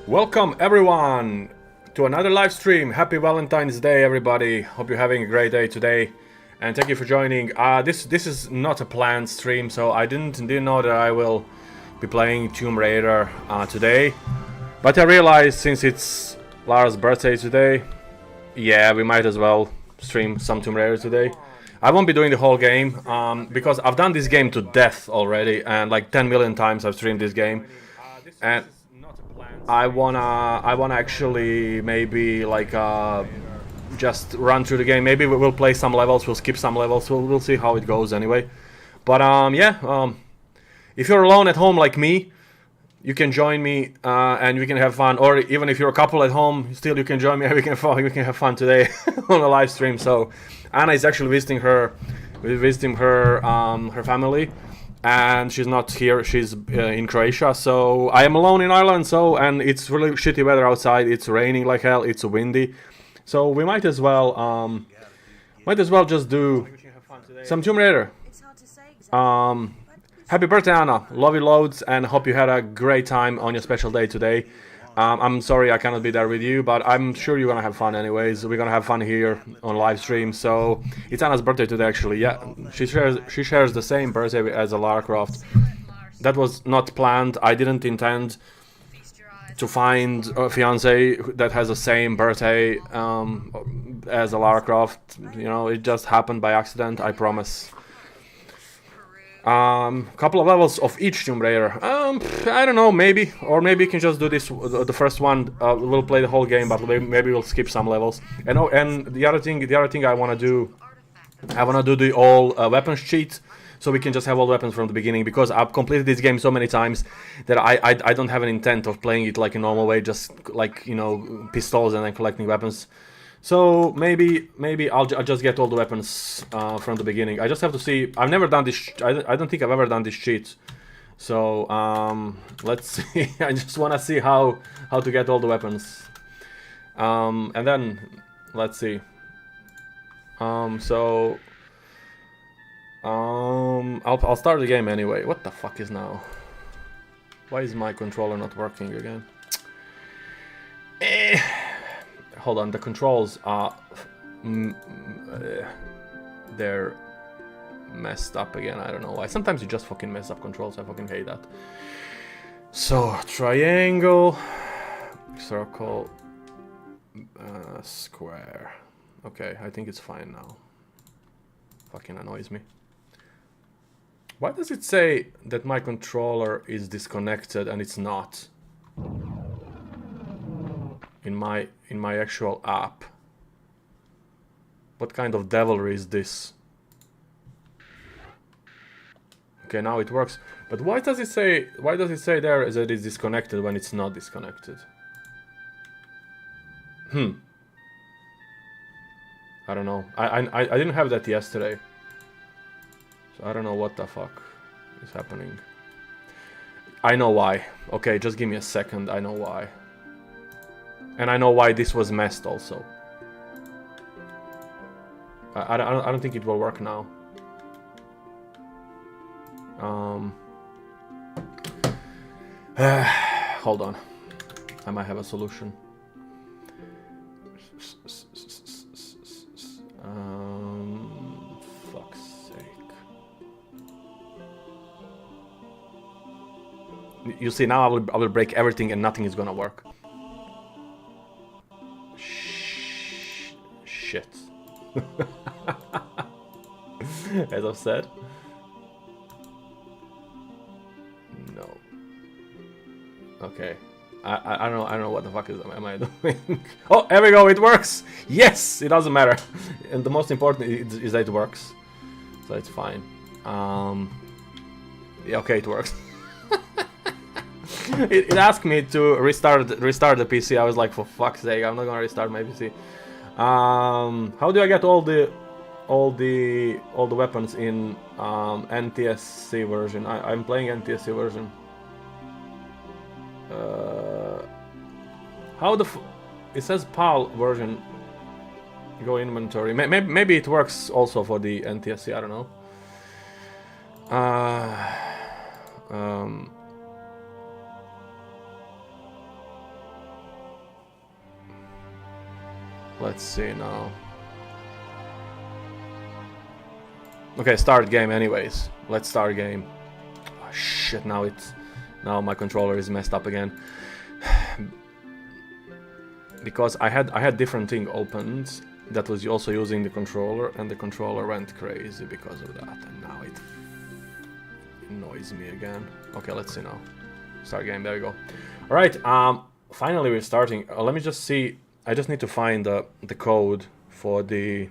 Welcome everyone to another live stream. Happy Valentine's Day, everybody. Hope you're having a great day today, and thank you for joining. This is not a planned stream, so I didn't know that I will be playing Tomb Raider today. But I realized since it's Lara's birthday today, yeah, we might as well stream some Tomb Raider today. I won't be doing the whole game because I've done this game to death already, and like 10 million times I've streamed this game, and I wanna actually maybe like just run through the game. Maybe we'll play some levels, we'll skip some levels, we'll see how it goes anyway. But yeah, if you're alone at home like me, you can join me and we can have fun. Or even if you're a couple at home, still you can join me and we can have fun today on a live stream. So Anna is actually visiting her family. And she's not here, she's in Croatia, so I am alone in Ireland, and it's really shitty weather outside, it's raining like hell, it's windy, so we might as well just do some Tomb Raider. Happy birthday, Anna, love you loads, and hope you had a great time on your special day today. I'm sorry I cannot be there with you, but I'm sure you're gonna have fun anyways. We're gonna have fun here on live stream. So it's Anna's birthday today, actually. Yeah, she shares the same birthday as a Lara Croft. That was not planned. I didn't intend to find a fiance that has the same birthday as a Lara Croft. You know, it just happened by accident, I promise. Couple of levels of each Tomb Raider. I don't know, maybe, or maybe you can just do this. The first one, we'll play the whole game, but maybe we'll skip some levels. And oh, and the other thing I wanna do the all weapons cheat, so we can just have all weapons from the beginning. Because I've completed this game so many times that I don't have an intent of playing it like a normal way, just like, you know, pistols and then collecting weapons. So maybe I'll just get all the weapons from the beginning. I just have to see. I've never done this. I don't think I've ever done this cheat. So let's see. I just want to see how to get all the weapons. And then let's see. I'll start the game anyway. What the fuck is now? Why is my controller not working again? Hold on, the controls are... they're messed up again, I don't know why. Sometimes you just fucking mess up controls, I fucking hate that. So, triangle, circle, square. Okay, I think it's fine now. Fucking annoys me. Why does it say that my controller is disconnected and it's not? In my actual app. What kind of devilry is this? Okay, now it works. But why does it say there that it's disconnected when it's not disconnected? I don't know. I didn't have that yesterday. So I don't know what the fuck is happening. I know why. Okay, just give me a second. I know why. And I know why this was messed also. I don't think it will work now. Hold on. I might have a solution. Fuck's sake. You see, now I will break everything and nothing is gonna work. Shit. As I've said. No. Okay. I don't know what the fuck am I doing. Oh, there we go, it works! Yes! It doesn't matter. And the most important is that it works. So it's fine. Yeah, okay, it works. it asked me to restart the PC. I was like, for fuck's sake, I'm not gonna restart my PC. How do I get all the weapons in NTSC version? I'm playing NTSC version. How the it says PAL version. Go inventory. Maybe it works also for the NTSC. I don't know. Let's see now. Okay, start game anyways. Let's start game. Oh, shit, now my controller is messed up again. Because I had different thing opened that was also using the controller, and the controller went crazy because of that, and now it annoys me again. Okay, let's see now. Start game, there we go. Alright, finally we're starting. Let me just see. I just need to find the code for the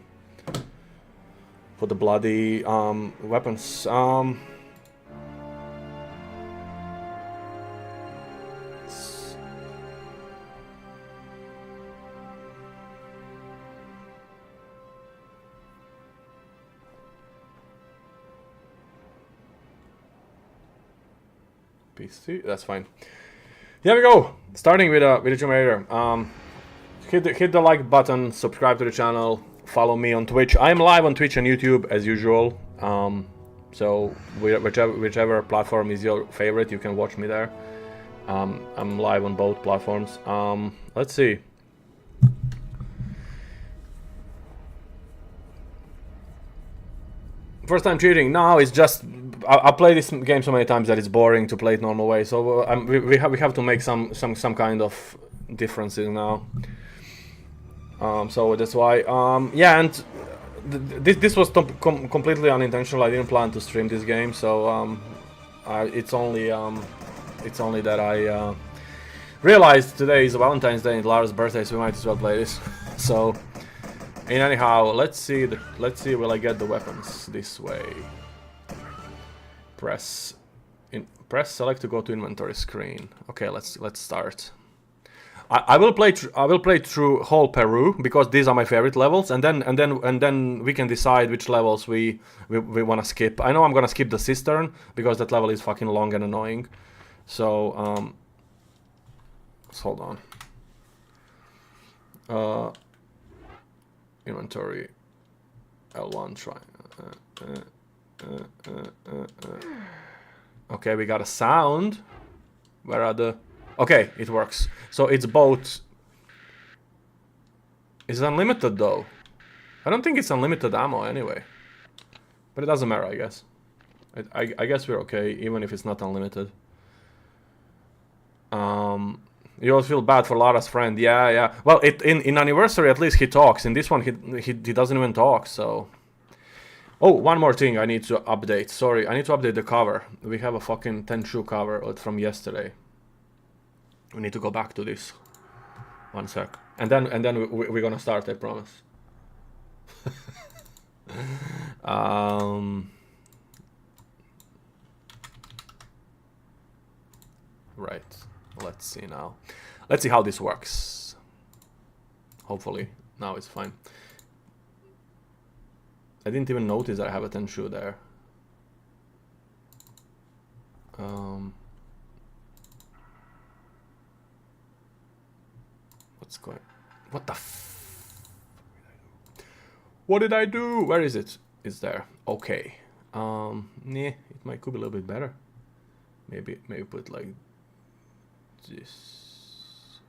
bloody weapons. PC, that's fine. Here we go. Starting with a Tomb Raider. Hit the like button, subscribe to the channel, follow me on Twitch. I'm live on Twitch and YouTube as usual. So whichever platform is your favorite, you can watch me there. I'm live on both platforms. Let's see. First time cheating? No, it's just I play this game so many times that it's boring to play it normal way. So we have to make some kind of differences now. So that's why. Yeah, and this was completely unintentional. I didn't plan to stream this game, so it's only that I realized today is Valentine's Day and Lara's birthday, so we might as well play this. So. And anyhow, let's see. Will I get the weapons this way? Press select to go to inventory screen. Okay, let's start. I will play through whole Peru because these are my favorite levels, and then we can decide which levels we want to skip. I know I'm gonna skip the cistern because that level is fucking long and annoying. So let's hold on. Inventory L1 try. Okay, we got a sound. Where are the... Okay, it works. So it's both... Is it unlimited though? I don't think it's unlimited ammo anyway. But it doesn't matter, I guess. I guess we're okay, even if it's not unlimited. You all feel bad for Lara's friend. Yeah, yeah. Well, in Anniversary at least he talks. In this one he doesn't even talk, so... Oh, one more thing I need to update. Sorry, I need to update the cover. We have a fucking Tenchu cover from yesterday. We need to go back to this. One sec. And then we're gonna start, I promise. Right. Let's see now. Let's see how this works. Hopefully now it's fine. I didn't even notice that I have a Tenchu there. What's going... What the What did I do? Where is it? It's there. Okay. Nah, it could be a little bit better. Maybe put like this.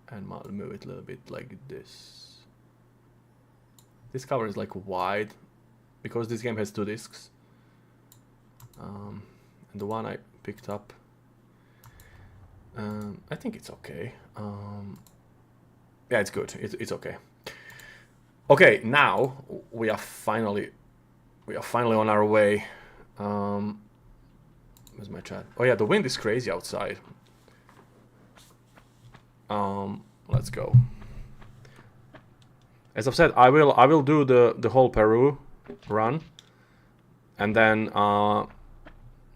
And I'll move it a little bit like this. This cover is like wide because this game has 2 discs. And the one I picked up, I think it's okay. Yeah, it's good. It's okay. Okay, now we are finally on our way. Where's my chat? Oh yeah, the wind is crazy outside. Let's go. As I've said, I will do the whole Peru run, and then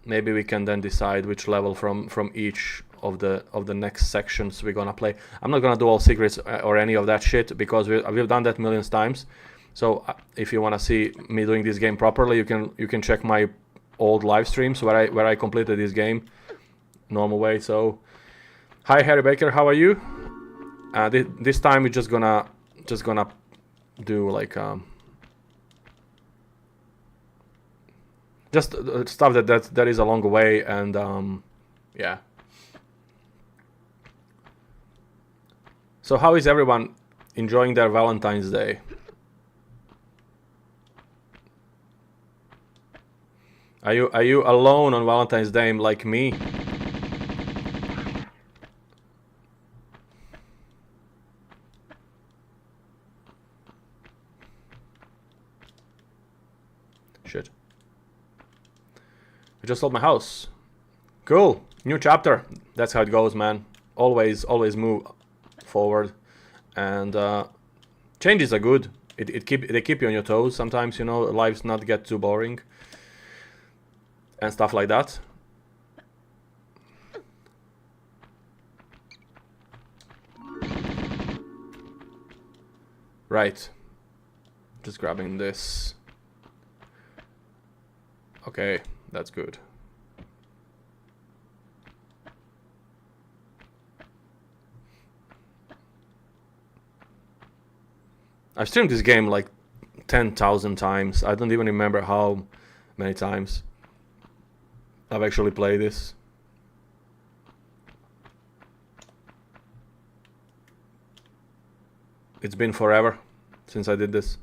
maybe we can then decide which level from each of the next sections we're gonna play. I'm not gonna do all secrets or any of that shit because we've done that millions times. So if you wanna see me doing this game properly, you can check my old live streams where I completed this game normal way. So hi Harry Baker, how are you? This time we're just gonna do like just stuff that is along the way, and yeah. So how is everyone enjoying their Valentine's Day? Are you alone on Valentine's Day like me? Shit. I just sold my house. Cool. New chapter. That's how it goes, man. Always move forward, and changes are good. They keep you on your toes sometimes, you know. Lives not get too boring and stuff like that. Right. Just grabbing this. Okay, that's good. I've streamed this game like 10,000 times. I don't even remember how many times I've actually played this. It's been forever since I did this.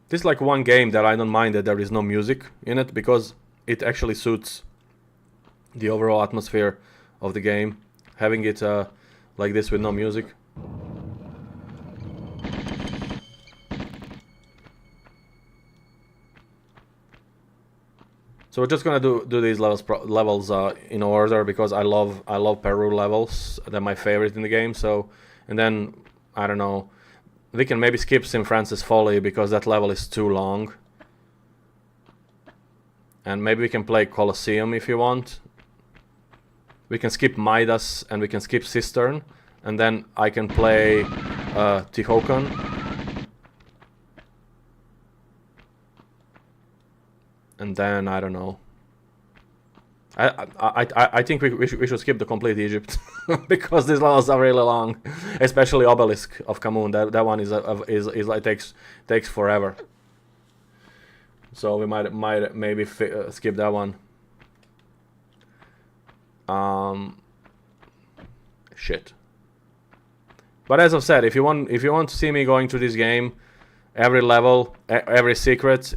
This is like one game that I don't mind that there is no music in it, because it actually suits the overall atmosphere of the game, having it like this with no music. So we're just gonna do these levels in order, because I love Peru levels. They're my favorite in the game. So, and then I don't know, we can maybe skip St. Francis Folly because that level is too long. And maybe we can play Colosseum if you want. We can skip Midas and we can skip Cistern, and then I can play Tihocan. And then I don't know. I think we should skip the complete Egypt because these levels are really long, especially Obelisk of Kamun. That one is like takes forever. So we might maybe skip that one. Shit. But as I've said, if you want to see me going through this game, every level, every secret,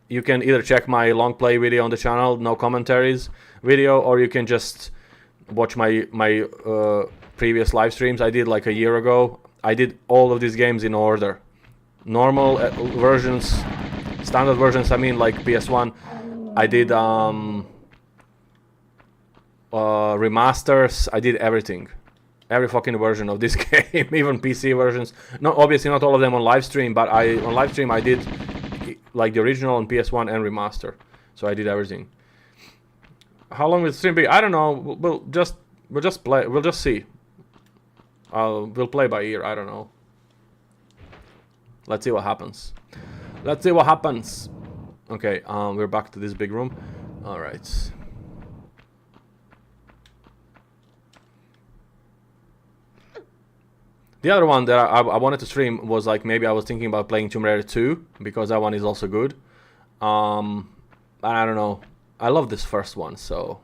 you can either check my long play video on the channel, no commentaries video, or you can just watch my previous live streams I did like a year ago. I did all of these games in order. Normal versions, standard versions, I mean, like PS1. I did remasters, I did everything. Every fucking version of this game, even PC versions. No, obviously not all of them on live stream, but on live stream I did like the original on PS1 and remaster. So I did everything. How long will the stream be? I don't know. We'll just play. We'll just see. We'll play by ear. I don't know. Let's see what happens. Let's see what happens. Okay, we're back to this big room. All right. The other one that I wanted to stream was like, maybe I was thinking about playing Tomb Raider 2, because that one is also good. I don't know. I love this first one, so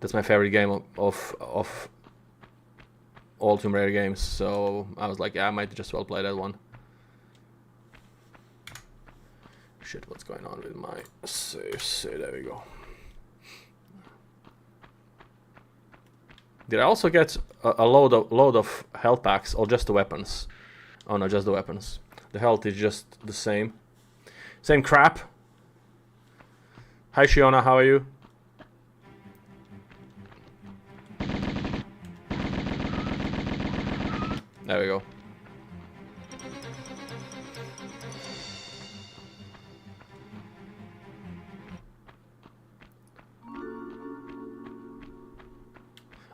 that's my favorite game of all Tomb Raider games. So I was like, yeah, I might just well play that one. Shit, what's going on with my save? There we go. Did I also get a load of health packs, or just the weapons? Oh no, just the weapons. The health is just the same. Same crap. Hi Shiona, how are you? There we go.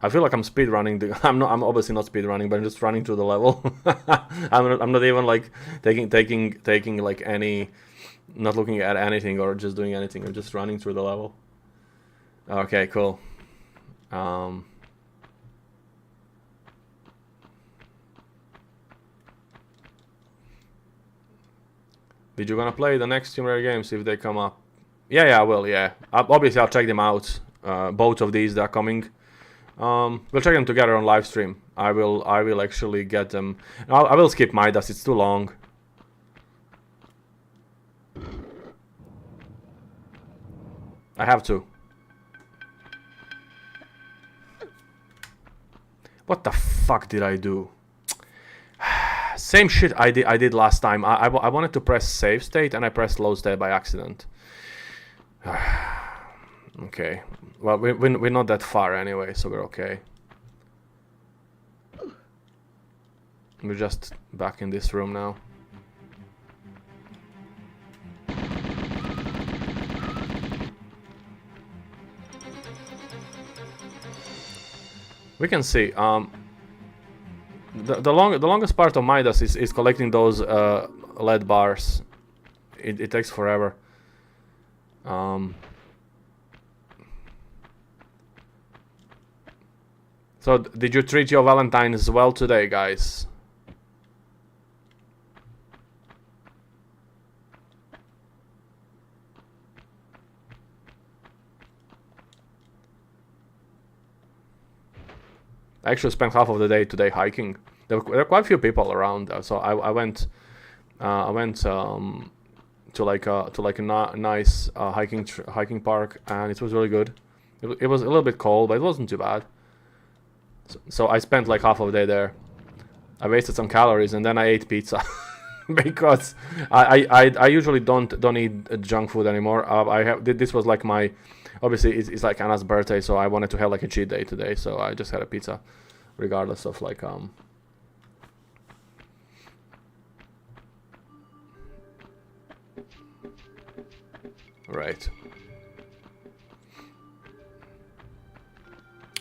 I feel like I'm speedrunning. I'm obviously not speedrunning, but I'm just running through the level. I'm not even like taking like any, not looking at anything or just doing anything. I'm just running through the level. Okay, cool. Did you gonna play the next Tomb Raider games if they come up? Yeah, I will. Yeah, obviously I'll check them out. Both of these that are coming. We'll check them together on live stream. I will actually get them. I will skip Midas. It's too long. I have to. What the fuck did I do? Same shit I did last time. I wanted to press save state and I pressed load state by accident. Okay. Well, we're not that far anyway, so we're okay. We're just back in this room now. We can see. The longest part of Midas is collecting those lead bars. It takes forever. So, did you treat your Valentines well today, guys? I actually spent half of the day today hiking. There were quite a few people around, so I went to like a nice hiking park, and it was really good. It was a little bit cold, but it wasn't too bad. So I spent like half of the day there. I wasted some calories, and then I ate pizza because I usually don't eat junk food anymore. This was like my, obviously it's like Anna's birthday, so I wanted to have like a cheat day today. So I just had a pizza, regardless of like Right.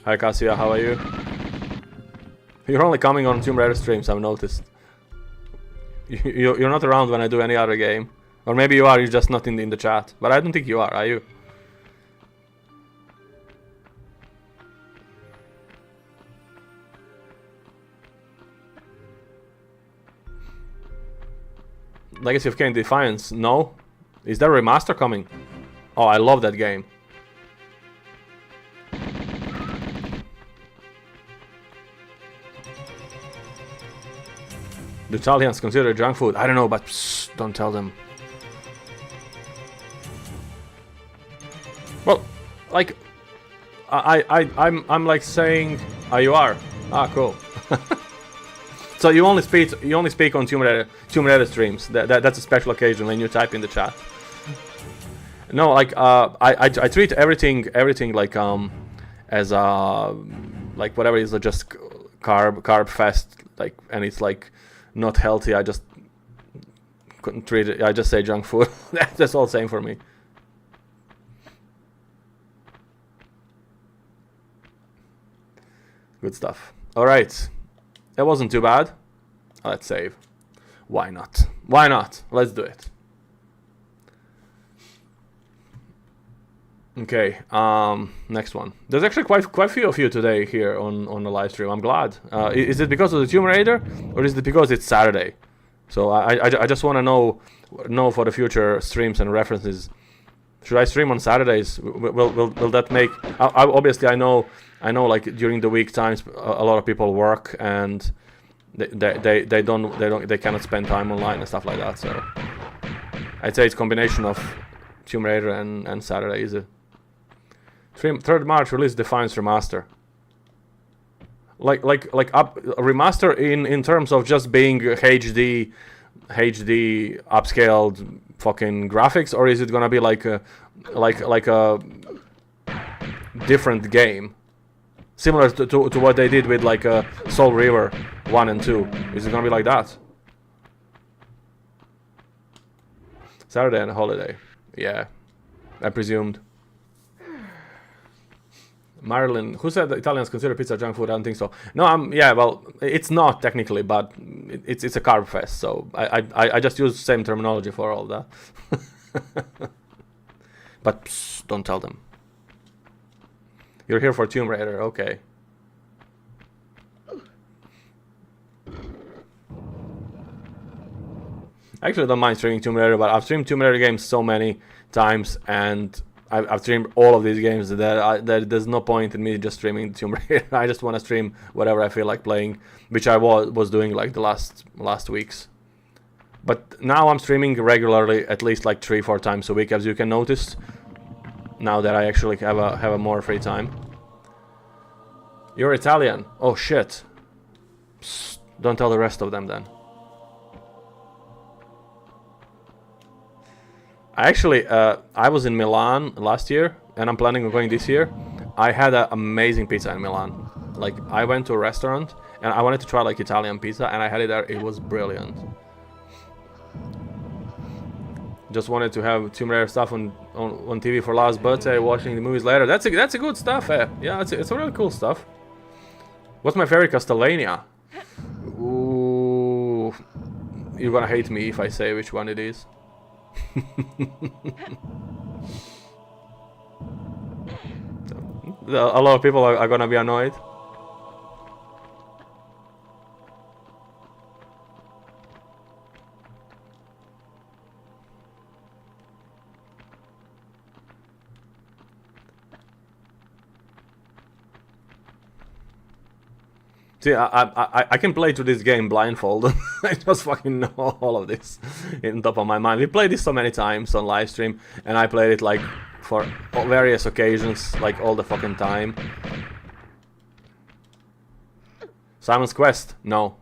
Hi Cassia, how are you? You're only coming on Tomb Raider streams, I've noticed. You're not around when I do any other game. Or maybe you are, you're just not in the chat. But I don't think you are you? Legacy of Kain Defiance, no. Is there a remaster coming? Oh, I love that game. The Italians consider it junk food. I don't know, but don't tell them. Well, like, I'm like saying, you are. Ah, cool. So you only speak on Tomb Raider streams. That's a special occasion when you type in the chat. No, like I treat everything like as like whatever is just carb fest, like, and it's like not healthy. I just couldn't treat it. I just say junk food. That's all the same for me. Good stuff. All right, that wasn't too bad. Let's save. Why not? Why not? Let's do it. Okay, next one. There's actually quite a few of you today here on the live stream. I'm glad. Is it because of the Tomb Raider, or is it because it's Saturday? So I just want to know for the future streams and references. Should I stream on Saturdays? Will that make? Obviously, I know like during the week times a lot of people work and they cannot spend time online and stuff like that. So I'd say it's a combination of Tomb Raider and Saturday. Is it? 3rd March release Defiance remaster. Like up remaster in terms of just being HD upscaled fucking graphics, or is it gonna be like a different game, similar to what they did with like Soul River 1 and 2? Is it gonna be like that? Saturday and holiday. Yeah, I presumed. Marilyn, who said the Italians consider pizza junk food? I don't think so. No, yeah, well, it's not technically, but it's a carb fest, so I just use the same terminology for all that. But don't tell them. You're here for Tomb Raider, okay. I actually don't mind streaming Tomb Raider, but I've streamed Tomb Raider games so many times, and I've streamed all of these games that there's no point in me just streaming Tomb Raider. I just want to stream whatever I feel like playing, which I was doing like the last weeks. But now I'm streaming regularly, at least like 3-4 times a week, as you can notice. Now that I actually have a more free time. You're Italian. Oh shit. Psst, don't tell the rest of them then. Actually, I was in Milan last year, and I'm planning on going this year. I had an amazing pizza in Milan. Like, I went to a restaurant, and I wanted to try, like, Italian pizza, and I had it there. It was brilliant. Just wanted to have Tomb Raider stuff on TV for last birthday, watching the movies later. That's a good stuff, eh? Yeah, it's a really cool stuff. What's my favorite Castlevania? Ooh, you're gonna hate me if I say which one it is. A lot of people are gonna be annoyed. See, I can play through this game blindfolded. I just fucking know all of this in top of my mind. We played this so many times on live stream, and I played it like for various occasions, like all the fucking time. Simon's Quest? No.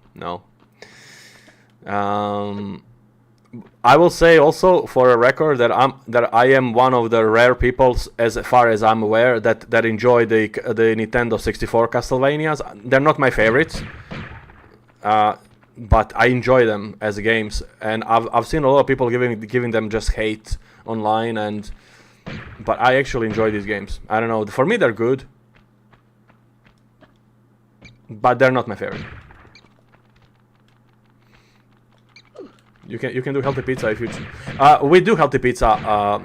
I will say also for a record that I am one of the rare people, as far as I'm aware, that enjoy the Nintendo 64 Castlevanias. They're not my favorites, but I enjoy them as games, and I've seen a lot of people giving them just hate online, but I actually enjoy these games. I don't know, for me they're good, but they're not my favorite. You can do healthy pizza if you. We do healthy pizza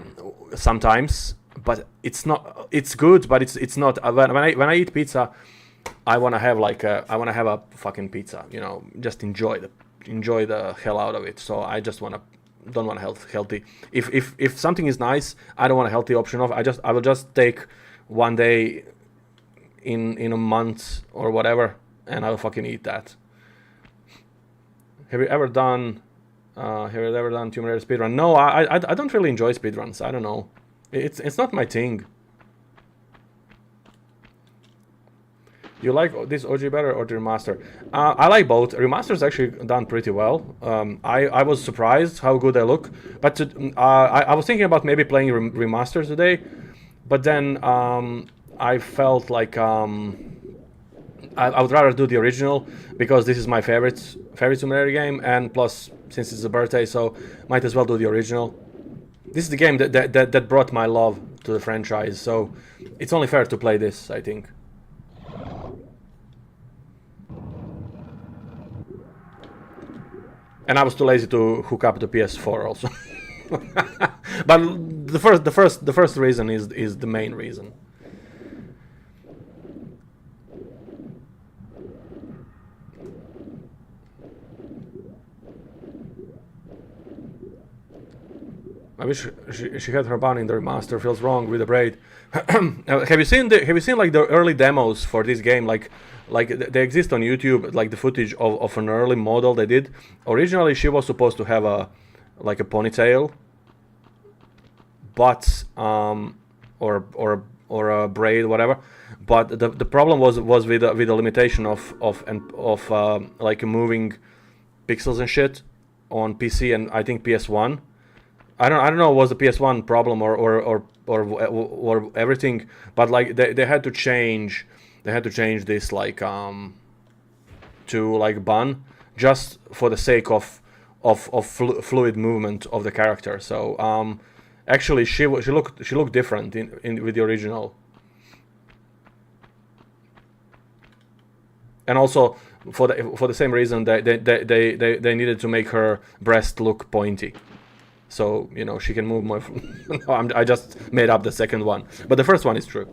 sometimes, but it's not. It's good, but it's not. When I eat pizza, I wanna have a fucking pizza. You know, just enjoy the hell out of it. So I just don't want healthy. If something is nice, I don't want a healthy option of. I will just take one day in a month or whatever, and I'll fucking eat that. Have you ever done Tomb Raider speedrun? No, I don't really enjoy speedruns. I don't know. It's not my thing. You like this OG better or the remaster? I like both. Remaster's actually done pretty well. I was surprised how good they look. But I was thinking about maybe playing remasters today, but then I felt like I would rather do the original because this is my favorite Tomb Raider game, and plus since it's a birthday, so might as well do the original. This is the game that brought my love to the franchise, so it's only fair to play this, I think. And I was too lazy to hook up the PS4 also. But the first reason is the main reason. I wish she had her bun in the remaster. Feels wrong with the braid. Have you seen like the early demos for this game? Like they exist on YouTube. Like the footage of an early model they did. Originally, she was supposed to have a ponytail, but or a braid, whatever. But the problem was with the limitation of like moving pixels and shit on PC and I think PS1. I don't know was the PS1 problem or everything, but like they had to change this like to like bun just for the sake of fluid movement of the character. So actually she looked different in with the original, and also for the same reason they needed to make her breast look pointy. So, you know, she can move more. No, I just made up the second one. But the first one is true.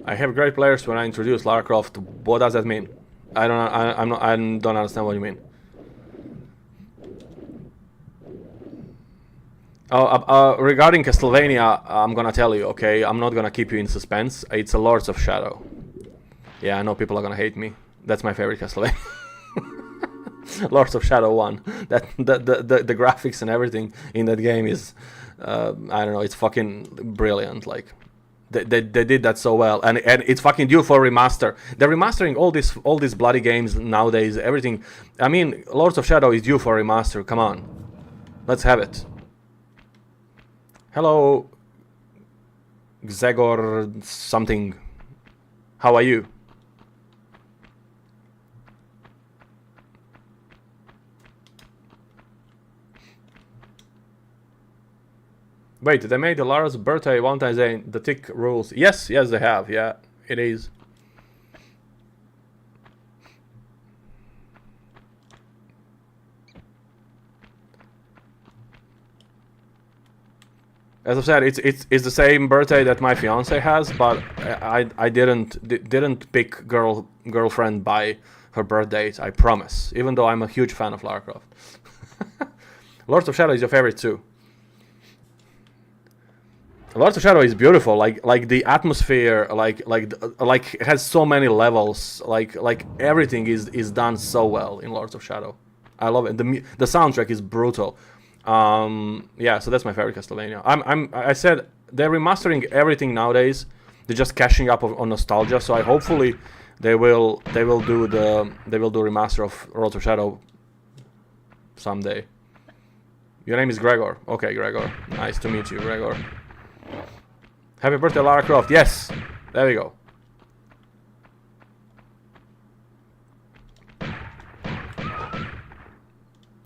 I have great players when I introduce Lara Croft. What does that mean? I don't understand what you mean. Regarding Castlevania, I'm gonna tell you, okay? I'm not gonna keep you in suspense. It's a Lords of Shadow. Yeah, I know people are gonna hate me. That's my favorite Castlevania. Lords of Shadow 1. The graphics and everything in that game is, I don't know, it's fucking brilliant. Like, they did that so well, and it's fucking due for remaster. They're remastering all these bloody games nowadays. Everything. I mean, Lords of Shadow is due for remaster. Come on, let's have it. Hello, Xegor something. How are you? Wait, they made the Lara's birthday Valentine's Day the tick rules. Yes, they have. Yeah, it is. As I've said, it's the same birthday that my fiance has, but I didn't pick girlfriend by her birth date. I promise. Even though I'm a huge fan of Lara Croft. Lords of Shadow is your favorite too. Lords of Shadow is beautiful. Like the atmosphere, like it has so many levels. Like everything is done so well in Lords of Shadow. I love it. The soundtrack is brutal. Yeah, so that's my favorite Castlevania. I said they're remastering everything nowadays. They're just cashing up on nostalgia. So hopefully they will do remaster of Lords of Shadow someday. Your name is Gregor. Okay, Gregor. Nice to meet you, Gregor. Happy birthday, Lara Croft. Yes, there we go.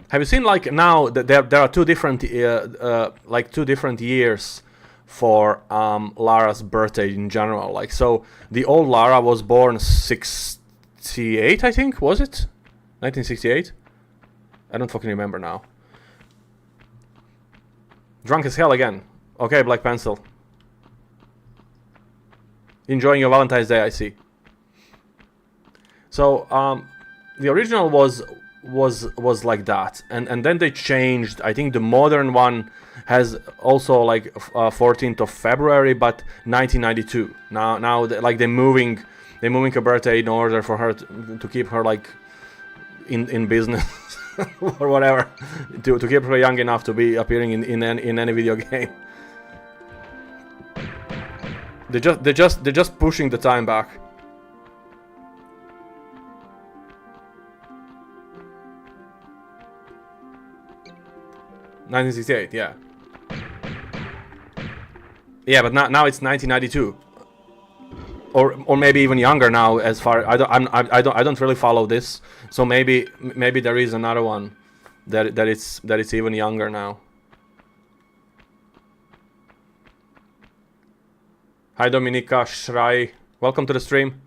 Have you seen like now that there are two different years for Lara's birthday in general? Like, so the old Lara was born 68, I think, was it? 1968? I don't fucking remember now. Drunk as hell again. Okay, Black Pencil. Enjoying your Valentine's Day, I see. So the original was was like that, and then they changed. I think the modern one has also like 14th of February, but 1992. Now like they're moving her birthday in order for her to keep her like in business or whatever, to keep her young enough to be appearing in any video game. They're just pushing the time back. (1968), yeah. Yeah, but now it's 1992, or maybe even younger now. As far I don't really follow this, so maybe there is another one that it's even younger now. Hi Dominika Shrai, welcome to the stream.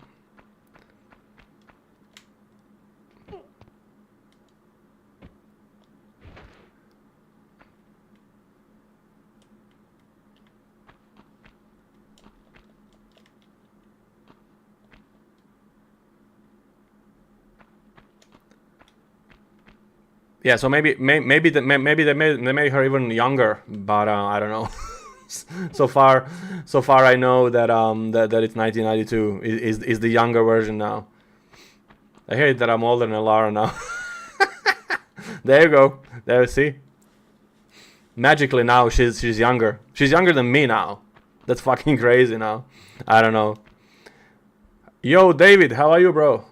Yeah, so maybe they made her even younger, but I don't know. so far I know that that it's 1992 is the younger version now. I hate that I'm older than Lara now. There you go. There, see. Magically now she's younger. She's younger than me now. That's fucking crazy now. I don't know. Yo, David, how are you, bro?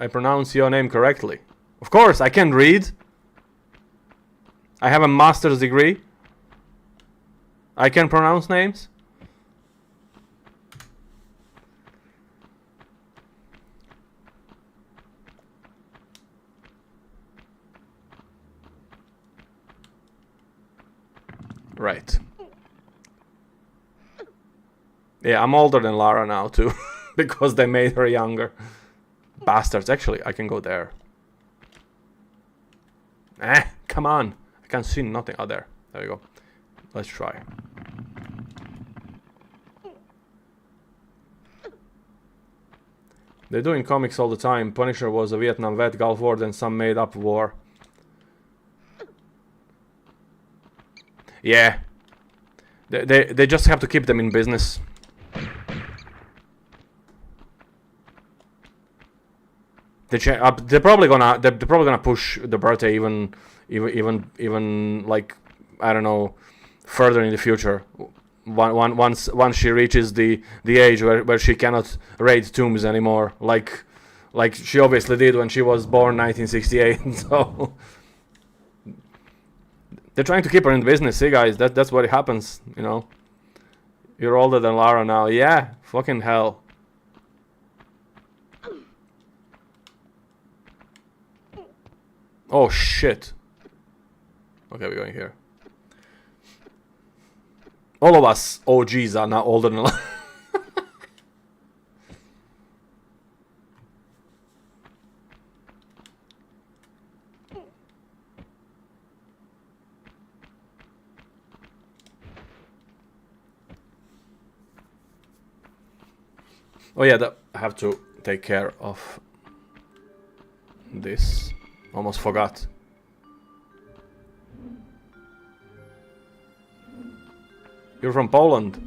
I pronounce your name correctly. Of course, I can read. I have a master's degree. I can pronounce names. Right. Yeah, I'm older than Lara now too, because they made her younger. Bastards. Actually, I can go there. Come on. I can't see nothing. Oh, there. There you go. Let's try. They're doing comics all the time. Punisher was a Vietnam vet, Gulf War, then some made-up war. Yeah. They just have to keep them in business. They're probably gonna push the birthday even like, I don't know, further in the future. Once she reaches the age where she cannot raid tombs anymore, like she obviously did when she was born 1968. So they're trying to keep her in business. See, guys, that's what happens. You know, you're older than Lara now. Yeah, fucking hell. Oh shit. Okay, we're going here. All of us OGs are now older than Oh yeah, I have to take care of this. Almost forgot. You're from Poland.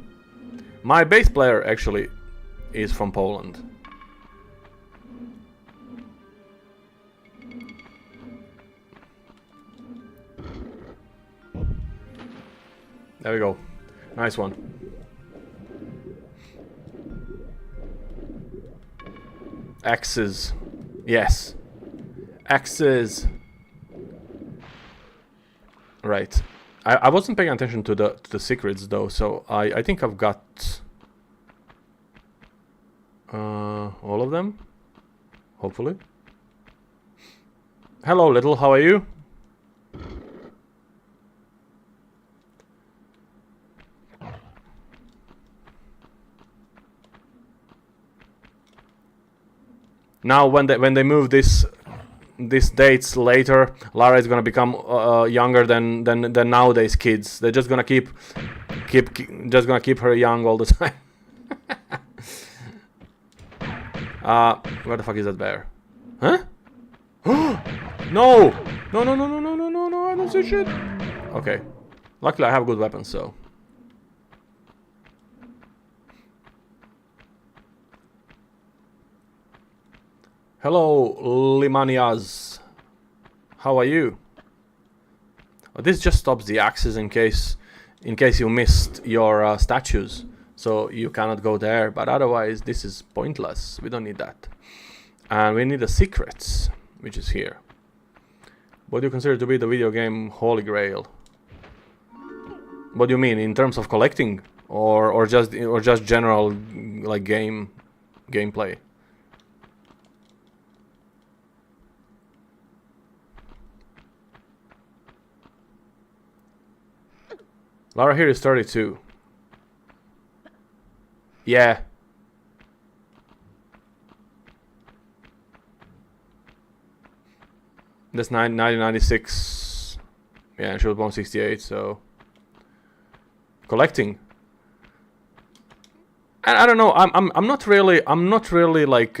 My bass player actually is from Poland. There we go. Nice one. Axes. Yes. Axes. Right. I wasn't paying attention to the secrets though, so I think I've got all of them. Hopefully. Hello, little. How are you? Now, when they move these dates later, Lara is gonna become younger than nowadays kids. They're just gonna keep her young all the time. Where the fuck is that bear? Huh? No! No, no, no, no, no, no, no, no, I don't see shit. Okay. Luckily I have good weapons, so. Hello, Limanias. How are you? This just stops the axes in case you missed your statues. So you cannot go there, but otherwise this is pointless. We don't need that. And we need the secrets, which is here. What do you consider to be the video game Holy Grail? What do you mean, in terms of collecting, or just general like gameplay? Lara here is 32. Yeah. That's 1996. Yeah, she was born 68, so collecting. I don't know. I'm not really like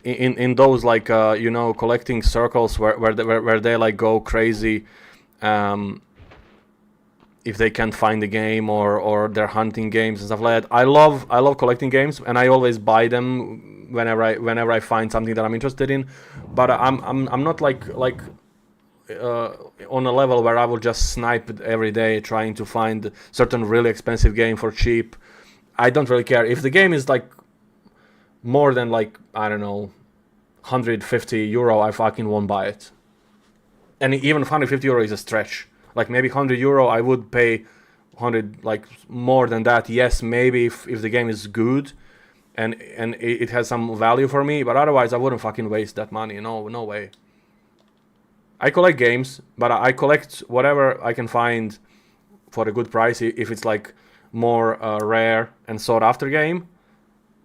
in those like you know, collecting circles where they like go crazy if they can't find the game or they're hunting games and stuff like that. I love collecting games, and I always buy them whenever I find something that I'm interested in. But I'm not like on a level where I will just snipe it every day trying to find certain really expensive game for cheap. I don't really care if the game is like more than like, I don't know, 150 euro. I fucking won't buy it. And even 150 euro is a stretch. Like maybe 100 euro I would pay. 100, like more than that, yes, maybe if the game is good and it has some value for me, but otherwise I wouldn't fucking waste that money. No way. I collect games, but I collect whatever I can find for a good price if it's like more rare and sought after game.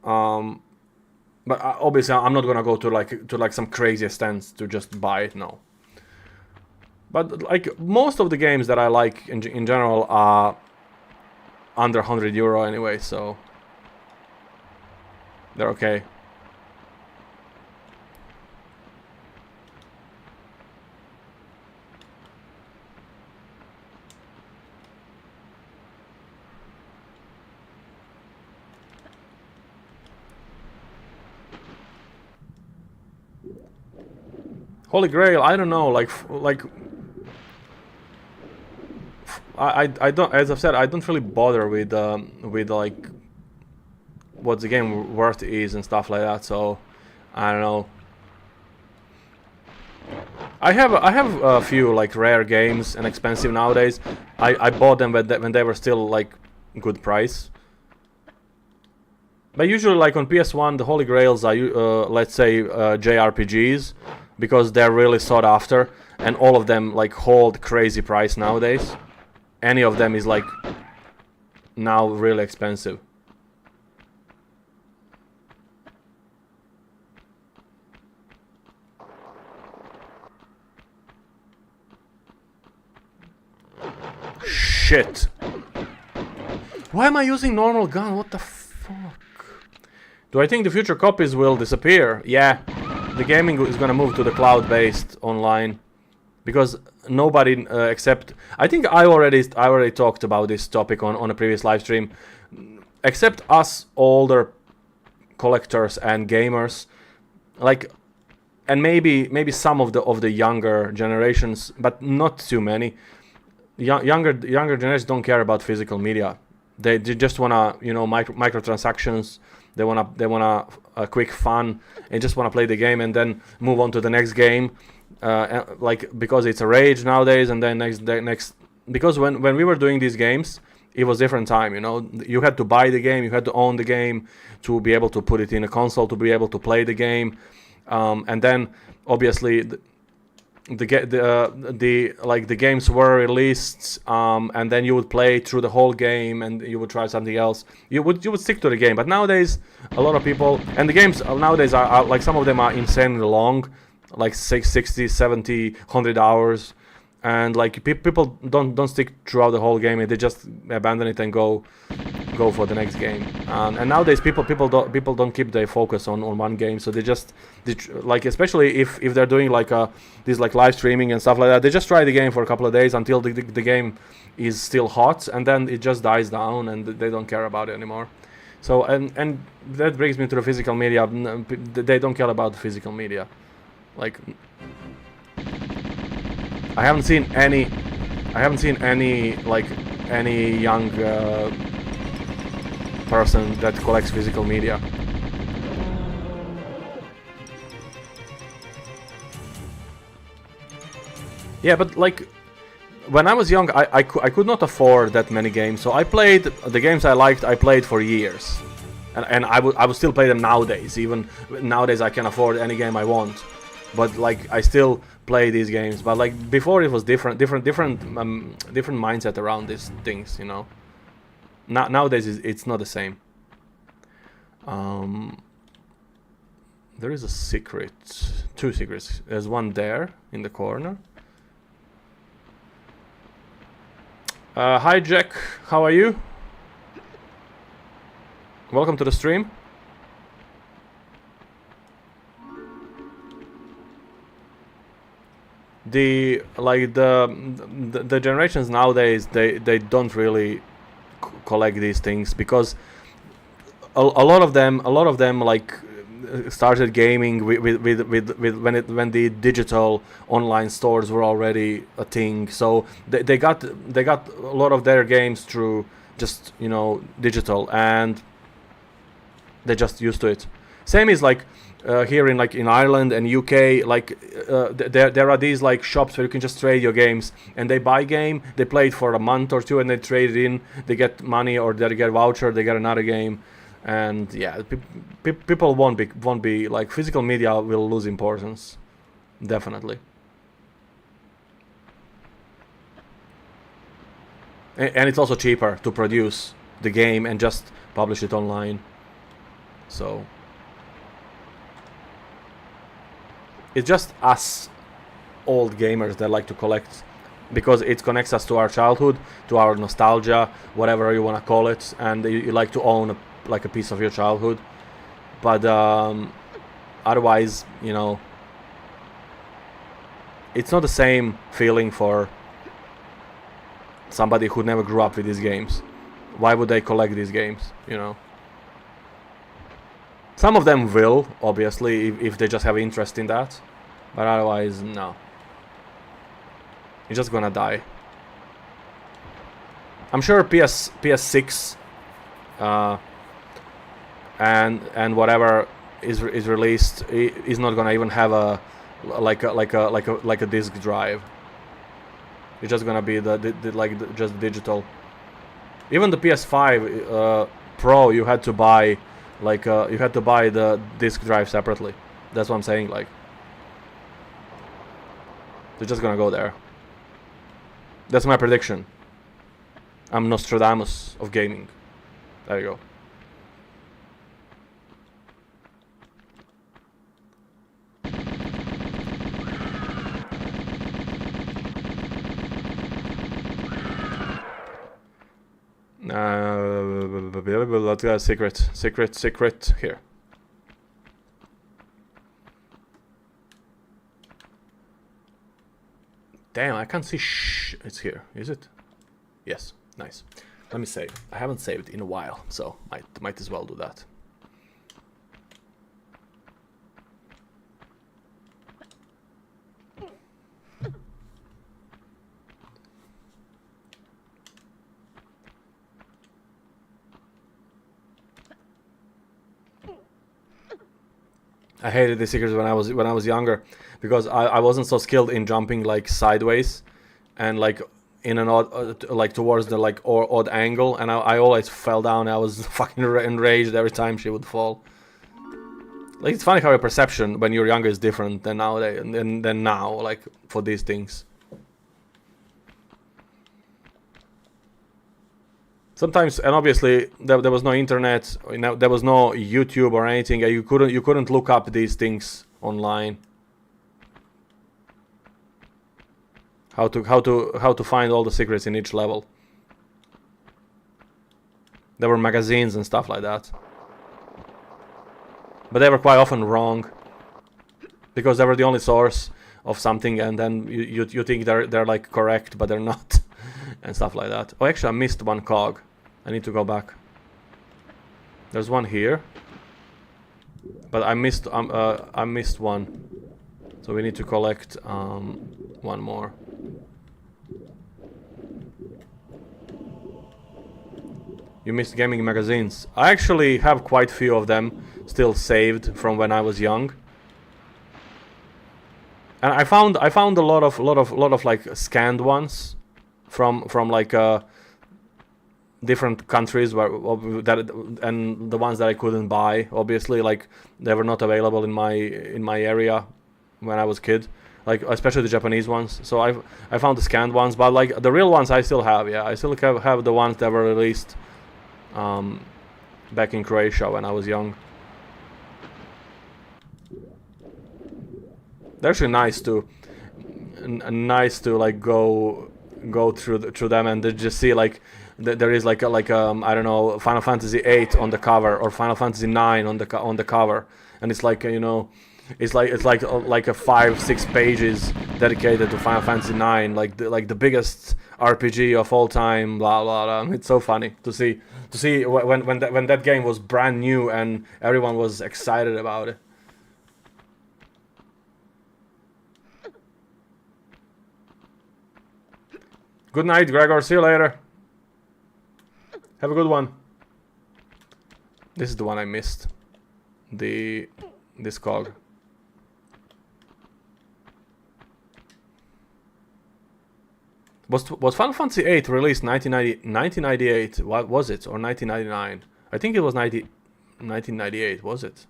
But obviously I'm not gonna go to like some crazy extents to just buy it. No. But like most of the games that I like in general are under 100 euro anyway, so they're okay. Holy Grail, I don't know, like I don't, as I've said, I don't really bother with like what the game worth is and stuff like that. So I don't know. I have a few like rare games and expensive nowadays. I bought them when they were still like good price. But usually like on PS1 the Holy Grails are let's say JRPGs, because they're really sought after, and all of them like hold crazy price nowadays. Any of them is like now really expensive. Shit. Why am I using normal gun? What the fuck? Do I think the future copies will disappear? Yeah. The gaming is gonna move to the cloud-based online. Because nobody except... I think I already talked about this topic on a previous live stream. Except us older collectors and gamers, like, and maybe some of the younger generations, but not too many. Younger generations don't care about physical media. They just wanna, you know, microtransactions. They wanna a quick fun and just wanna play the game and then move on to the next game. Like, because it's a rage nowadays, and then next because when we were doing these games, it was different time, you know. You had to buy the game, you had to own the game to be able to put it in a console, to be able to play the game, and then obviously the games were released, and then you would play through the whole game and you would try something else. You would stick to the game. But nowadays a lot of people, and the games nowadays are like, some of them are insanely long, like 60, 70, 100 hours, and like people don't stick throughout the whole game, and they just abandon it and go go for the next game. And nowadays people don't keep their focus on one game, so like, especially if they're doing like this like live streaming and stuff like that, they just try the game for a couple of days until the game is still hot, and then it just dies down and they don't care about it anymore. So and that brings me to the physical media. They don't care about the physical media. Like, I haven't seen any like any young person that collects physical media. Yeah, but like, when I was young, I could not afford that many games, so I played the games I liked. I played for years, and I would still play them nowadays. Even nowadays, I can afford any game I want, but like, I still play these games. But like before, it was different mindset around these things, you know. Nowadays, it's not the same. There is a secret, 2 secrets. There's one there in the corner. Hi Jack, how are you? Welcome to the stream. The generations nowadays, they don't really collect these things, because a lot of them like started gaming with when the digital online stores were already a thing. So they got a lot of their games through just, you know, digital, and they just used to it. Same is like here in Ireland and UK, like there are these like shops where you can just trade your games, and they buy game, they play it for a month or two, and they trade it in, they get money, or they get a voucher, they get another game. And yeah, people won't be like, physical media will lose importance, definitely. And it's also cheaper to produce the game and just publish it online. So it's just us old gamers that like to collect, because it connects us to our childhood, to our nostalgia, whatever you want to call it, and you like to own like a piece of your childhood. But otherwise, you know, it's not the same feeling for somebody who never grew up with these games. Why would they collect these games, you know? Some of them will, obviously, if they just have interest in that, but otherwise, no. You're just gonna die. I'm sure PS6 and whatever is released is not gonna even have a disc drive. It's just gonna be just digital. Even the PS5 Pro, you had to buy the disc drive separately. That's what I'm saying. Like, they're just gonna go there. That's my prediction. I'm Nostradamus of gaming. There you go. Let's get a secret here. Damn, I can't see. It's here. Is it? Yes. Nice. Let me save. I haven't saved in a while, so might as well do that. I hated the secrets when I was younger, because I wasn't so skilled in jumping like sideways and like in an odd like towards the like odd angle, and I always fell down. I was fucking enraged every time she would fall. Like, it's funny how your perception when you're younger is different than nowadays and than now, like, for these things. Sometimes, and obviously there was no internet, there was no YouTube or anything. You couldn't look up these things online. How to find all the secrets in each level. There were magazines and stuff like that. But they were quite often wrong. Because they were the only source of something, and then you think they're like correct, but they're not. And stuff like that. Oh, actually I missed one cog. I need to go back. There's one here. But I missed one. So we need to collect one more. You missed gaming magazines. I actually have quite a few of them still saved from when I was young. And I found a lot of like scanned ones from like different countries where and the ones that I couldn't buy, obviously, like they were not available in my area when I was a kid, like especially the Japanese ones. So I found the scanned ones, but like the real ones I still have. Yeah, I still have the ones that were released back in Croatia when I was young. They're actually nice to like go through them and just see like there is like I don't know, Final Fantasy 8 on the cover or Final Fantasy 9 on the cover, and it's like, you know, it's like a 5-6 pages dedicated to Final Fantasy 9, like the biggest RPG of all time, blah blah blah. It's so funny to see when that game was brand new and everyone was excited about it. Good night, Gregor. See you later. Have a good one. This is the one I missed. This cog. Was Final Fantasy 8 released 1998? What was it? Or 1999? I think it was 1998, was it?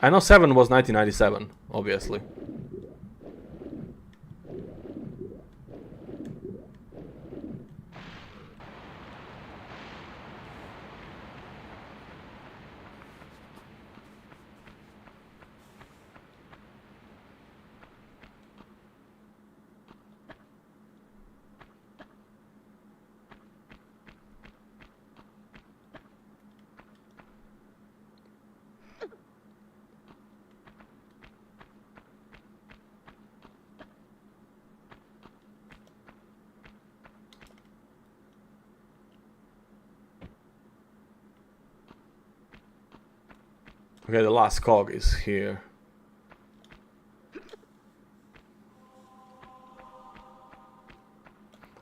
I know 7 was 1997, obviously. Okay, the last cog is here.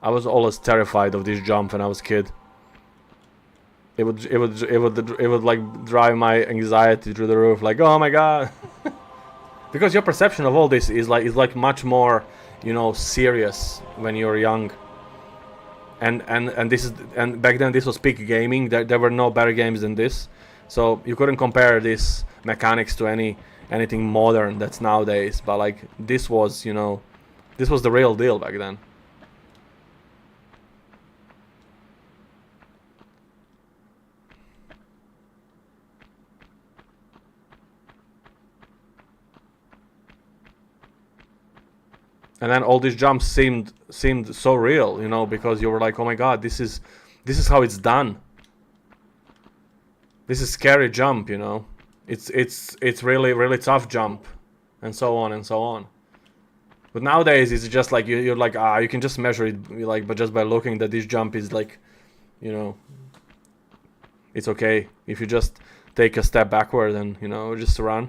I was always terrified of this jump when I was a kid. It would like drive my anxiety through the roof. Like, oh my god, because your perception of all this is like much more, you know, serious when you're young. And back then this was peak gaming. There were no better games than this. So you couldn't compare this mechanics to anything modern that's nowadays, but like this was, you know, this was the real deal back then. And then all these jumps seemed so real, you know, because you were like, oh my god, this is how it's done. This is scary jump, you know. It's really tough jump, and so on and so on. But nowadays it's just like you're like, you can just measure it like, but just by looking that this jump is like, you know, it's okay if you just take a step backward and, you know, just run.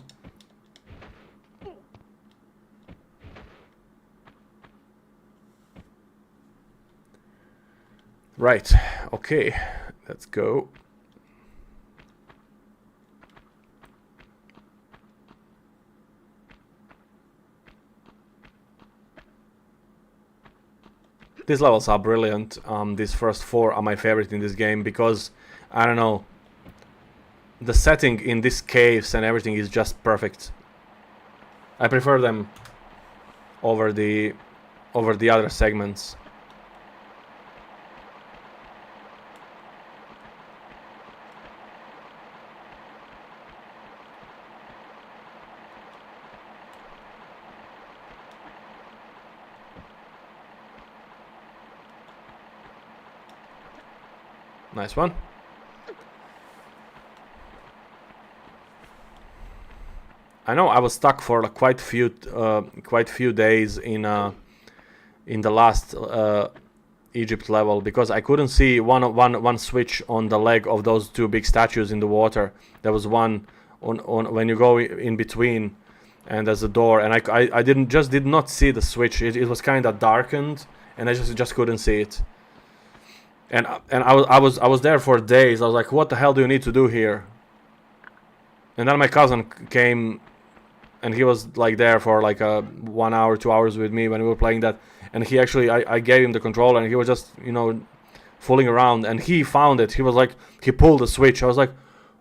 Right. Okay. Let's go. These levels are brilliant. These first 4 are my favorite in this game because, I don't know, the setting in these caves and everything is just perfect. I prefer them over the other segments. Nice one. I know I was stuck for like quite few days in the last Egypt level because I couldn't see one switch on the leg of those two big statues in the water. There was one on when you go in between, and there's a door, and I did not see the switch. It was kind of darkened, and I just couldn't see it. And I was there for days. I was like, what the hell do you need to do here? And then my cousin came, and he was like there for like 1 hour, 2 hours with me when we were playing that. And he actually, I gave him the controller, and he was just, you know, fooling around, and he found it. He was like, he pulled the switch. I was like,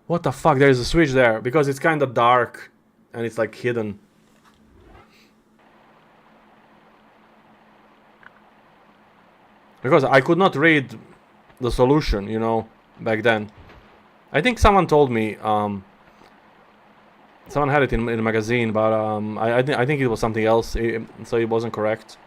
what the fuck? There's a switch there, because it's kind of dark and it's like hidden. Because I could not read the solution, you know, back then. I think someone told me, someone had it in a magazine, but I think it was something else, so it wasn't correct.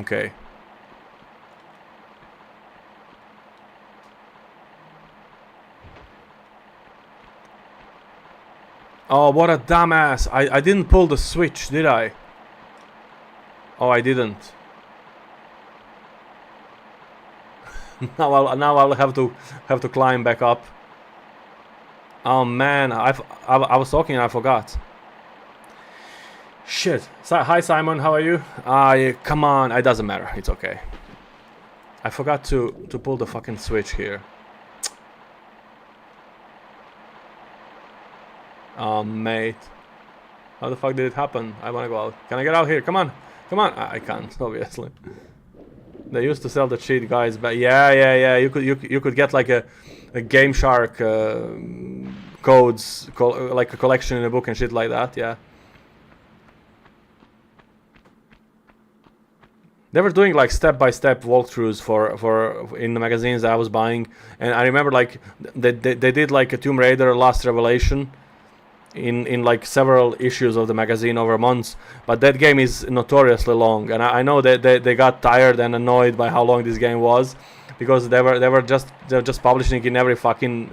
Okay. Oh, what a dumbass. I didn't pull the switch, did I? Oh, I didn't. now I'll have to climb back up. Oh man, I was talking and I forgot. Shit. Hi Simon, how are you? Come on, it doesn't matter. It's okay. I forgot to pull the fucking switch here. Oh, mate. How the fuck did it happen? I wanna go out. Can I get out here? Come on. Come on. I can't, obviously. They used to sell the cheat guys, but yeah. You could get like a Game Shark codes, like a collection in a book and shit like that, yeah. They were doing like step-by-step walkthroughs for in the magazines that I was buying, and I remember like they did like a Tomb Raider Last Revelation in like several issues of the magazine over months, but that game is notoriously long, and I know that they got tired and annoyed by how long this game was, because they were just publishing in every fucking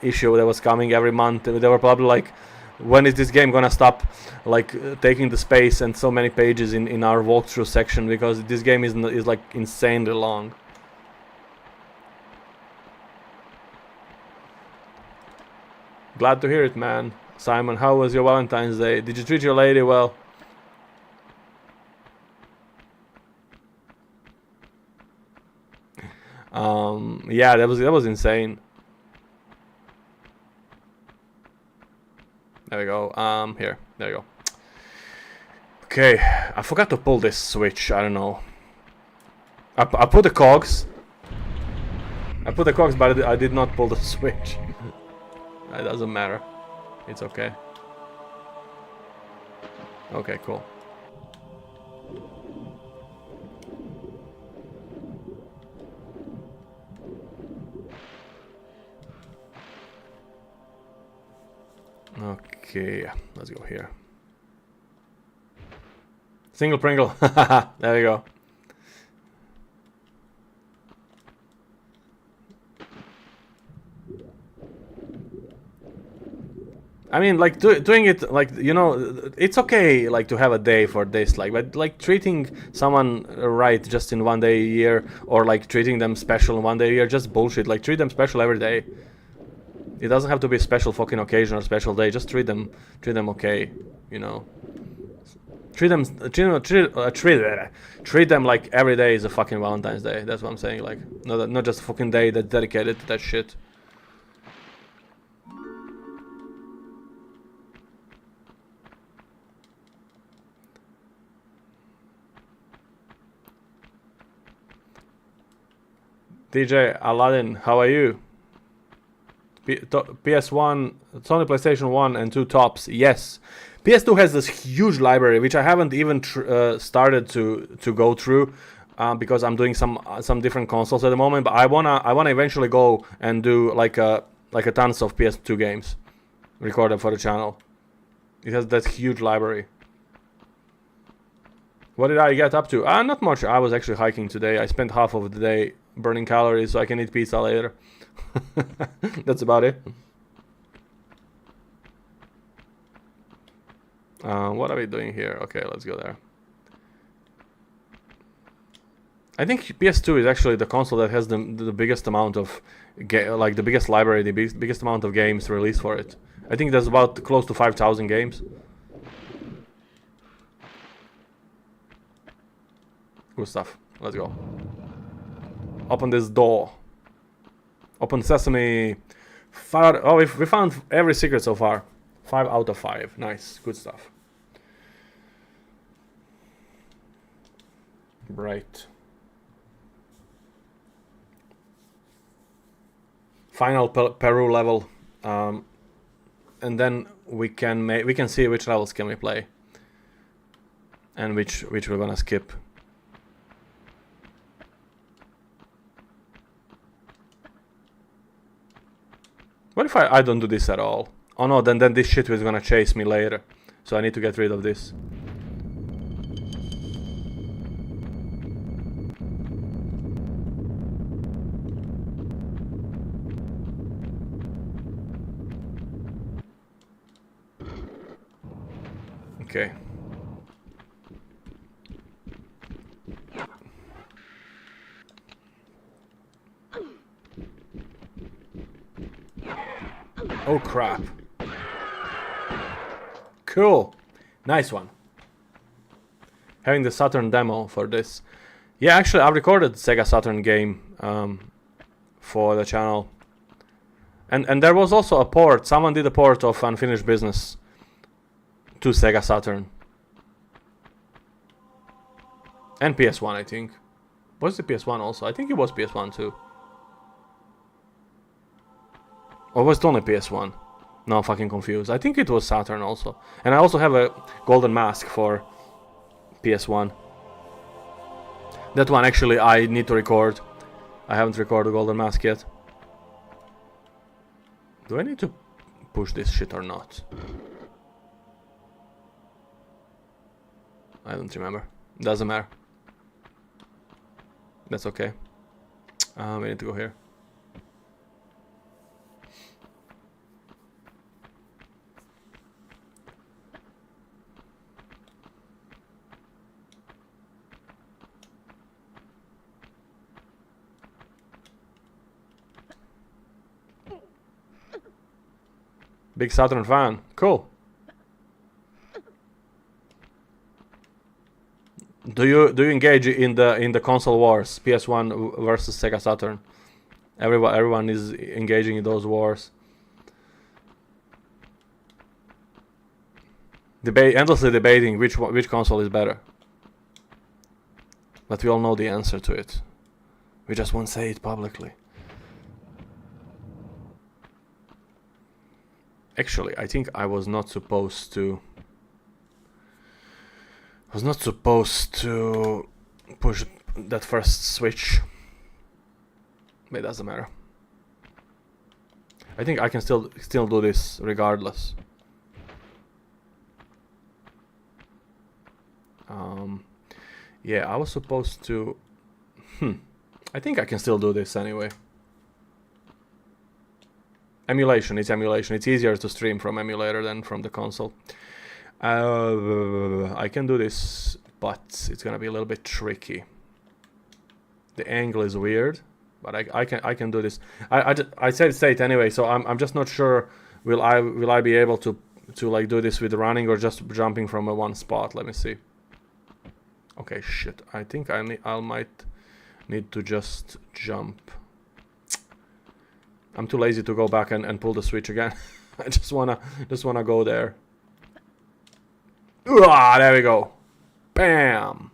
issue that was coming every month. They were probably like, when is this game gonna stop like taking the space and so many pages in our walkthrough section, because this game is like insanely long. Glad to hear it, man. Simon, how was your Valentine's Day? Did you treat your lady well? Yeah, that was insane. There we go. Here. There you go. Okay, I forgot to pull this switch. I don't know. I put the cogs. But I did not pull the switch. It doesn't matter. It's okay. Okay, cool. Okay, let's go here. Single Pringle. There we go. I mean, like doing it, like, you know, it's okay, like, to have a day for this, like, but like treating someone right just in 1 day a year, or like treating them special in 1 day a year, just bullshit. Like, treat them special every day. It doesn't have to be a special fucking occasion or special day. Just treat them okay, you know. Treat them like every day is a fucking Valentine's Day. That's what I'm saying. Like, not just a fucking day that's dedicated to that shit. DJ Aladdin, how are you? PS1, Sony PlayStation 1 and 2 tops, yes. PS2 has this huge library, which I haven't even started to go through. because I'm doing some different consoles at the moment. But I wanna eventually go and do like a tons of PS2 games, record them for the channel. It has that huge library. What did I get up to? Not much. I was actually hiking today. I spent half of the day burning calories so I can eat pizza later. That's about it. What are we doing here? Okay, let's go there. I think PS2 is actually the console that has the biggest amount of like the biggest library, the biggest amount of games released for it. I think there's about close to 5,000 games. Good stuff. Let's go. Open this door. Open sesame. Oh, we found every secret so far. 5 out of 5. Nice. Good stuff. Right. Final Peru level. And then we can see which levels can we play. And which we're gonna skip. What if I don't do this at all? Oh no, then this shit is gonna chase me later. So I need to get rid of this. Okay. Oh crap. Cool. Nice one. Having the Saturn demo for this. Yeah, actually I've recorded Sega Saturn game for the channel. And there was also a port. Someone did a port of Unfinished Business to Sega Saturn. And PS1, I think. Was it PS1 also? I think it was PS1 too. Or was it only PS1? No, I'm fucking confused. I think it was Saturn also. And I also have a Golden Mask for PS1. That one actually I need to record. I haven't recorded Golden Mask yet. Do I need to push this shit or not? I don't remember. Doesn't matter. That's okay. We need to go here. Big Saturn fan. Cool. Do you engage in the console wars? PS1 versus Sega Saturn. Everyone is engaging in those wars. Endlessly debating which console is better. But we all know the answer to it. We just won't say it publicly. Actually, I think I was not supposed to push that first switch. But it doesn't matter. I think I can still do this regardless. Yeah, I was supposed to. I think I can still do this anyway. Emulation, it's emulation. It's easier to stream from emulator than from the console. I can do this, but it's gonna be a little bit tricky. The angle is weird, but I can do this. I said state anyway, so I'm just not sure. Will I be able to like do this with running or just jumping from a one spot? Let me see. Okay, shit. I think I might need to just jump. I'm too lazy to go back and pull the switch again. I just wanna go there. Ah, there we go. Bam.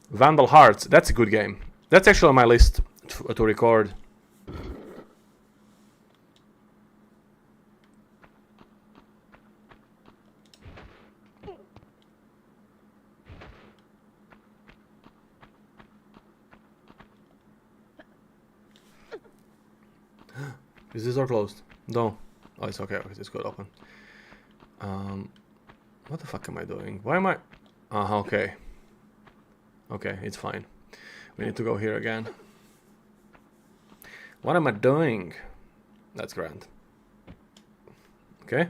Vandal Hearts. That's a good game. That's actually on my list to record. Is this door closed? No. Oh, it's okay. It's good. Open. What the fuck am I doing? Why am I? Okay. Okay, it's fine. We need to go here again. What am I doing? That's grand. Okay.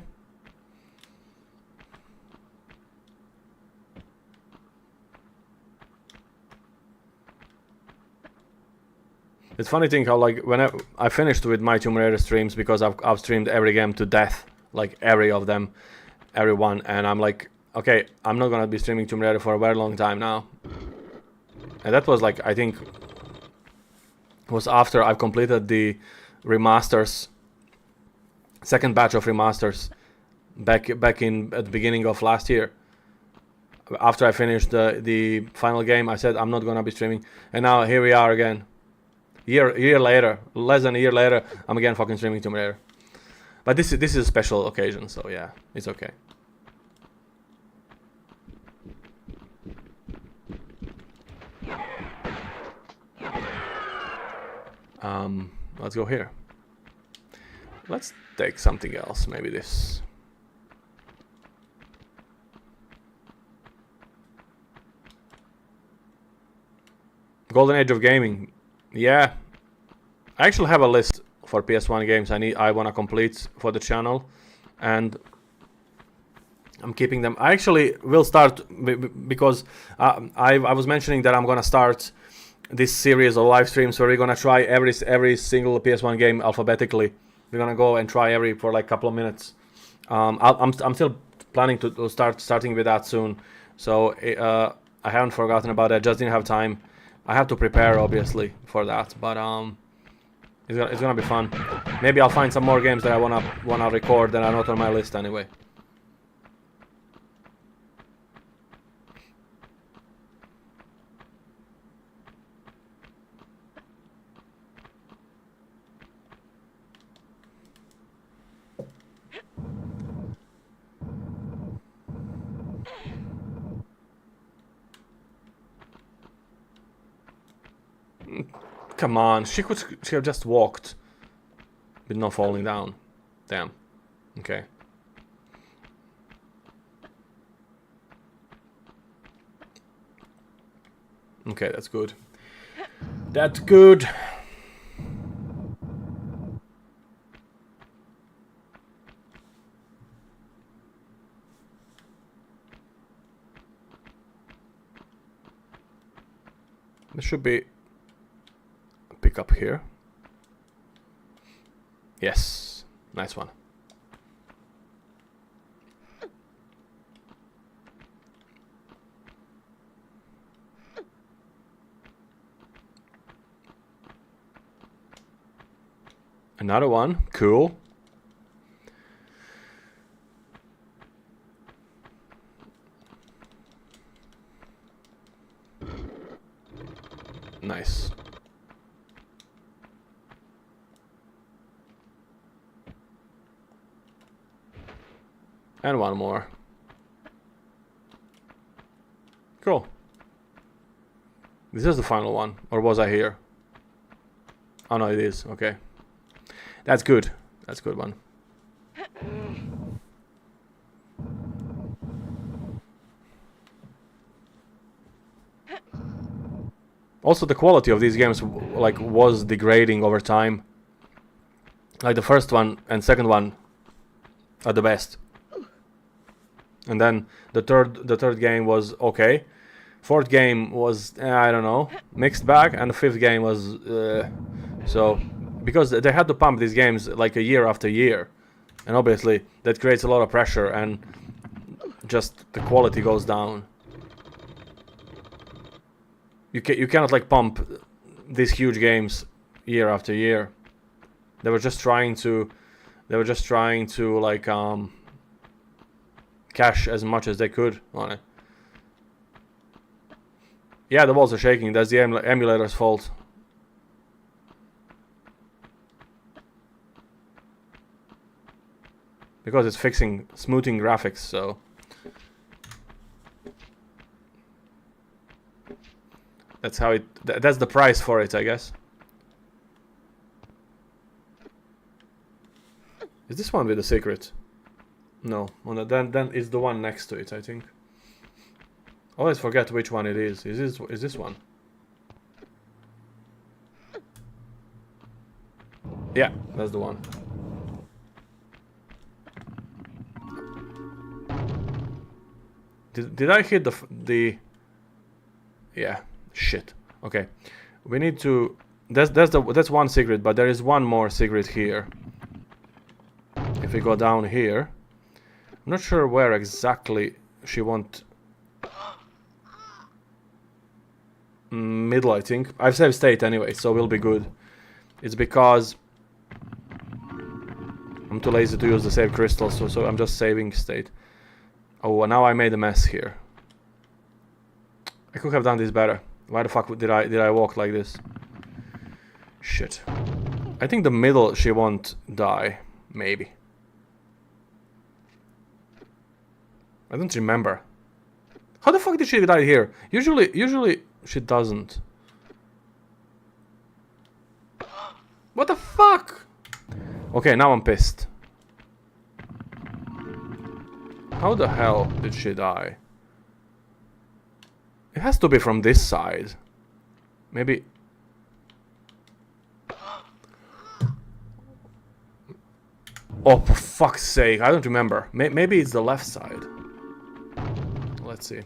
It's funny thing how like when I finished with my Tomb Raider streams, because I've streamed every game to death, like every of them, every one, and I'm like, okay, I'm not gonna be streaming Tomb Raider for a very long time now. And that was like, I think, was after I've completed the remasters, second batch of remasters, back in at the beginning of last year. After I finished the final game, I said I'm not gonna be streaming, and now here we are again. Year later, less than a year later, I'm again fucking streaming Tomb Raider. But this is a special occasion, so yeah, it's okay. Let's go here. Let's take something else, maybe this. Golden Age of Gaming. Yeah, I actually have a list for PS1 games I want to complete for the channel, and I'm keeping them. I actually will start because I was mentioning that I'm gonna start this series of live streams where we're gonna try every single PS1 game alphabetically. We're gonna go and try every for like a couple of minutes. I'm still planning to starting with that soon, so I haven't forgotten about it. Just didn't have time. I have to prepare obviously for that, but it's gonna be fun. Maybe I'll find some more games that I wanna record that are not on my list anyway. Come on, she have just walked with no falling down. Damn. Okay. Okay, that's good. That's good. There should be pick up here. Yes, nice one. Another one, cool. Nice. And one more. Cool. This is the final one, or was I here? Oh no, it is. Okay. That's good. That's a good one. Also, the quality of these games like was degrading over time. Like the first one and second one are the best. And then the third game was okay. Fourth game was I don't know, mixed bag, and the fifth game was so because they had to pump these games like a year after year, and obviously that creates a lot of pressure and just the quality goes down. You cannot like pump these huge games year after year. They were just trying to like cash as much as they could on it. Yeah, the walls are shaking. That's the emulator's fault. Because it's fixing smoothing graphics, so that's how it. That's the price for it, I guess. Is this one with the secret? No. Then it's the one next to it, I think. Always forget which one it is. Is this one? Yeah, that's the one. Did I hit the? Yeah, shit. Okay, we need to. That's one secret, but there is one more secret here. If we go down here, I'm not sure where exactly she wants. Middle, I think. I've saved state anyway, so we'll be good. It's because I'm too lazy to use the save crystal, so I'm just saving state. Oh, now I made a mess here. I could have done this better. Why the fuck did I walk like this? Shit. I think the middle she won't die. Maybe. I don't remember. How the fuck did she die here? Usually she doesn't. What the fuck? Okay, now I'm pissed. How the hell did she die? It has to be from this side. Maybe. Oh, for fuck's sake, I don't remember. Maybe it's the left side. Let's see.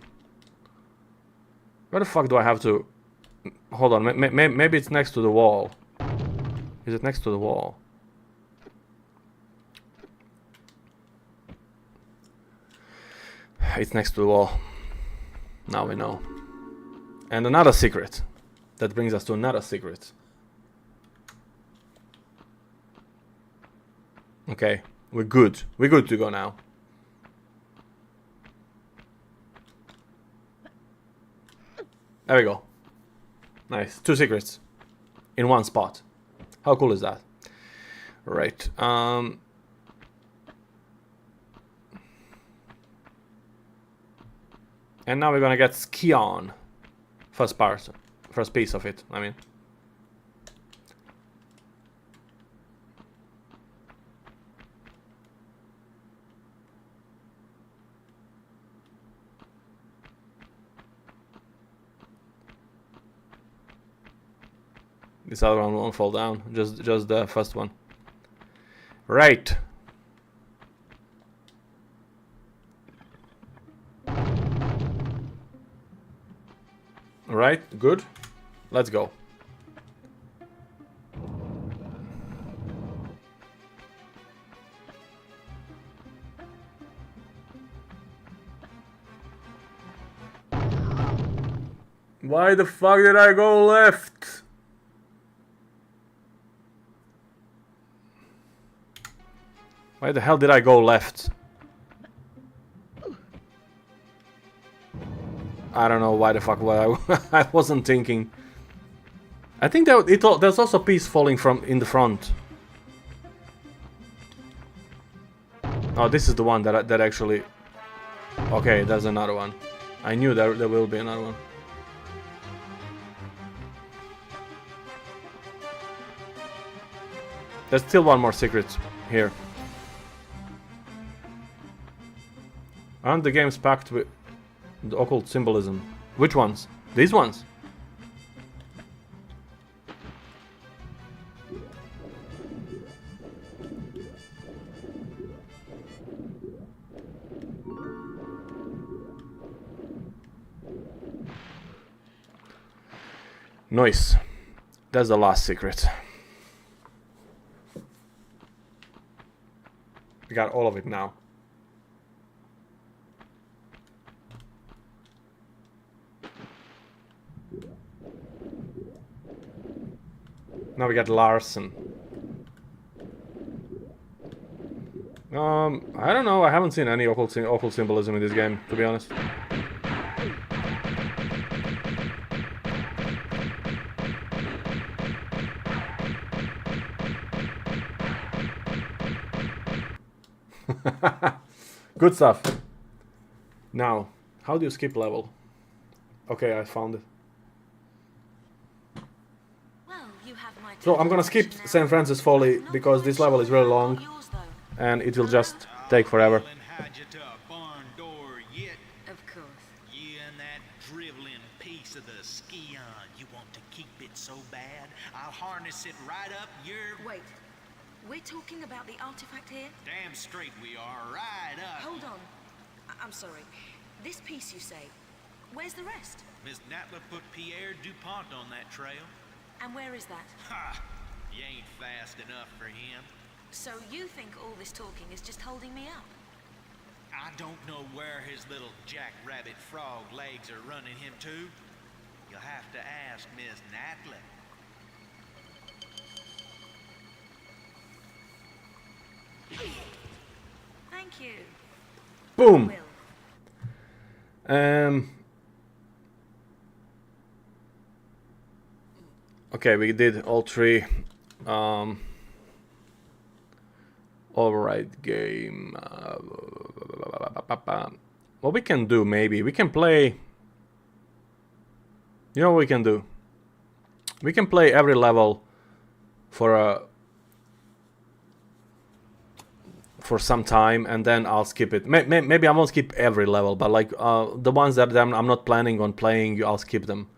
Where the fuck do I have to... Hold on, maybe it's next to the wall. Is it next to the wall? It's next to the wall. Now we know. And another secret. That brings us to another secret. Okay, we're good. We're good to go now. There we go. Nice. 2 secrets. In one spot. How cool is that? Right. And now we're gonna get ski on. First part. First piece of it, I mean. This other one won't fall down, just the first one. Right. Alright, good. Let's go. Why the fuck did I go left? Why the hell did I go left? I don't know why the fuck I wasn't thinking. I think that there's also a piece falling from in the front. Oh, this is the one that actually. Okay, there's another one. I knew there will be another one. There's still one more secret here. Aren't the games packed with the occult symbolism? Which ones? These ones? Nice. That's the last secret. We got all of it now. Now we got Larson. I don't know. I haven't seen any occult symbolism in this game, to be honest. Good stuff. Now, how do you skip level? Okay, I found it. So I'm gonna skip St. Francis Folly because this level is really long and it will just take forever. Of course. You and that dribbling piece of the ski on. You want to keep it so bad? I'll harness it right up your... Wait. We're talking about the artifact here? Damn straight we are. Right up. Hold on. I'm sorry. This piece you say, where's the rest? Miss Natla put Pierre DuPont on that trail. And where is that? Ha! You ain't fast enough for him. So you think all this talking is just holding me up? I don't know where his little jackrabbit frog legs are running him to. You'll have to ask Miss Natla. Thank you. Boom! Will. Okay, we did all three. Alright, game. What we can do, maybe we can play. You know what we can do? We can play every level for some time, and then I'll skip it. Maybe I won't skip every level, but like the ones that I'm not planning on playing, I'll skip them.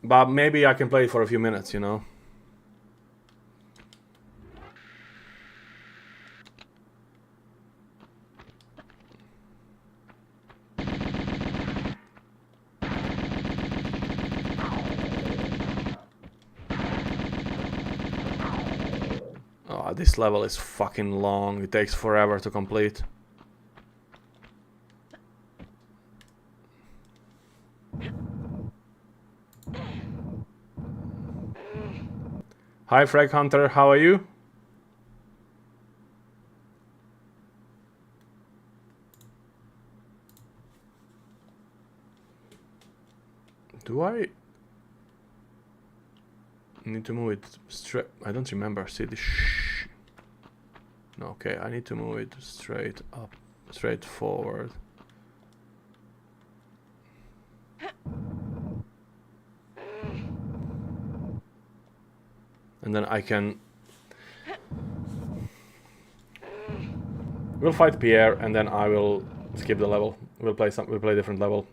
But maybe I can play it for a few minutes, you know. Oh, this level is fucking long. It takes forever to complete. Hi, Frag Hunter. How are you? Do I need to move it straight? I don't remember. See the No, okay, I need to move it straight up, straight forward. And then I can... We'll fight Pierre, and then I will skip the level. We'll play a different level.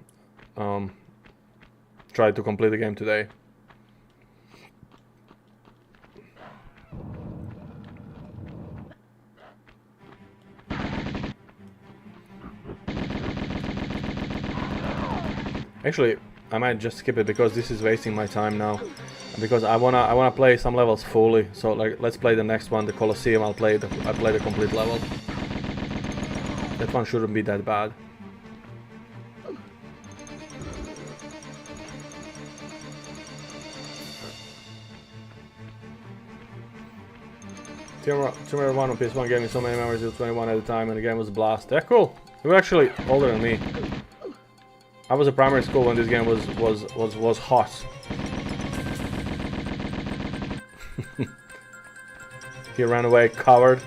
Try to complete the game today. Actually, I might just skip it because this is wasting my time now. Because I wanna play some levels fully. So like, let's play the next one, the Colosseum. I'll play the complete level. That one shouldn't be that bad. Tomb Raider 1 on PS1 gave me so many memories. It was 21 at the time, and the game was a blast. Yeah, cool. You were actually older than me. I was in primary school when this game was hot. He ran away, coward.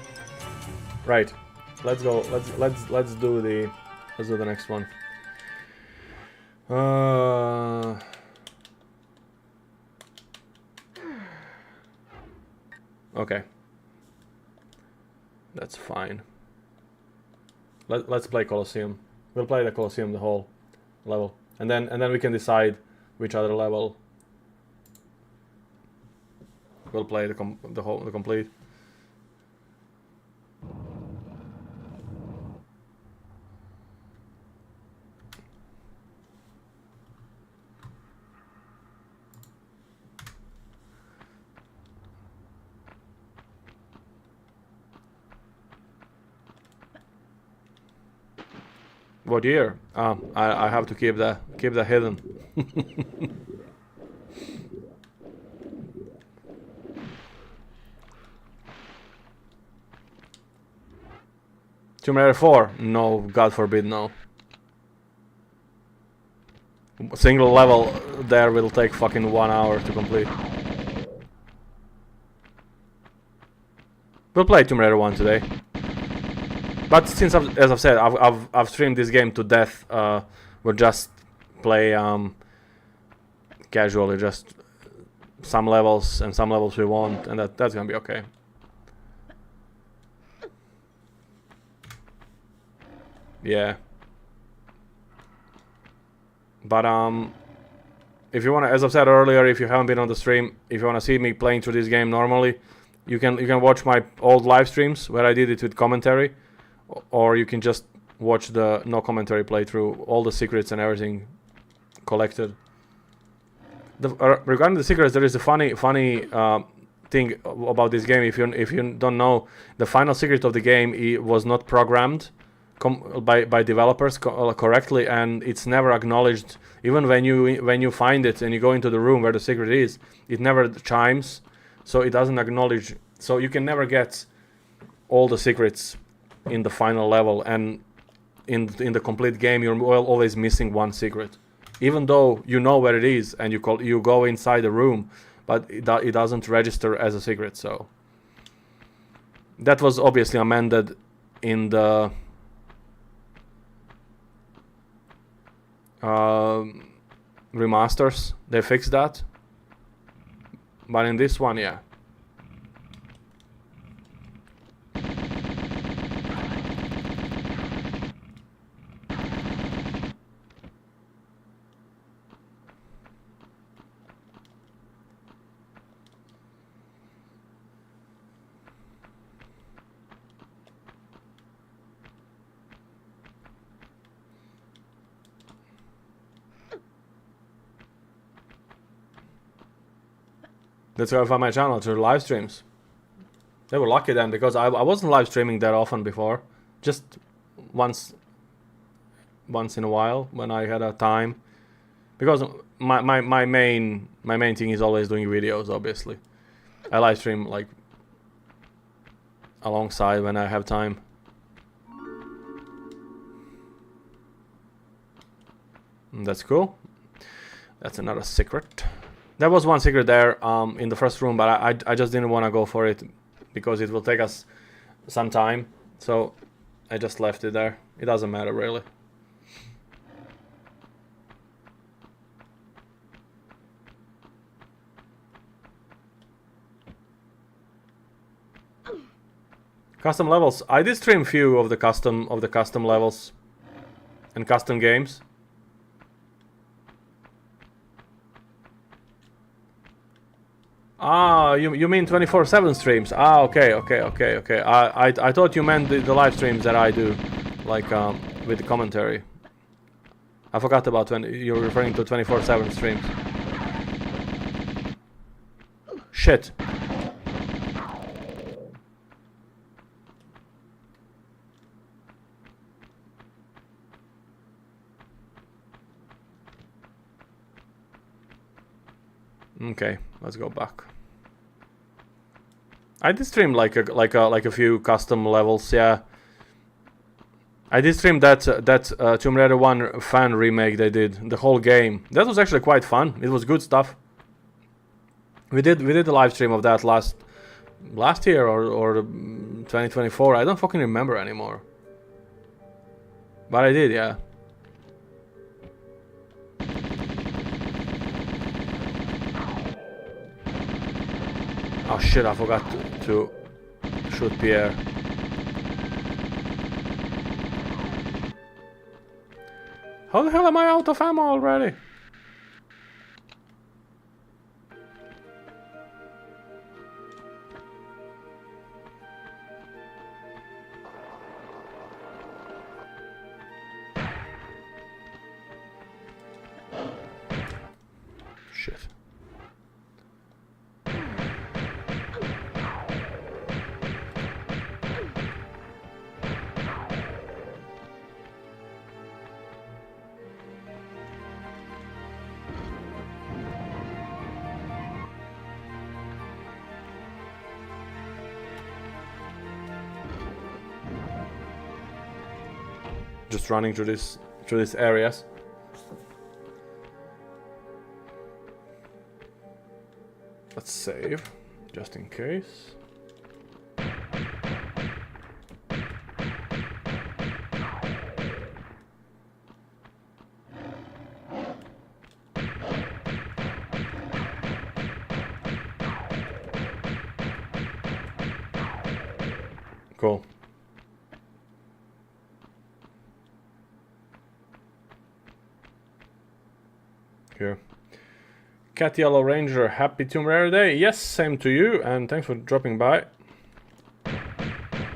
Right. Let's go. Let's do the next one. Okay. That's fine. Let's play Colosseum. We'll play the Colosseum the whole level, and then we can decide which other level we'll play the complete. What year? I have to keep that hidden. Tomb Raider 4? No, God forbid, no. A single level there will take fucking 1 hour to complete. We'll play Tomb Raider 1 today. But since, as I've said, I've streamed this game to death, we'll just play casually, just some levels we want, and that's gonna be okay. Yeah. But if you wanna, as I've said earlier, if you haven't been on the stream, if you wanna see me playing through this game normally, you can watch my old live streams where I did it with commentary, or you can just watch the no commentary playthrough, all the secrets and everything collected. Regarding the secrets, there is a funny thing about this game. If you don't know, the final secret of the game was not programmed by developers correctly, and it's never acknowledged. Even when you find it and you go into the room where the secret is, it never chimes, so it doesn't acknowledge. So you can never get all the secrets in the final level, and in the complete game you're always missing one secret, even though you know where it is and you go inside the room, but it doesn't register as a secret. So that was obviously amended in the remasters. They fixed that, but in this one, yeah. That's why I found my channel through live streams. They were lucky then, because I wasn't live streaming that often before. Just once in a while when I had a time. Because my main thing is always doing videos, obviously. I live stream like alongside when I have time. And that's cool. That's another secret. There was one secret there in the first room, but I just didn't want to go for it because it will take us some time. So I just left it there. It doesn't matter really. Custom levels. I did stream few of the custom levels and custom games. Ah, you mean 24/7 streams? Ah, okay. I thought you meant the live streams that I do, like with the commentary. I forgot about when you're referring to 24/7 streams. Shit. Okay, let's go back. I did stream like a few custom levels, yeah. I did stream that Tomb Raider 1 fan remake they did, the whole game. That was actually quite fun. It was good stuff. We did a live stream of that last year or 2024. I don't fucking remember anymore. But I did, yeah. Oh shit, I forgot to shoot Pierre. How the hell am I out of ammo already? Shit. Just running through these areas. Let's save, just in case. Cool. here. Cat Yellow Ranger, happy Tomb Raider Day. Yes, same to you, and thanks for dropping by.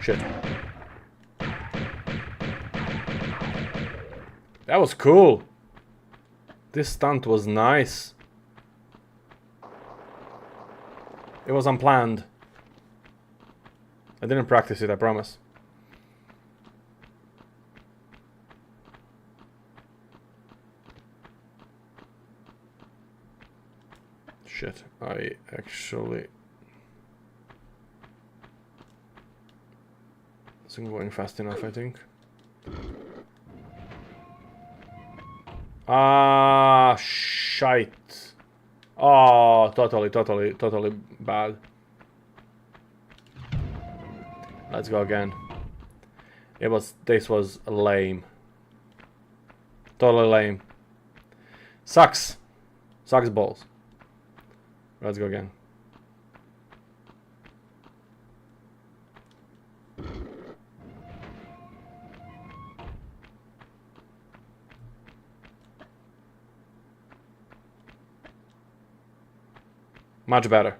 Shit. That was cool. This stunt was nice. It was unplanned. I didn't practice it, I promise. Shit, I actually wasn't going fast enough, I think. Ah, shite. Oh, totally bad. Let's go again. This was lame. Totally lame. Sucks. Sucks balls. Let's go again. Much better.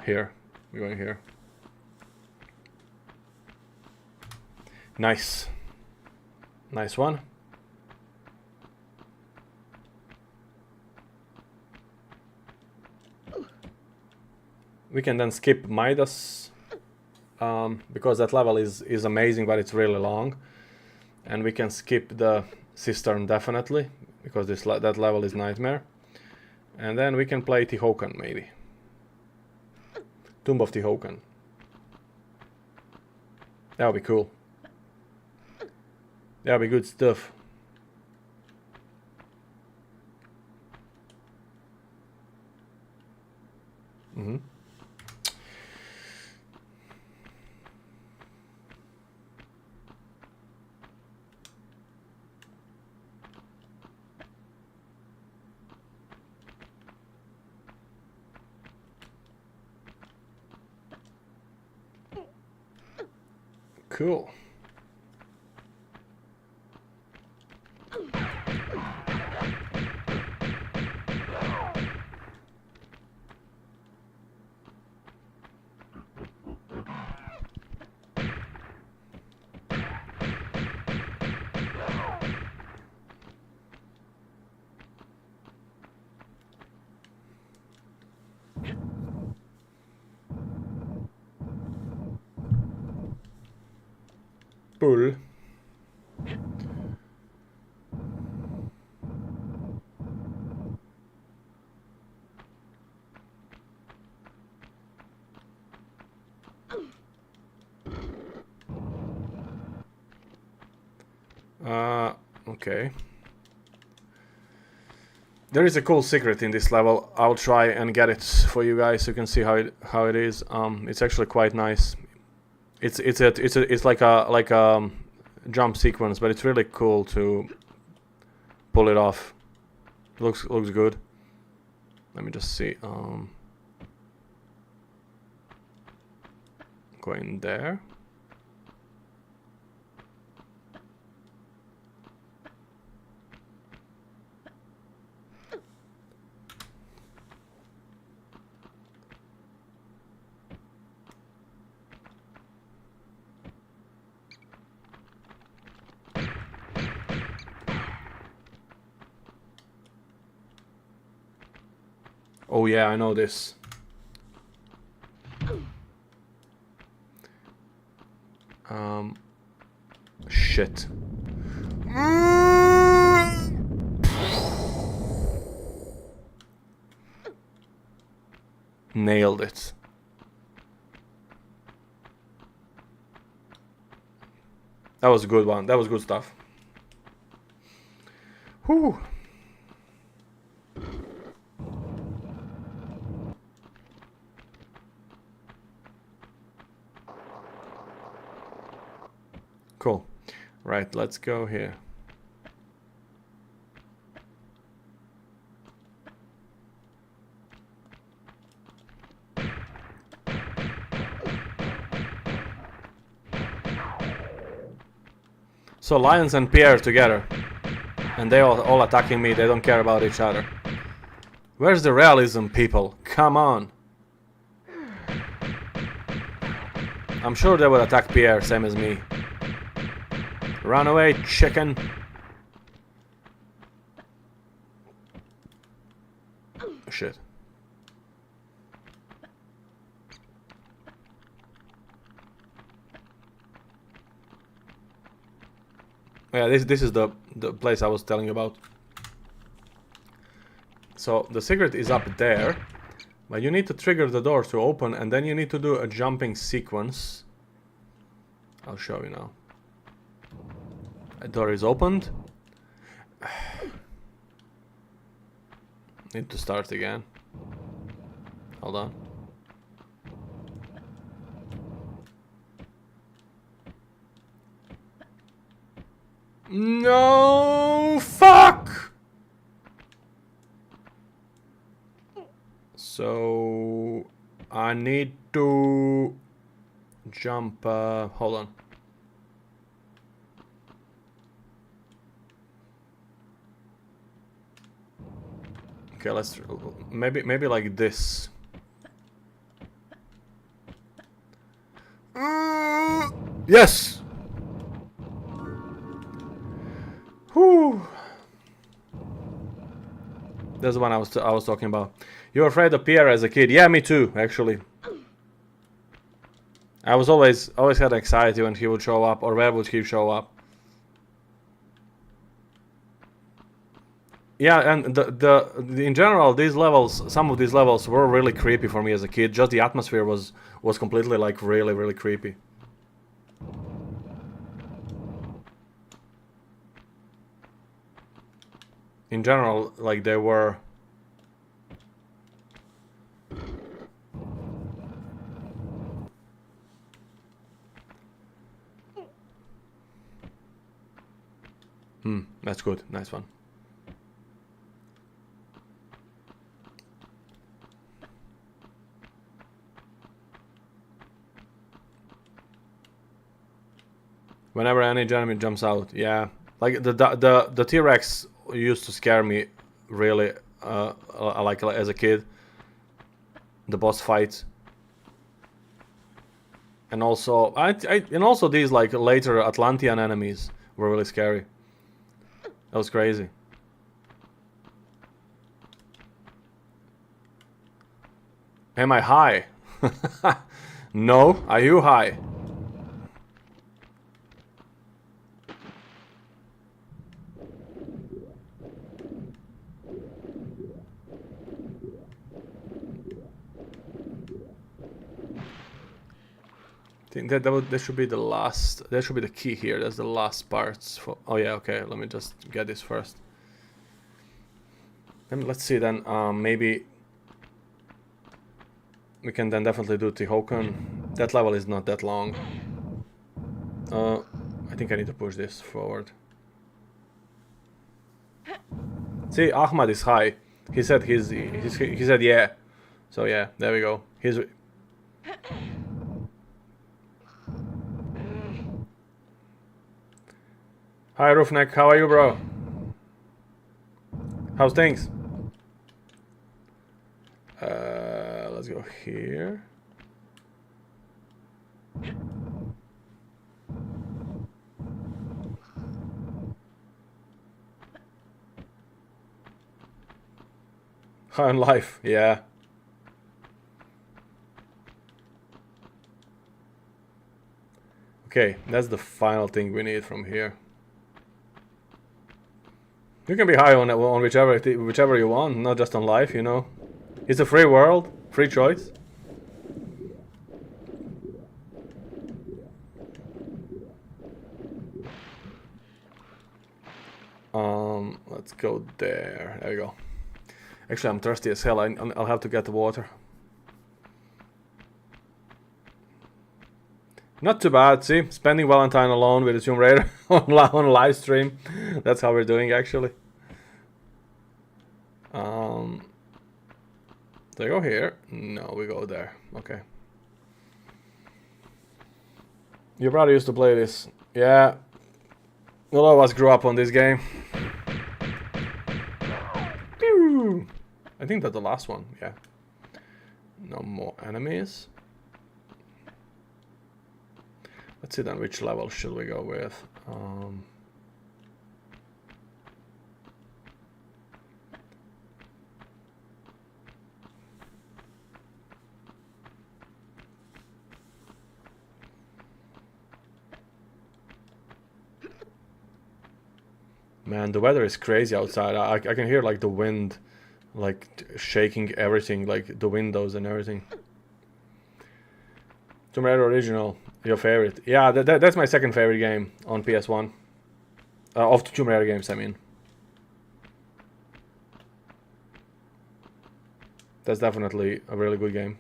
Here. We're going here. Nice. Nice one. We can then skip Midas, because that level is amazing, but it's really long. And we can skip the Cistern definitely, because that level is nightmare. And then we can play Tihocan maybe. Tomb of Tihocan. That would be cool. That would be good stuff. Mm-hmm. Cool. Pull. Okay. There is a cool secret in this level. I'll try and get it for you guys so you can see how it is. It's actually quite nice. It's like a jump sequence, but it's really cool to pull it off. Looks good. Let me just see. Going there. Oh yeah, I know this. Shit. Nailed it. That was a good one. That was good stuff. Whew. Cool. Right, let's go here. So Lions and Pierre together. And they all attacking me, they don't care about each other. Where's the realism, people? Come on. I'm sure they will attack Pierre, same as me. Run away, chicken. Shit. Yeah, this is the place I was telling you about. So the secret is up there, but you need to trigger the door to open, and then you need to do a jumping sequence. I'll show you now. A door is opened. Need to start again. Hold on. No, fuck! So I need to jump, hold on. Okay, let's maybe like this. Yes. Whew. That's the one I was talking about. You were afraid of Pierre as a kid? Yeah, me too, actually. I was always had anxiety when he would show up, or where would he show up. Yeah, and the in general, these levels, some of these levels were really creepy for me as a kid. Just the atmosphere was completely like really creepy. In general, like they were. That's good. Nice one. Whenever any enemy jumps out, yeah. Like the T-Rex used to scare me really like as a kid. The boss fights. And also and also these like later Atlantean enemies were really scary. That was crazy. Am I high? No, are you high? I think that should be the last. That should be the key here. That's the last parts for. Oh yeah, okay. Let me just get this first. Let's see then. Maybe we can then definitely do Tihokan. That level is not that long. I think I need to push this forward. See, Ahmad is high. He said he said yeah. So yeah, there we go. He's. Hi Roofneck, how are you, bro? How's things? Let's go here. High on life, yeah. Okay, that's the final thing we need from here. You can be high on whichever you want, not just on life, you know. It's a free world, free choice. Let's go there. There we go. Actually, I'm thirsty as hell. I'll have to get the water. Not too bad, see? Spending Valentine alone with the Tomb Raider on live stream. That's how we're doing, actually. Do I go here? No, we go there. Okay. Your brother used to play this. Yeah. A lot of us grew up on this game. Pew! I think that's the last one, yeah. No more enemies. Let's see then which level should we go with. Man, the weather is crazy outside. I can hear like the wind, like shaking everything, like the windows and everything. Tomb Raider original, your favorite? Yeah, that's my second favorite game on PS1. Of the Tomb Raider games, I mean. That's definitely a really good game.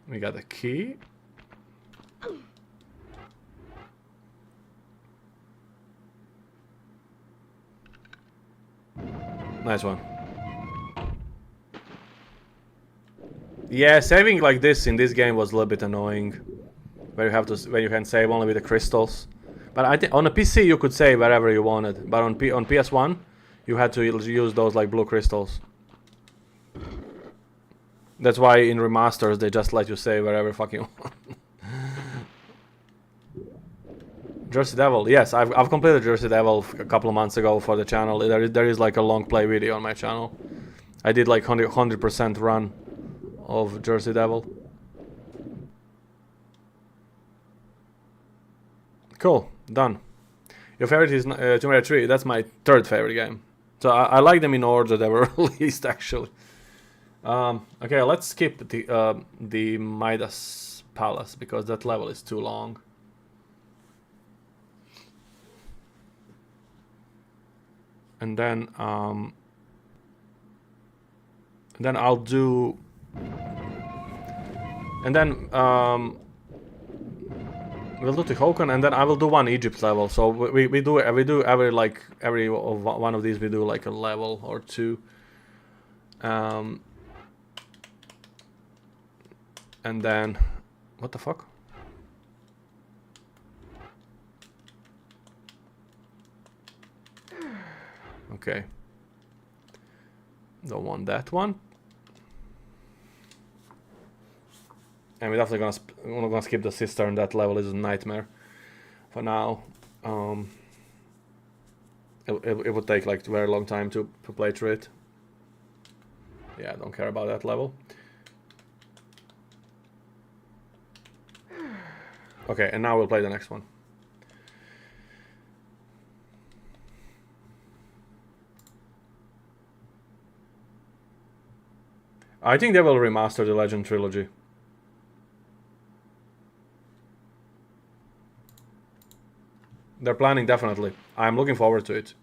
We got the key. Nice one. Yeah, saving like this in this game was a little bit annoying. Where you can save only with the crystals. But I think on a PC you could save wherever you wanted. But on PS1 you had to use those like blue crystals. That's why in remasters they just let you save wherever fucking you want. Jersey Devil, yes, I've completed Jersey Devil a couple of months ago for the channel. There is like a long play video on my channel. I did like 100% run of Jersey Devil. Cool, done. Your favorite is Tomb Raider 3. That's my third favorite game. So I like them in order they were released actually. Okay, let's skip the Midas Palace because that level is too long. And then I'll do, and then we'll do Tihocan, and then I will do one Egypt level. So we do every like every one of these we do like a level or two. And then what the fuck? Okay. Don't want that one. And we're definitely gonna skip the cistern. That level is a nightmare. For now, it would take like a very long time to play through it. Yeah, I don't care about that level. Okay, and now we'll play the next one. I think they will remaster the Legend trilogy. They're planning, definitely. I'm looking forward to it.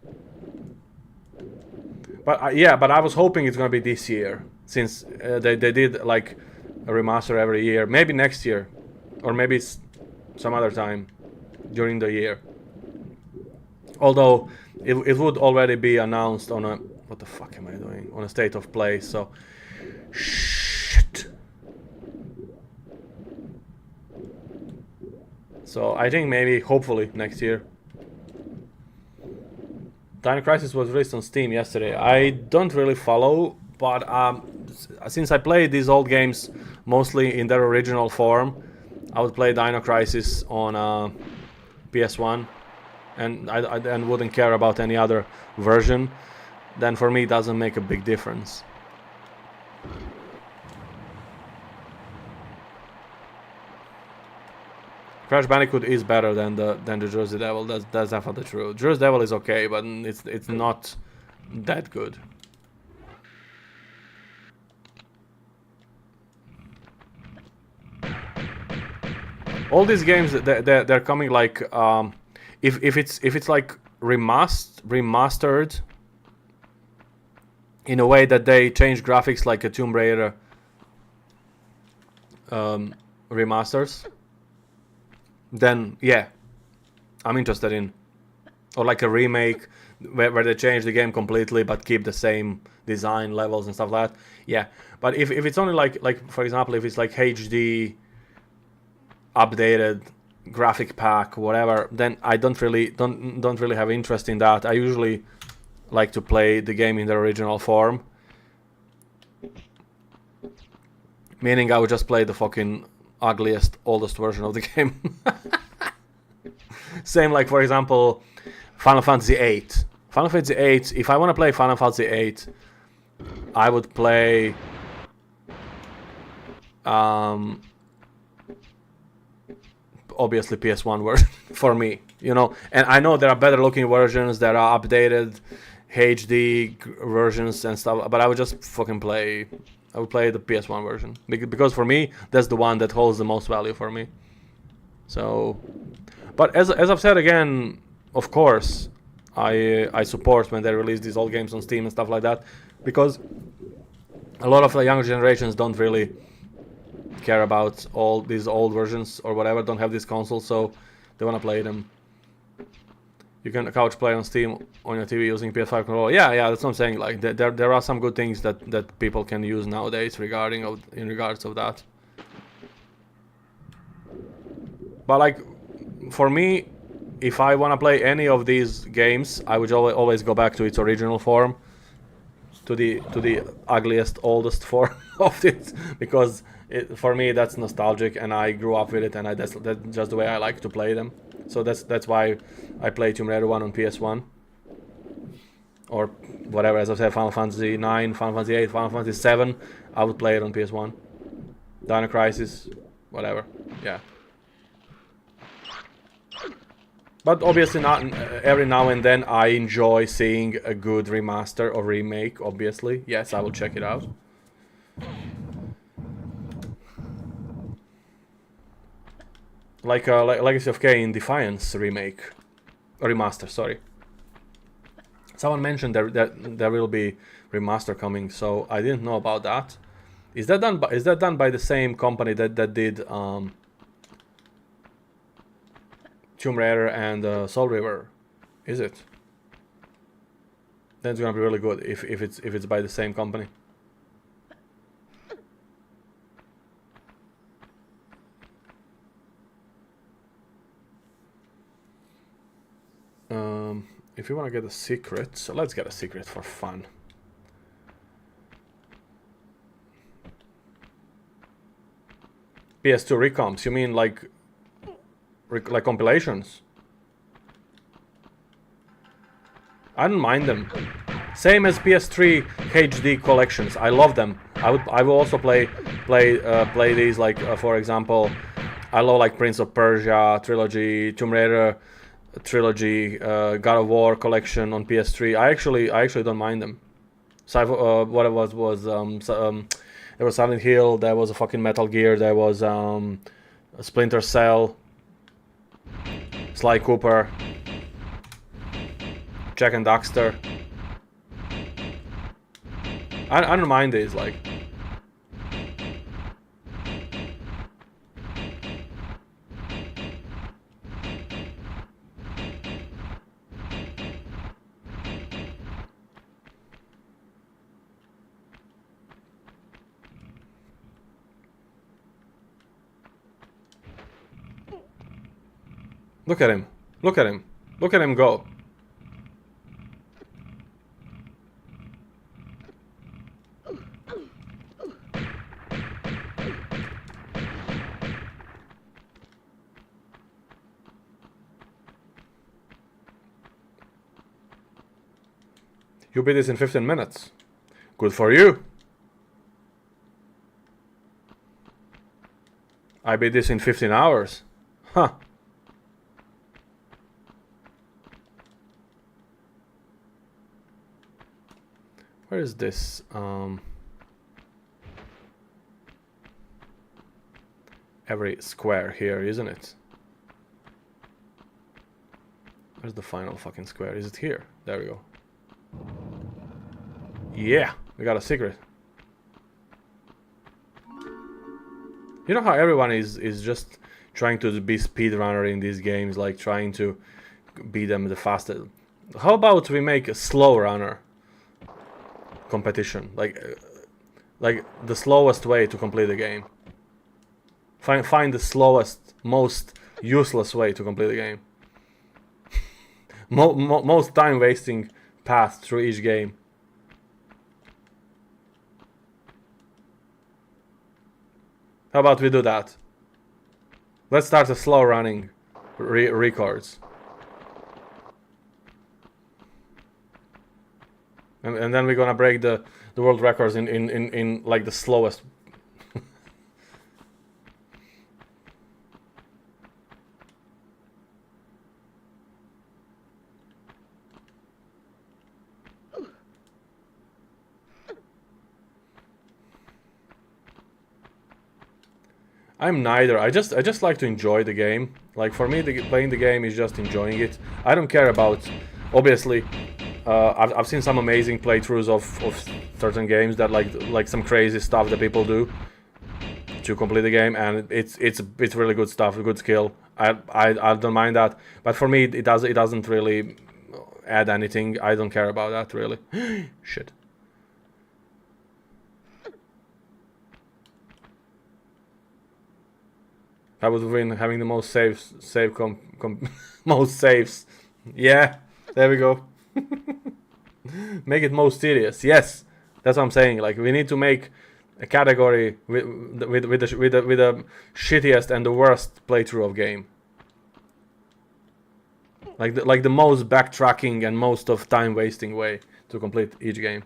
But yeah, but I was hoping it's gonna be this year, since they did like a remaster every year. Maybe next year, or maybe some other time during the year. Although it would already be announced on a, what the fuck am I doing? On a state of play, so shit. So I think maybe, hopefully, next year. Dino Crisis was released on Steam yesterday. I don't really follow, but since I played these old games mostly in their original form, I would play Dino Crisis on PS1, and I wouldn't care about any other version. Then for me, it doesn't make a big difference. Crash Bandicoot is better than the Jersey Devil. That's definitely true. Jersey Devil is okay, but it's not that good. all these games they're coming like if it's like remastered in a way that they change graphics like a Tomb Raider remasters, then yeah, I'm interested in. Or like a remake where they change the game completely but keep the same design levels and stuff like that. Yeah, but if it's only like for example, if it's like HD updated graphic pack whatever, then I don't really have interest in that. I usually like to play the game in the original form, meaning I would just play the fucking ugliest, oldest version of the game. Same like, for example, Final Fantasy VIII. Final Fantasy VIII, if I want to play Final Fantasy VIII, I would play obviously PS1 version for me, you know. And I know there are better looking versions, there are updated HD versions and stuff, but I would just fucking play, I would play the PS1 version because for me that's the one that holds the most value for me. So, but as I've said again, of course I support when they release these old games on Steam and stuff like that, because a lot of the younger generations don't really care about all these old versions or whatever, don't have these consoles, so they want to play them. You can couch play on Steam on your TV using PS5 controller. Yeah, that's what I'm saying. Like there are some good things that people can use nowadays in regards of that. But like for me, if I want to play any of these games, I would always go back to its original form, to the ugliest, oldest form of it, because for me that's nostalgic and I grew up with it, and that's just the way I like to play them. So that's why I play Tomb Raider 1 on PS1, or whatever. As I said, Final Fantasy 9, Final Fantasy 8, Final Fantasy 7, I would play it on PS1. Dino Crisis, whatever. Yeah. But obviously, not every now and then I enjoy seeing a good remaster or remake. Obviously, yes, I will check it out. Like Legacy of Kain Defiance remake, or remaster. Sorry. Someone mentioned there will be remaster coming, so I didn't know about that. Is that done by the same company that did Tomb Raider and Soul River? Is it? Then it's gonna be really good if it's by the same company. If you want to get a secret, so let's get a secret for fun. PS2 recomps, you mean like compilations? I don't mind them. Same as PS3 HD collections. I love them. I will also play these, like for example, I love like Prince of Persia trilogy, Tomb Raider trilogy, God of War collection on PS3. I actually don't mind them. So what it was there was Silent Hill, there was a fucking Metal Gear, there was a Splinter Cell, Sly Cooper, Jack and Daxter. I don't mind these, like. Look at him. Look at him. Look at him go. You beat this in 15 minutes. Good for you. I beat this in 15 hours. Huh. Where is this? every square here, isn't it? Where's the final fucking square? Is it here? There we go. Yeah, we got a secret. You know how everyone is just trying to be speedrunner in these games, like trying to beat them the fastest. How about we make a slow runner competition, like the slowest way to complete the game. Find the slowest, most useless way to complete the game. Most time wasting path through each game. How about we do that? Let's start a slow running records. And then we're gonna break the world records in like the slowest. I'm neither. I just like to enjoy the game. Like for me, playing the game is just enjoying it. I don't care about. Obviously, I've seen some amazing playthroughs of certain games that like some crazy stuff that people do to complete the game, and it's really good stuff, good skill. I don't mind that, but for me it doesn't really add anything. I don't care about that really. Shit. I would win having the most saves, most saves. Yeah, there we go. Make it most serious. Yes, that's what I'm saying. Like we need to make a category with the shittiest and the worst playthrough of game. Like the most backtracking and most of time wasting way to complete each game.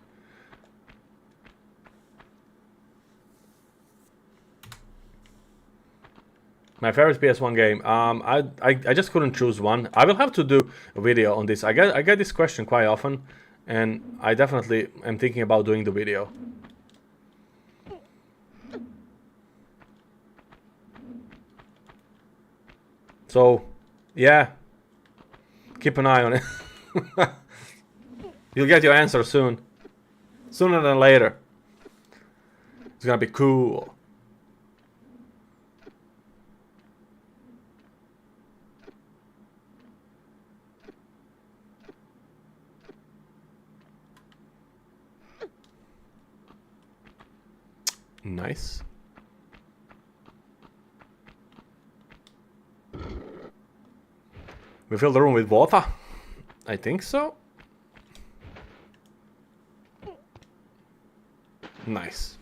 My favorite PS1 game. I just couldn't choose one. I will have to do a video on this. I get this question quite often, and I definitely am thinking about doing the video. So, yeah, keep an eye on it. You'll get your answer soon, sooner than later. It's gonna be cool. Nice. We fill the room with water? I think so. Nice.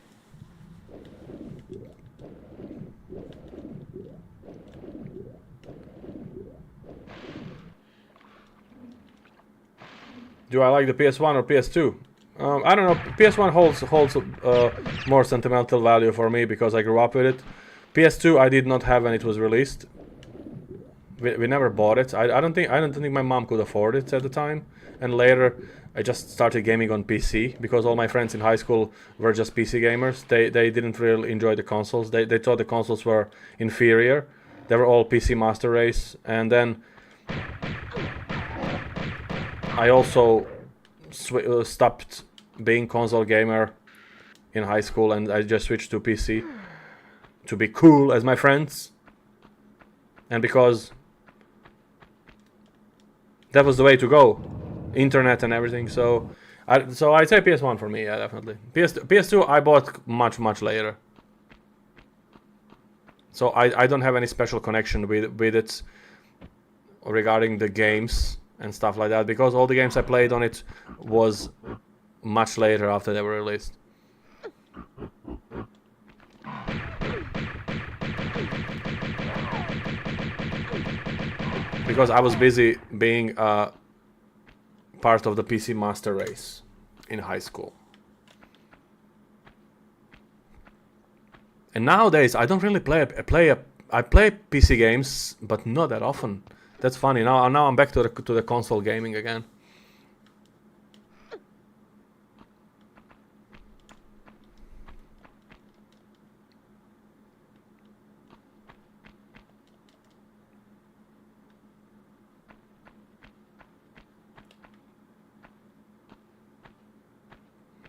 Do I like the PS1 or PS2? I don't know. PS1 holds more sentimental value for me because I grew up with it. PS2 I did not have when it was released. We never bought it. I don't think my mom could afford it at the time. And later I just started gaming on PC because all my friends in high school were just PC gamers. They didn't really enjoy the consoles. They thought the consoles were inferior. They were all PC Master Race. And then I also stopped being console gamer in high school, and I just switched to PC to be cool as my friends, and because that was the way to go, internet and everything. So I'd say PS1 for me, yeah, definitely. PS2 I bought much later, so I don't have any special connection with it regarding the games and stuff like that, because all the games I played on it was much later after they were released. Because I was busy being part of the PC Master Race in high school. And nowadays I don't really I play PC games, but not that often. That's funny. Now I'm back to the console gaming again.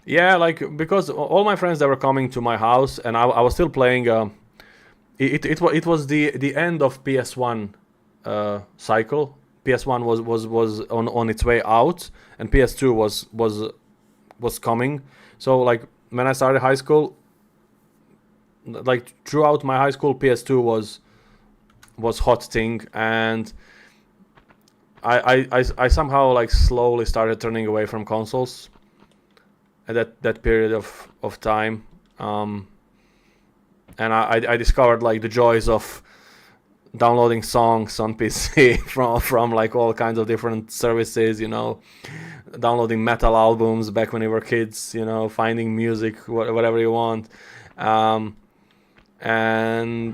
Yeah, like because all my friends that were coming to my house, and I was still playing. It was the end of PS1 cycle. PS1 was on its way out, and PS2 was coming. So like when I started high school, like throughout my high school, PS2 was hot thing, and I somehow like slowly started turning away from consoles at that period of time, and I discovered like the joys of downloading songs on PC from like all kinds of different services, you know, downloading metal albums back when we were kids, you know, finding music, whatever you want, and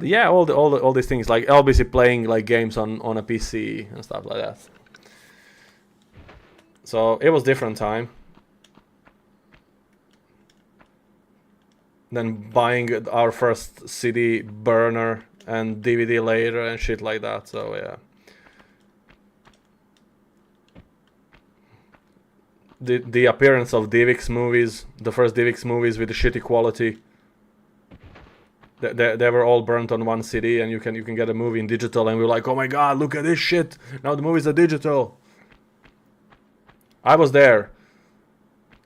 yeah, all these things, like obviously playing like games on a PC and stuff like that. So it was different time. Then buying our first CD burner and DVD later and shit like that. So yeah, the appearance of DivX movies, the first DivX movies with the shitty quality, they were all burnt on one CD, and you can get a movie in digital, and we're like, oh my god, look at this shit! Now the movies are digital. I was there,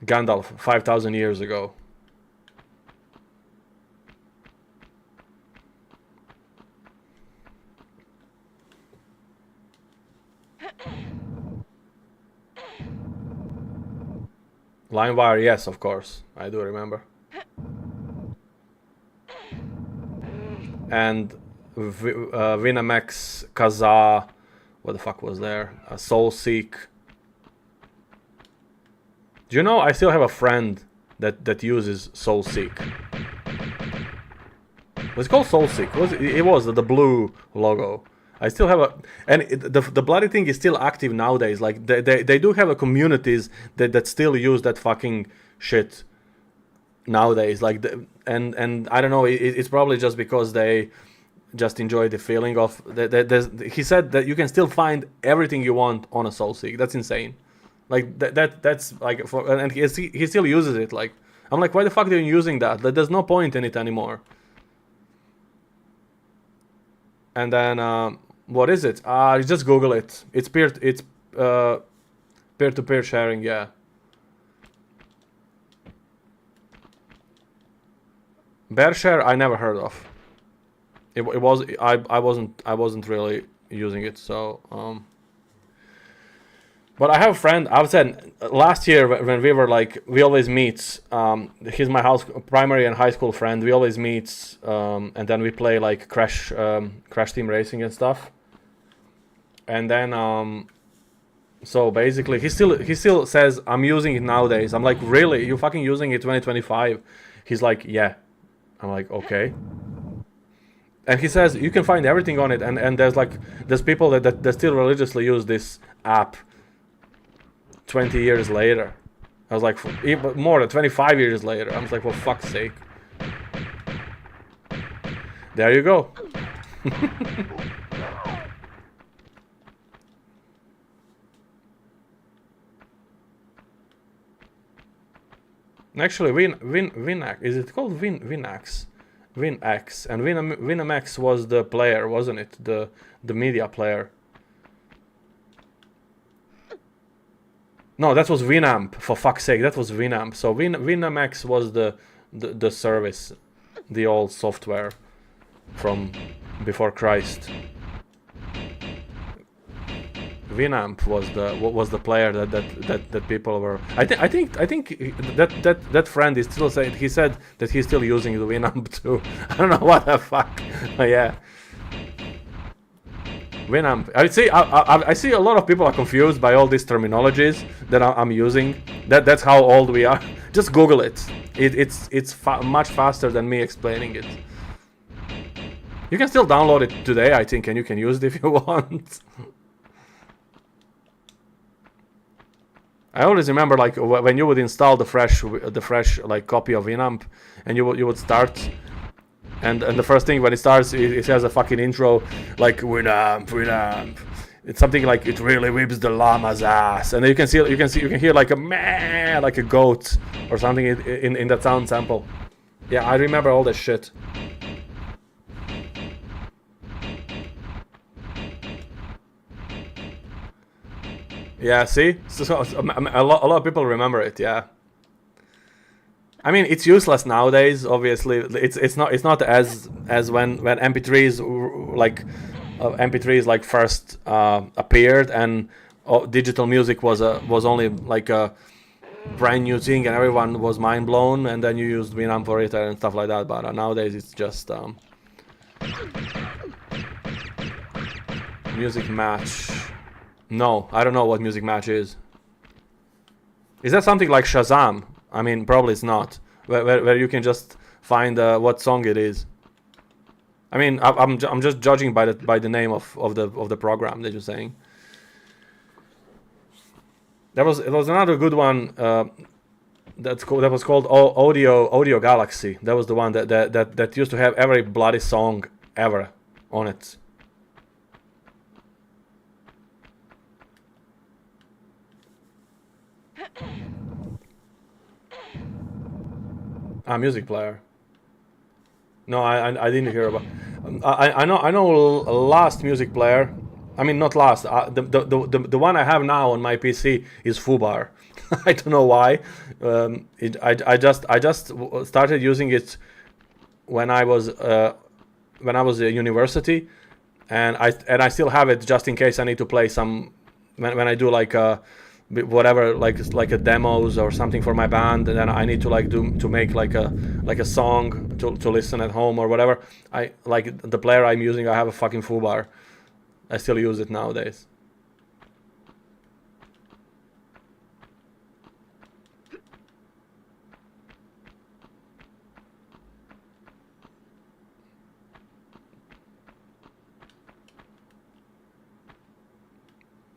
Gandalf, 5,000 years ago. LimeWire, yes, of course, I do remember. And Winamax, Kazaa, what the fuck was there? Soulseek. Do you know I still have a friend that uses Soulseek? Was it called Soulseek? It was the blue logo. I still have the bloody thing is still active nowadays. Like they do have a communities that still use that fucking shit nowadays. Like and I don't know. It's probably just because they just enjoy the feeling of he said that you can still find everything you want on a Soulseek. That's insane. Like that's like and he still uses it. Like I'm like, why the fuck are you using that? There's no point in it anymore. And then what is it? You just Google it. It's peer-to-peer sharing. Yeah. BearShare I never heard of. It was I wasn't really using it. So but I have a friend. I've said last year when we were like, we always meet. He's my primary and high school friend. We always meet, and then we play like Crash Team Racing and stuff. And then so basically, he still says I'm using it nowadays. I'm like, really? You fucking using it 2025? He's like, yeah. I'm like, okay. And he says you can find everything on it, and there's people that still religiously use this app 20 years later. I was like, more than 25 years later. I was like, for fuck's sake. There you go. Actually, Winax, is it called Winax? Winax, and Winamax was the player, wasn't it? The media player. No, that was Winamp, for fuck's sake, that was Winamp. So Winamax was the service, the old software from before Christ. Winamp was the player that people were. I think that friend is still saying. He said that he's still using the Winamp too. I don't know what the fuck. Yeah. Winamp. I see a lot of people are confused by all these terminologies that I'm using. That's how old we are. Just Google it. It's much faster than me explaining it. You can still download it today, I think, and you can use it if you want. I always remember like when you would install the fresh like copy of Winamp, and you would start. And the first thing when it starts, it has a fucking intro like Winamp. It's something like it really whips the llama's ass, and you can hear like a meh, like a goat or something in that sound sample. Yeah, I remember all that shit. Yeah, see, so a lot of people remember it. Yeah. I mean, it's useless nowadays. Obviously, it's not as when MP3s MP3s like first appeared, and digital music was only like a brand new thing, and everyone was mind blown, and then you used Winamp for it and stuff like that. But nowadays it's just music match. No, I don't know what music match is. Is that something like Shazam? I mean, probably it's not. Where you can just find what song it is. I mean, I'm just judging by the name of the program that you're saying. There was another good one that was called Audio Galaxy. That was the one that used to have every bloody song ever on it. Music player. No, I didn't hear about. I know last music player. I mean, not last. The one I have now on my PC is Fubar. I don't know why. I just started using it when I was at university, and I still have it just in case I need to play some when I do like whatever, like a demos or something for my band, and then I need to like to make like a song to listen at home or whatever. I like the player I'm using. I have a fucking Fubar. I still use it nowadays.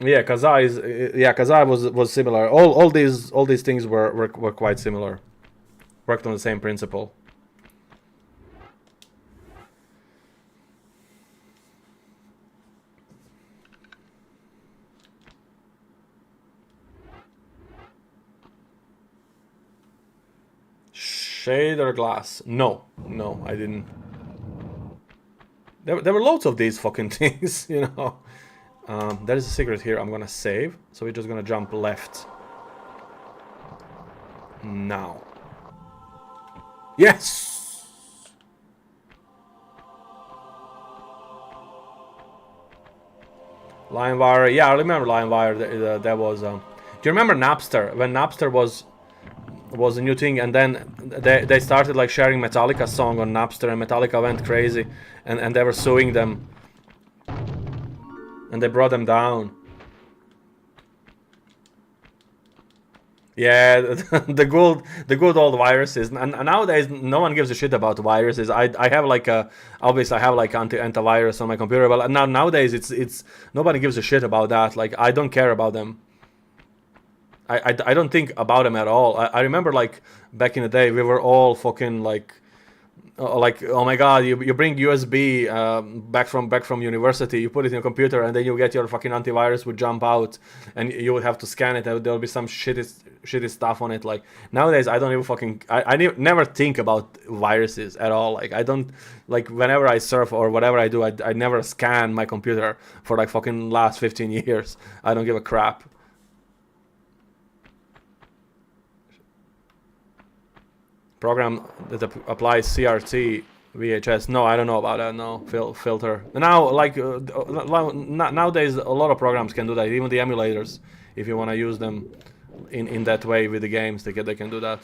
Yeah, Kazaa was similar. All these things were quite similar. Worked on the same principle. Shader glass. No, I didn't. There were loads of these fucking things, you know. There is a secret here. I'm gonna save, so we're just gonna jump left. Now. Yes! LimeWire. Yeah, I remember LimeWire. That was. Do you remember Napster? When Napster was a new thing, and then they started like sharing Metallica song on Napster, and Metallica went crazy, and they were suing them, and they brought them down. Yeah, the good old viruses, and nowadays no one gives a shit about viruses. I have like obviously I have like antivirus on my computer, but nowadays it's nobody gives a shit about that. Like, I don't care about them. I don't think about them at all. I remember like back in the day we were all fucking like oh my god, you bring USB back from university, you put it in your computer, and then you get your fucking antivirus would jump out, and you would have to scan it, and there'll be some shitty stuff on it. Like, nowadays I don't even fucking I never think about viruses at all. Like, I don't, like, whenever I surf or whatever I do, I never scan my computer for like fucking last 15 years. I don't give a crap. Program that applies CRT VHS. No, I don't know about that. No, filter. Now, like nowadays, a lot of programs can do that. Even the emulators, if you want to use them in that way with the games, they can do that.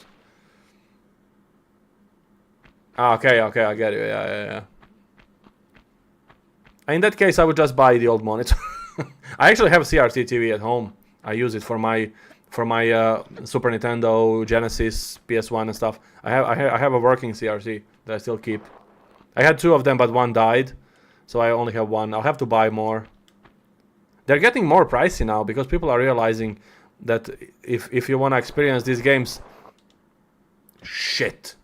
Okay, I get you. Yeah. In that case, I would just buy the old monitor. I actually have a CRT TV at home. I use it for my Super Nintendo, Genesis, PS1 and stuff. I have a working CRT that I still keep. I had two of them, but one died, so I only have one. I'll have to buy more. They're getting more pricey now because people are realizing that if you want to experience these games, shit,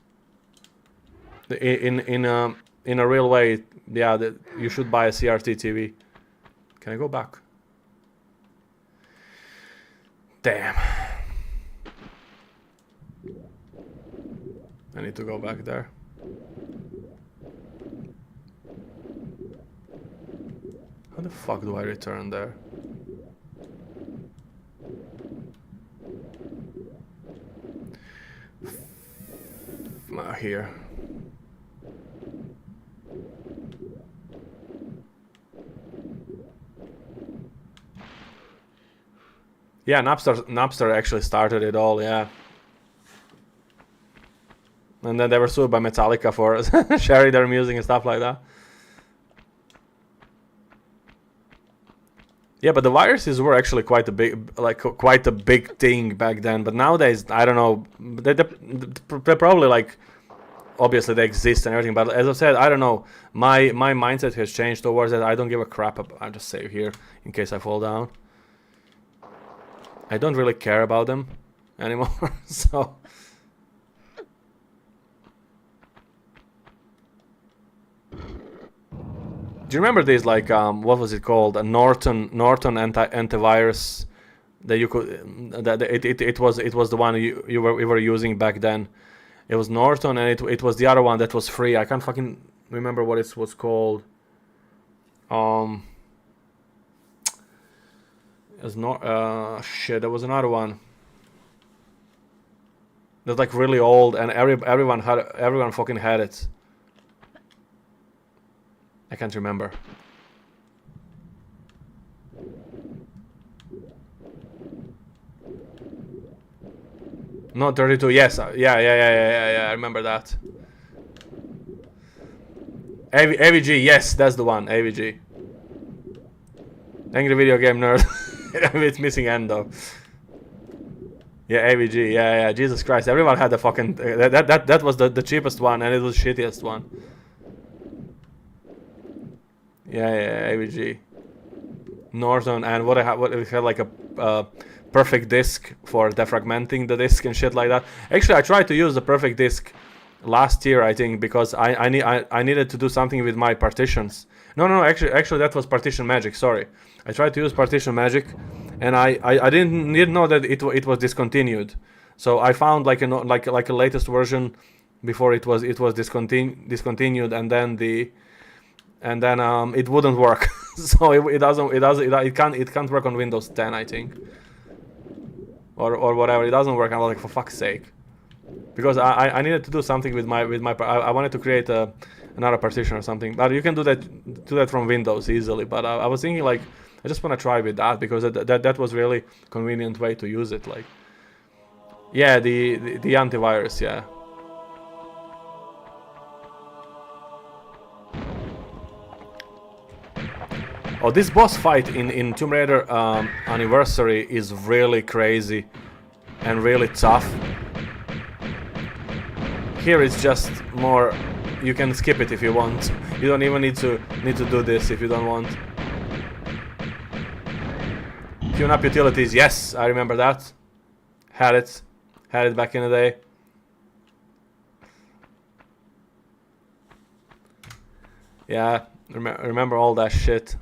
in a real way, yeah, you should buy a CRT TV. Can I go back? Damn. I need to go back there. How the fuck do I return there? Here. Yeah, Napster actually started it all, yeah. And then they were sued by Metallica for sharing their music and stuff like that. Yeah, but the viruses were actually quite a big thing back then. But nowadays, I don't know. They're probably like, obviously they exist and everything. But as I said, I don't know. My mindset has changed towards that. I don't give a crap. I'll just save here in case I fall down. I don't really care about them anymore. So. Do you remember these, like, what was it called? A Norton antivirus that you could, that it was the one we were using back then. It was Norton, and it was the other one that was free. I can't fucking remember what it was called. It was not shit. There was another one. That's like really old, and everyone fucking had it. I can't remember. No, 32. Yes, yeah. I remember that. AVG. Yes, that's the one. AVG. Angry video game nerd. It's missing Endo. Yeah, AVG. Yeah. Jesus Christ! Everyone had the fucking that was the cheapest one, and it was the shittiest one. Yeah, AVG. Norton, and what it had like a perfect disk for defragmenting the disk and shit like that. Actually, I tried to use the perfect disk last year, I think, because I needed to do something with my partitions. No, actually that was partition magic. Sorry, I tried to use partition magic, and I didn't know that it was discontinued. So I found like a latest version before it was discontinued, and then it wouldn't work. So it can't work on Windows 10, I think, or whatever. It doesn't work. I was like, for fuck's sake, because I needed to do something with my I wanted to create another partition or something. But you can do that from Windows easily. But I was thinking, like, I just want to try with that, because that was really convenient way to use it. Like, yeah, the antivirus, yeah. Oh, this boss fight in Tomb Raider Anniversary is really crazy and really tough. Here it's just more, you can skip it if you want. You don't even need to do this if you don't want. Tune up utilities, yes, I remember that. Had it back in the day. Yeah, remember all that shit.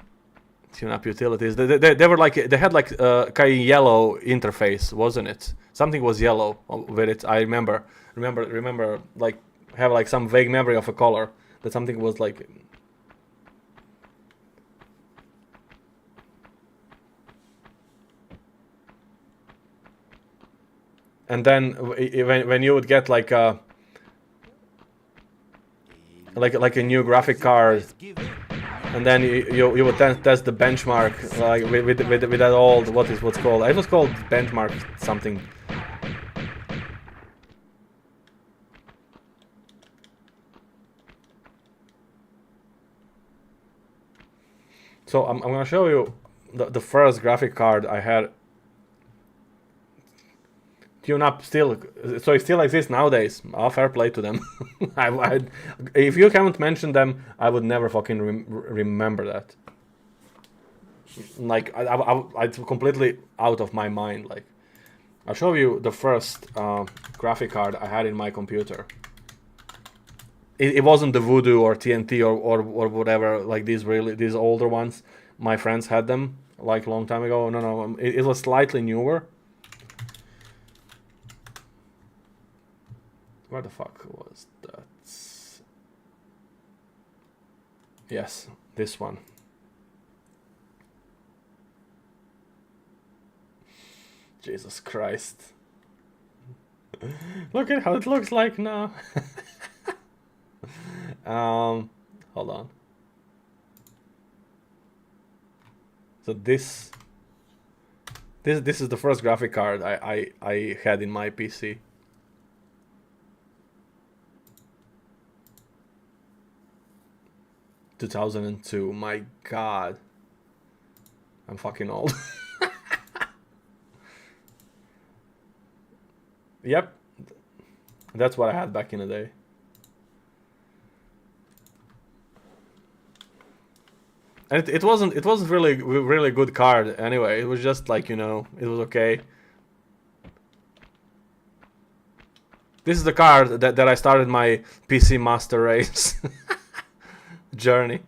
Tune up utilities. They were like, they had like kind of yellow interface, wasn't it? Something was yellow with it. I remember like have like some vague memory of a color that something was like. And then when you would get like a new graphic card. And then you would test the benchmark, like with that old, what's called? It was called benchmark something. So I'm gonna show you the first graphic card I had. Tune up still, so it still exists nowadays. Fair play to them. If you haven't mentioned them, I would never fucking remember that. Like it's completely out of my mind. Like, I'll show you the first graphic card I had in my computer. It wasn't the Voodoo or TNT or whatever, like these older ones. My friends had them like a long time ago. No, it was slightly newer. Where the fuck was that? Yes, this one. Jesus Christ. Look at how it looks like now. Hold on. So this is the first graphic card I had in my PC. ...2002, my god. I'm fucking old. Yep. That's what I had back in the day. And it wasn't really good card anyway. It was just like, you know, it was okay. This is the card that I started my PC Master Race journey.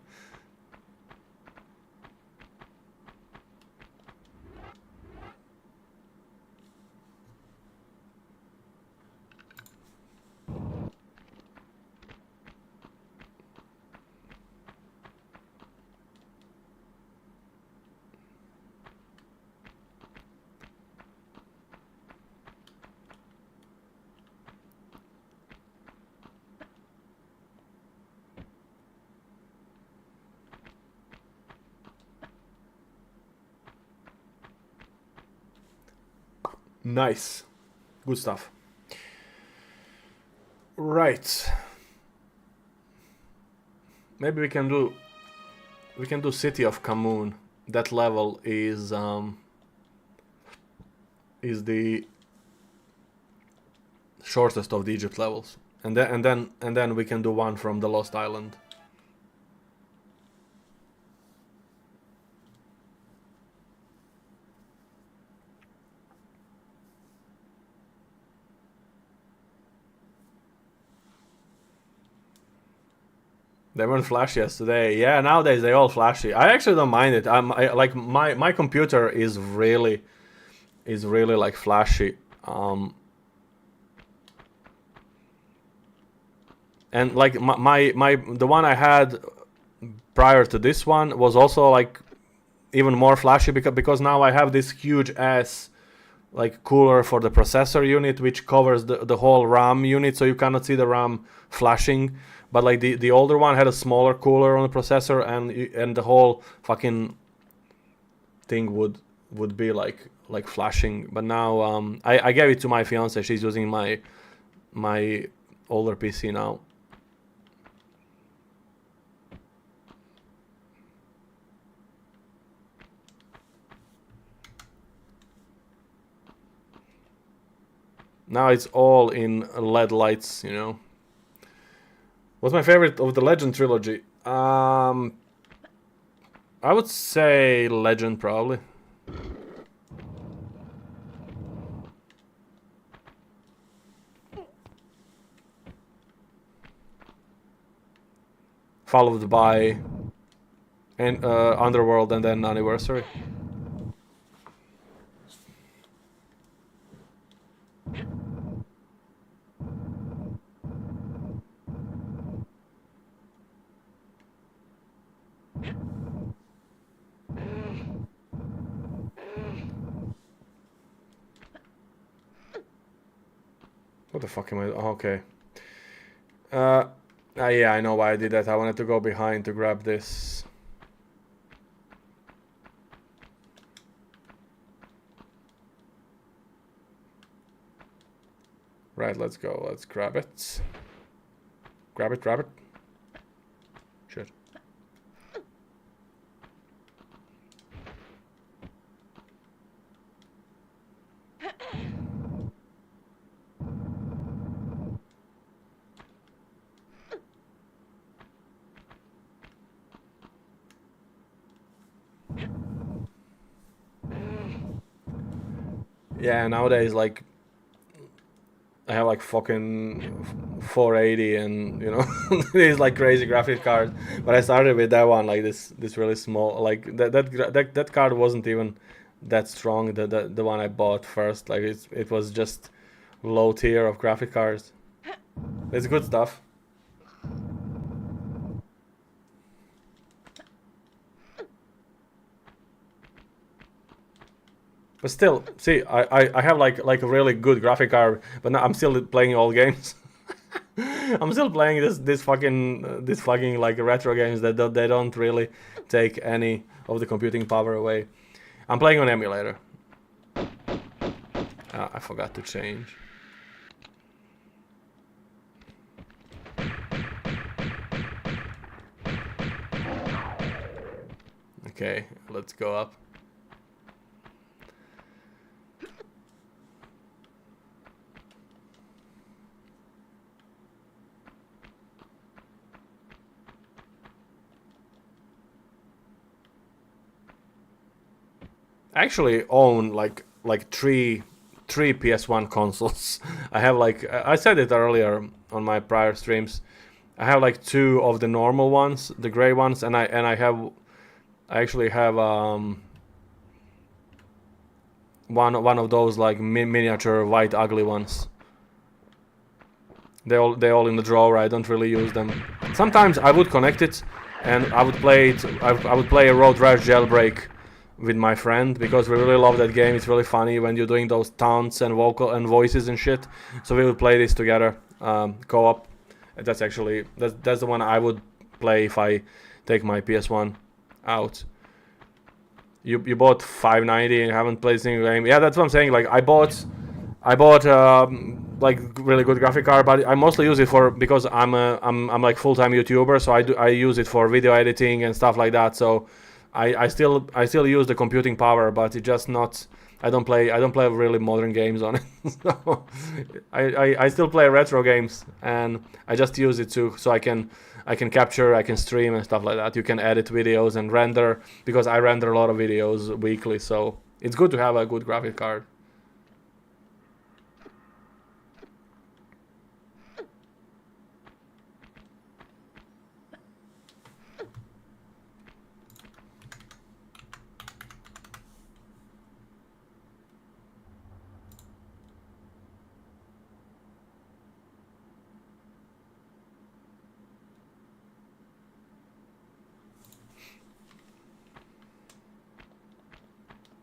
Nice. Good stuff. Right. Maybe we can do City of Kamoon. That level is the shortest of the Egypt levels. And then we can do one from the Lost Island. They weren't flashy yesterday. Yeah, nowadays they all flashy. I actually don't mind it. Like my computer is really like flashy. And like the one I had prior to this one was also like even more flashy because now I have this huge ass like cooler for the processor unit, which covers the whole RAM unit, so you cannot see the RAM flashing. But like the older one had a smaller cooler on the processor, and the whole fucking thing would be like flashing. But now I gave it to my fiance. She's using my older PC now. Now it's all in LED lights, you know. What's my favorite of the Legend trilogy? I would say Legend, probably. Followed by Underworld and then Anniversary. What the fuck am I... Oh, okay. Yeah, I know why I did that. I wanted to go behind to grab this. Right, let's go. Let's grab it. Grab it. Shit. Yeah, nowadays, like, I have like fucking 480 and, you know, these like crazy graphic cards. But I started with that one, like this really small, like that card wasn't even that strong. The one I bought first, like it was just low tier of graphic cards. It's good stuff. But still, see, I have like a really good graphic card, but now I'm still playing old games. I'm still playing this fucking like retro games that they don't really take any of the computing power away. I'm playing on emulator. I forgot to change. Okay, let's go up. I actually own like three PS1 consoles. I have like I said it earlier on my prior streams. I have like 2 of the normal ones, the gray ones, and I actually have one of those like miniature white ugly ones. They all in the drawer. I don't really use them. Sometimes I would connect it, and I would play it. I would play a Road Rash Jailbreak with my friend because we really love that game. It's really funny when you're doing those taunts and vocal and voices and shit. So we would play this together, co-op. That's actually that's the one I would play if I take my PS1 out. You bought $5.90 and haven't played a single game. Yeah, that's what I'm saying. Like I bought like really good graphic card, but I mostly use it for because I'm like full-time YouTuber, so I use it for video editing and stuff like that. So I still use the computing power, but it's just not. I don't play really modern games on it. So I still play retro games, and I just use it so I can capture, I can stream and stuff like that. You can edit videos and render because I render a lot of videos weekly. So it's good to have a good graphic card.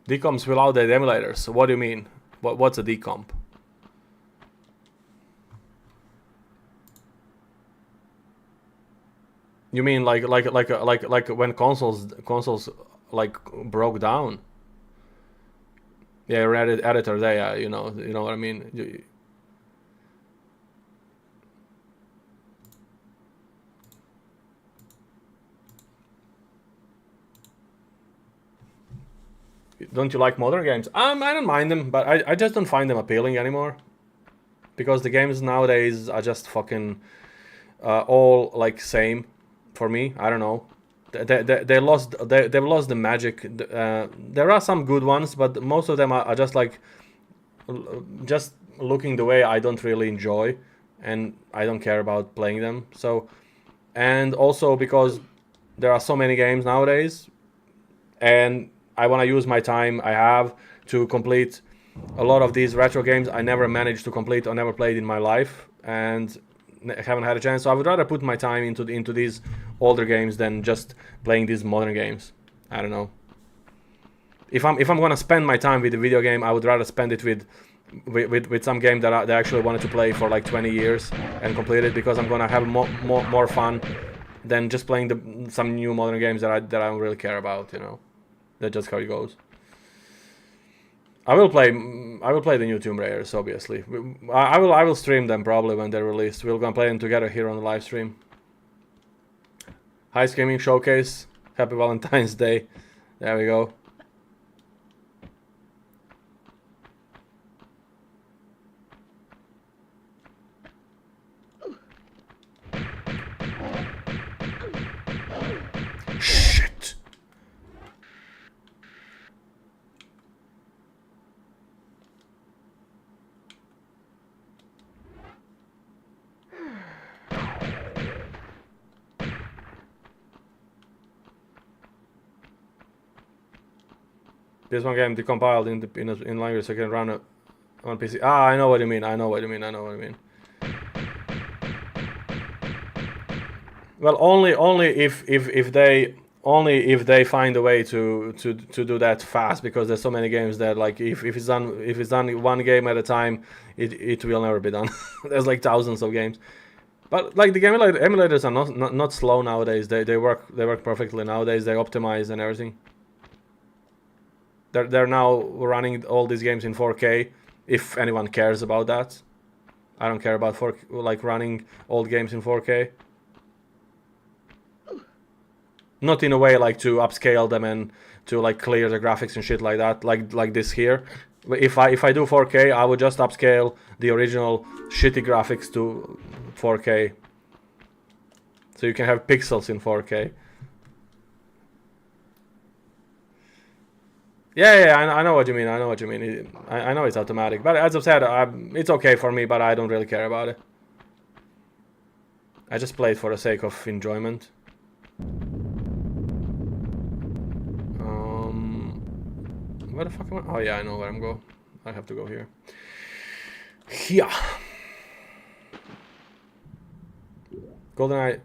Decomps will outdate emulators. What do you mean? What's a decomp? You mean like when consoles like broke down? Yeah, Reddit editor. Yeah, you know what I mean. Don't you like modern games? I don't mind them, but I just don't find them appealing anymore. Because the games nowadays are just fucking all like same for me. I don't know. They've lost the magic. There are some good ones, but most of them are just like just looking the way I don't really enjoy, and I don't care about playing them. So, and also because there are so many games nowadays, and I want to use my time I have to complete a lot of these retro games I never managed to complete or never played in my life, and haven't had a chance. So I would rather put my time into these older games than just playing these modern games. I don't know. If I'm gonna spend my time with a video game, I would rather spend it with some game that I actually wanted to play for like 20 years and complete it, because I'm gonna have more fun than just playing some new modern games that I don't really care about. You know. That's just how it goes. I will play the new Tomb Raiders, obviously. I will stream them probably when they're released. We're gonna play them together here on the live stream. Hi Screaming Showcase. Happy Valentine's Day. There we go. This one game decompiled in language so I can run it on PC. Ah, I know what you mean. I know what you mean. Well, only if they find a way to do that fast, because there's so many games that like if it's done one game at a time, it will never be done. There's like thousands of games, but like the emulators are not slow nowadays. They work perfectly nowadays. They optimize and everything. They're now running all these games in 4K. If anyone cares about that, I don't care about like running old games in 4K. Not in a way like to upscale them and to like clear the graphics and shit like that, like this here. If I do 4K, I would just upscale the original shitty graphics to 4K, so you can have pixels in 4K. Yeah, I know what you mean. I know what you mean. I know it's automatic, but as I've said, it's okay for me. But I don't really care about it. I just play it for the sake of enjoyment. Where the fuck am I? Oh yeah, I know where I'm going. I have to go here. Yeah. GoldenEye.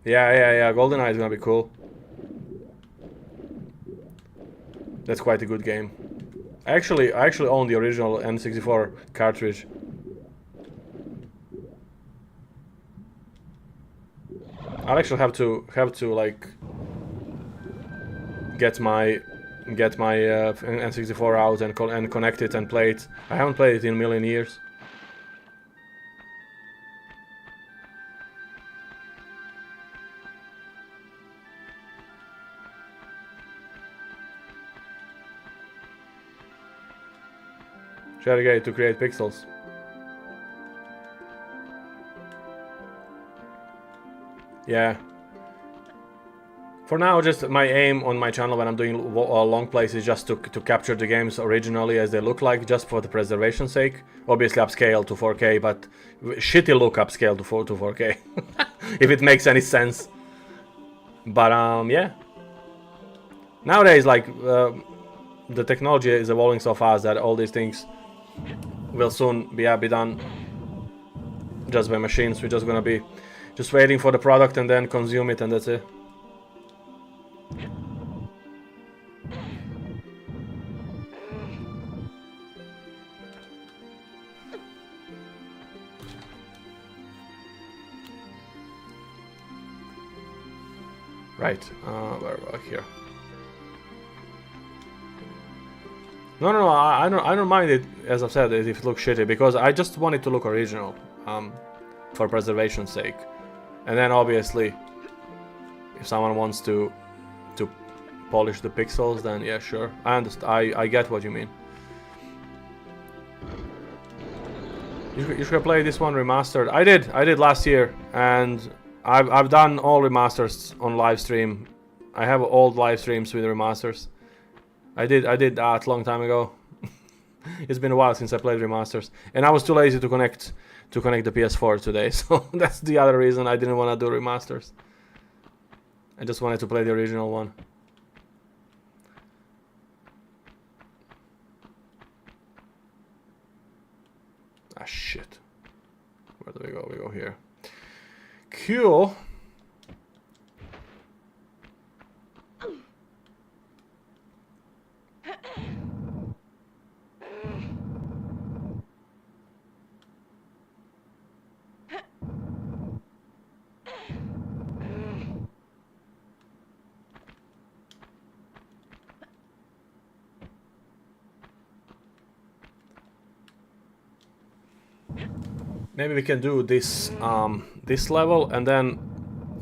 Yeah. GoldenEye is gonna be cool. That's quite a good game. I actually own the original N64 cartridge. I'll actually have to like get my N64 out and connect it and play it. I haven't played it in a million years. Share the game to create pixels. Yeah. For now, just my aim on my channel when I'm doing long plays is just to capture the games originally as they look like, just for the preservation sake. Obviously upscale to 4K, but shitty look upscale to 4K. If it makes any sense. But yeah. Nowadays, like, the technology is evolving so fast that all these things will soon be done just by machines. We're just gonna be just waiting for the product and then consume it, and that's it. Right, where are we? Here. No, I don't mind it, as I've said, if it looks shitty, because I just want it to look original, for preservation's sake. And then obviously, if someone wants to polish the pixels, then yeah, sure. I understand. I get what you mean. You should play this one remastered. I did last year, and I've done all remasters on live stream. I have old live streams with remasters. I did that a long time ago. It's been a while since I played remasters, and I was too lazy to connect the PS4 today, so that's the other reason I didn't want to do remasters. I just wanted to play the original one. Ah shit. Where do we go? We go here. Cool. Maybe we can do this this level, and then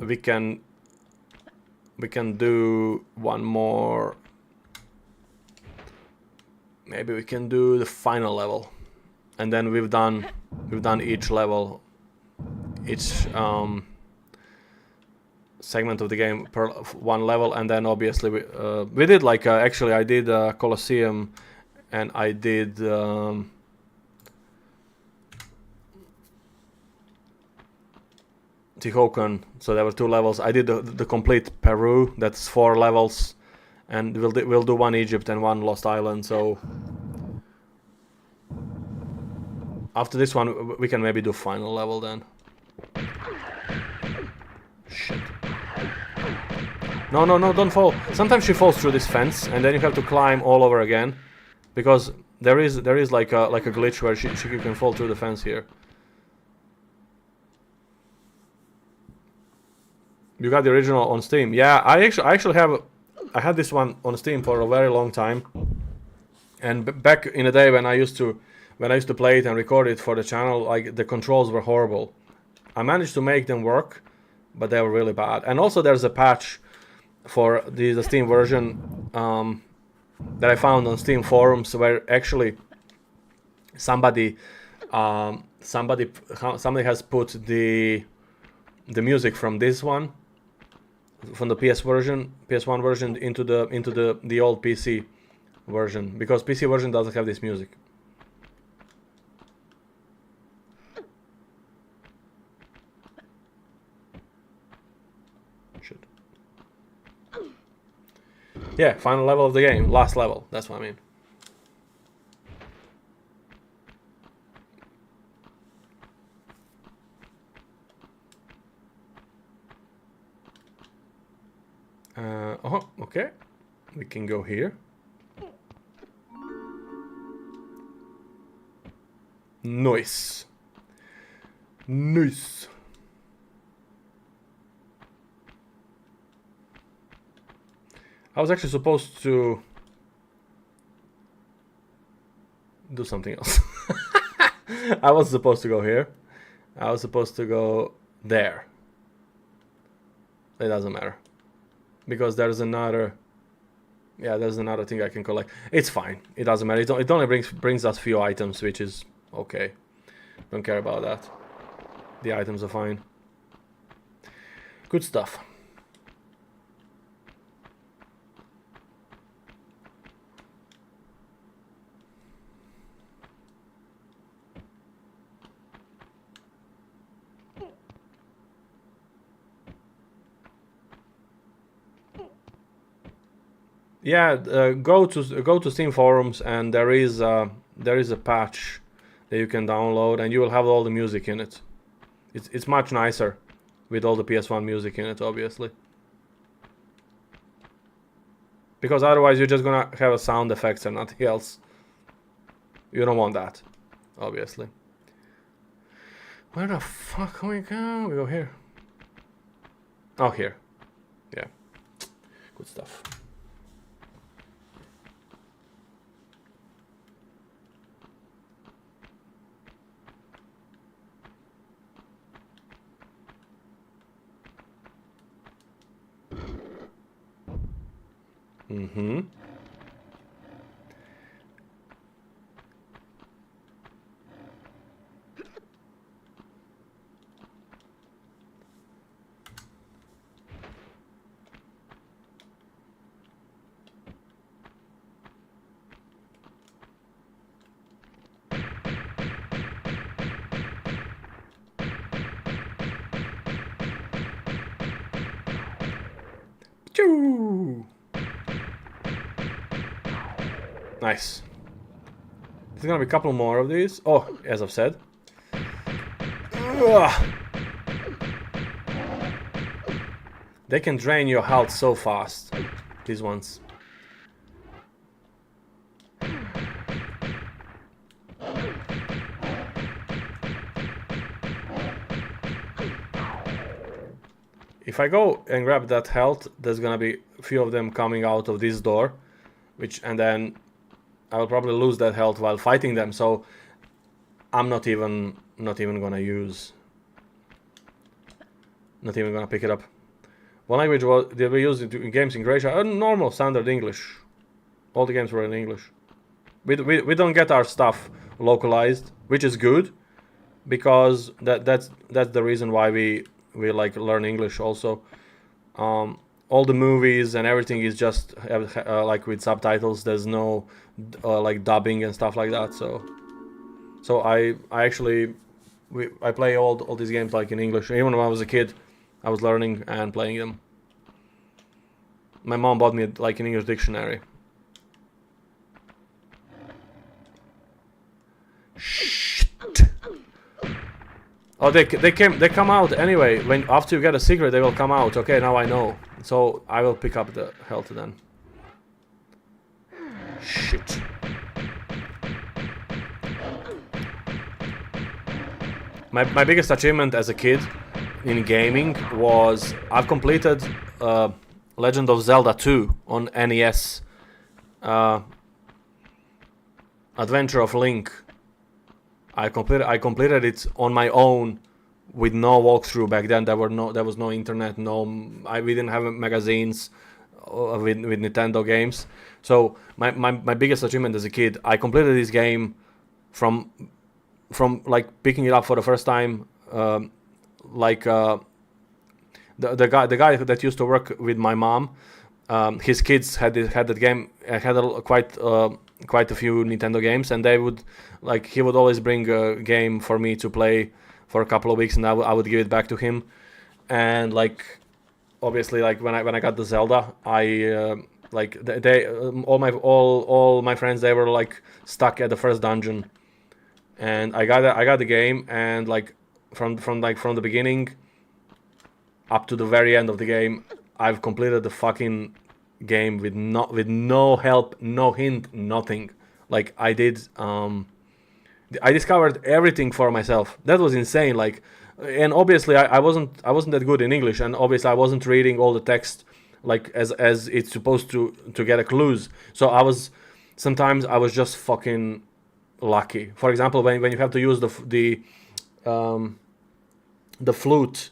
we can do one more. Maybe we can do the final level, and then we've done each level, each segment of the game per one level, and then obviously we did like actually I did Colosseum, and I did Tihocan, so there were 2 levels. I did the complete Peru, that's 4 levels, and we'll do 1 Egypt and 1 Lost Island. So after this one, we can maybe do final level then. No, no, no, don't fall. Sometimes she falls through this fence, and then you have to climb all over again, because there is like a glitch where she can fall through the fence here. You got the original on Steam? Yeah, I actually have. I had this one on Steam for a very long time, and back in the day when I used to play it and record it for the channel, like the controls were horrible. I managed to make them work, but they were really bad. And also there's a patch for the Steam version that I found on Steam forums where actually somebody has put the music from this one, from the PS1 version into the old PC version, because PC version doesn't have this music. Yeah, final level of the game, last level, that's what I mean. Oh, okay. We can go here. Nice. Nice. I was actually supposed to do something else. I was supposed to go here. I was supposed to go there. It doesn't matter. Because there's another... Yeah, there's another thing I can collect. It's fine. It doesn't matter. It only brings us few items, which is okay. Don't care about that. The items are fine. Good stuff. Yeah, go to Steam forums, and there is a patch that you can download, and you will have all the music in it. It's much nicer with all the PS1 music in it, obviously. Because otherwise you're just gonna have a sound effects and nothing else. You don't want that, obviously. Where the fuck can we go? We go here. Oh, here. Yeah. Good stuff. Mm-hmm. Choo! Nice. There's gonna be a couple more of these. Oh, as I've said. Ugh. They can drain your health so fast. These ones. If I go and grab that health, there's gonna be a few of them coming out of this door, and then I will probably lose that health while fighting them, so I'm not even gonna pick it up. What language did we use in games in Croatia? Normal standard English. All the games were in English. We don't get our stuff localized, which is good, because that's the reason why we like learn English also. All the movies and everything is just like with subtitles. There's no like dubbing and stuff like that. So I actually play all these games like in English. Even when I was a kid, I was learning and playing them. My mom bought me like an English dictionary. Shit. Oh, they come out anyway. After you get a secret, they will come out. Okay, now I know. So I will pick up the health then. Shit. My biggest achievement as a kid in gaming was I've completed Legend of Zelda 2 on NES. Adventure of Link. I completed it on my own with no walkthrough back then. There was no internet. We didn't have magazines with Nintendo games. So my biggest achievement as a kid, I completed this game from like picking it up for the first time. The guy that used to work with my mom, his kids had that game. Had quite a few Nintendo games, and he would always bring a game for me to play for a couple of weeks, and I would give it back to him. And like obviously, like when I got the Zelda, all my friends, they were like stuck at the first dungeon, and I got the game, and like from the beginning up to the very end of the game, I've completed the fucking game with no help, no hint, nothing. Like I discovered everything for myself. That was insane. Like, and obviously I wasn't that good in English, and obviously I wasn't reading all the text like as it's supposed to get a clues. So sometimes I was just fucking lucky. For example, when you have to use the flute,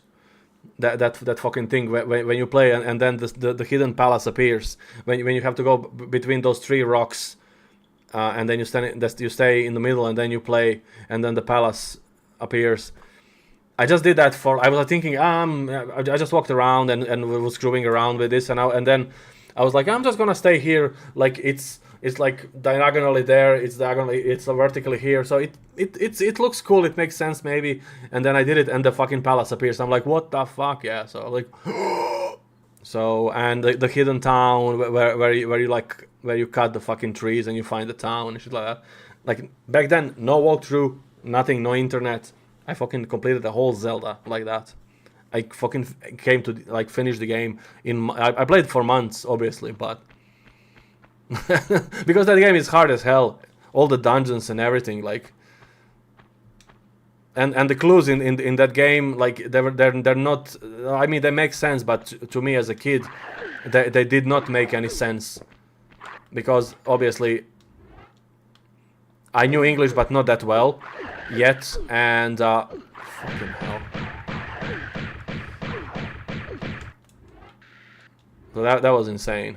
that fucking thing when you play, and then the hidden palace appears when you have to go between those three rocks, and then you stay in the middle, and then you play, and then the palace appears. I just did that I was thinking I just walked around and was screwing around with this, and then I was like, I'm just gonna stay here. Like it's like diagonally there, it's vertically here, so it looks cool, it makes sense maybe. And then I did it, and the fucking palace appears. I'm like, what the fuck? Yeah. So like so, and the hidden town where you cut the fucking trees and you find the town and shit like that. Like back then, no walkthrough, nothing, no internet. I fucking completed the whole Zelda like that. I fucking came to like finish the game I played for months, obviously, but because that game is hard as hell, all the dungeons and everything, like, and the clues in that game, like they're not. I mean, they make sense, but to me as a kid, they did not make any sense, because obviously I knew English, but not that well yet, and fucking hell. So that was insane.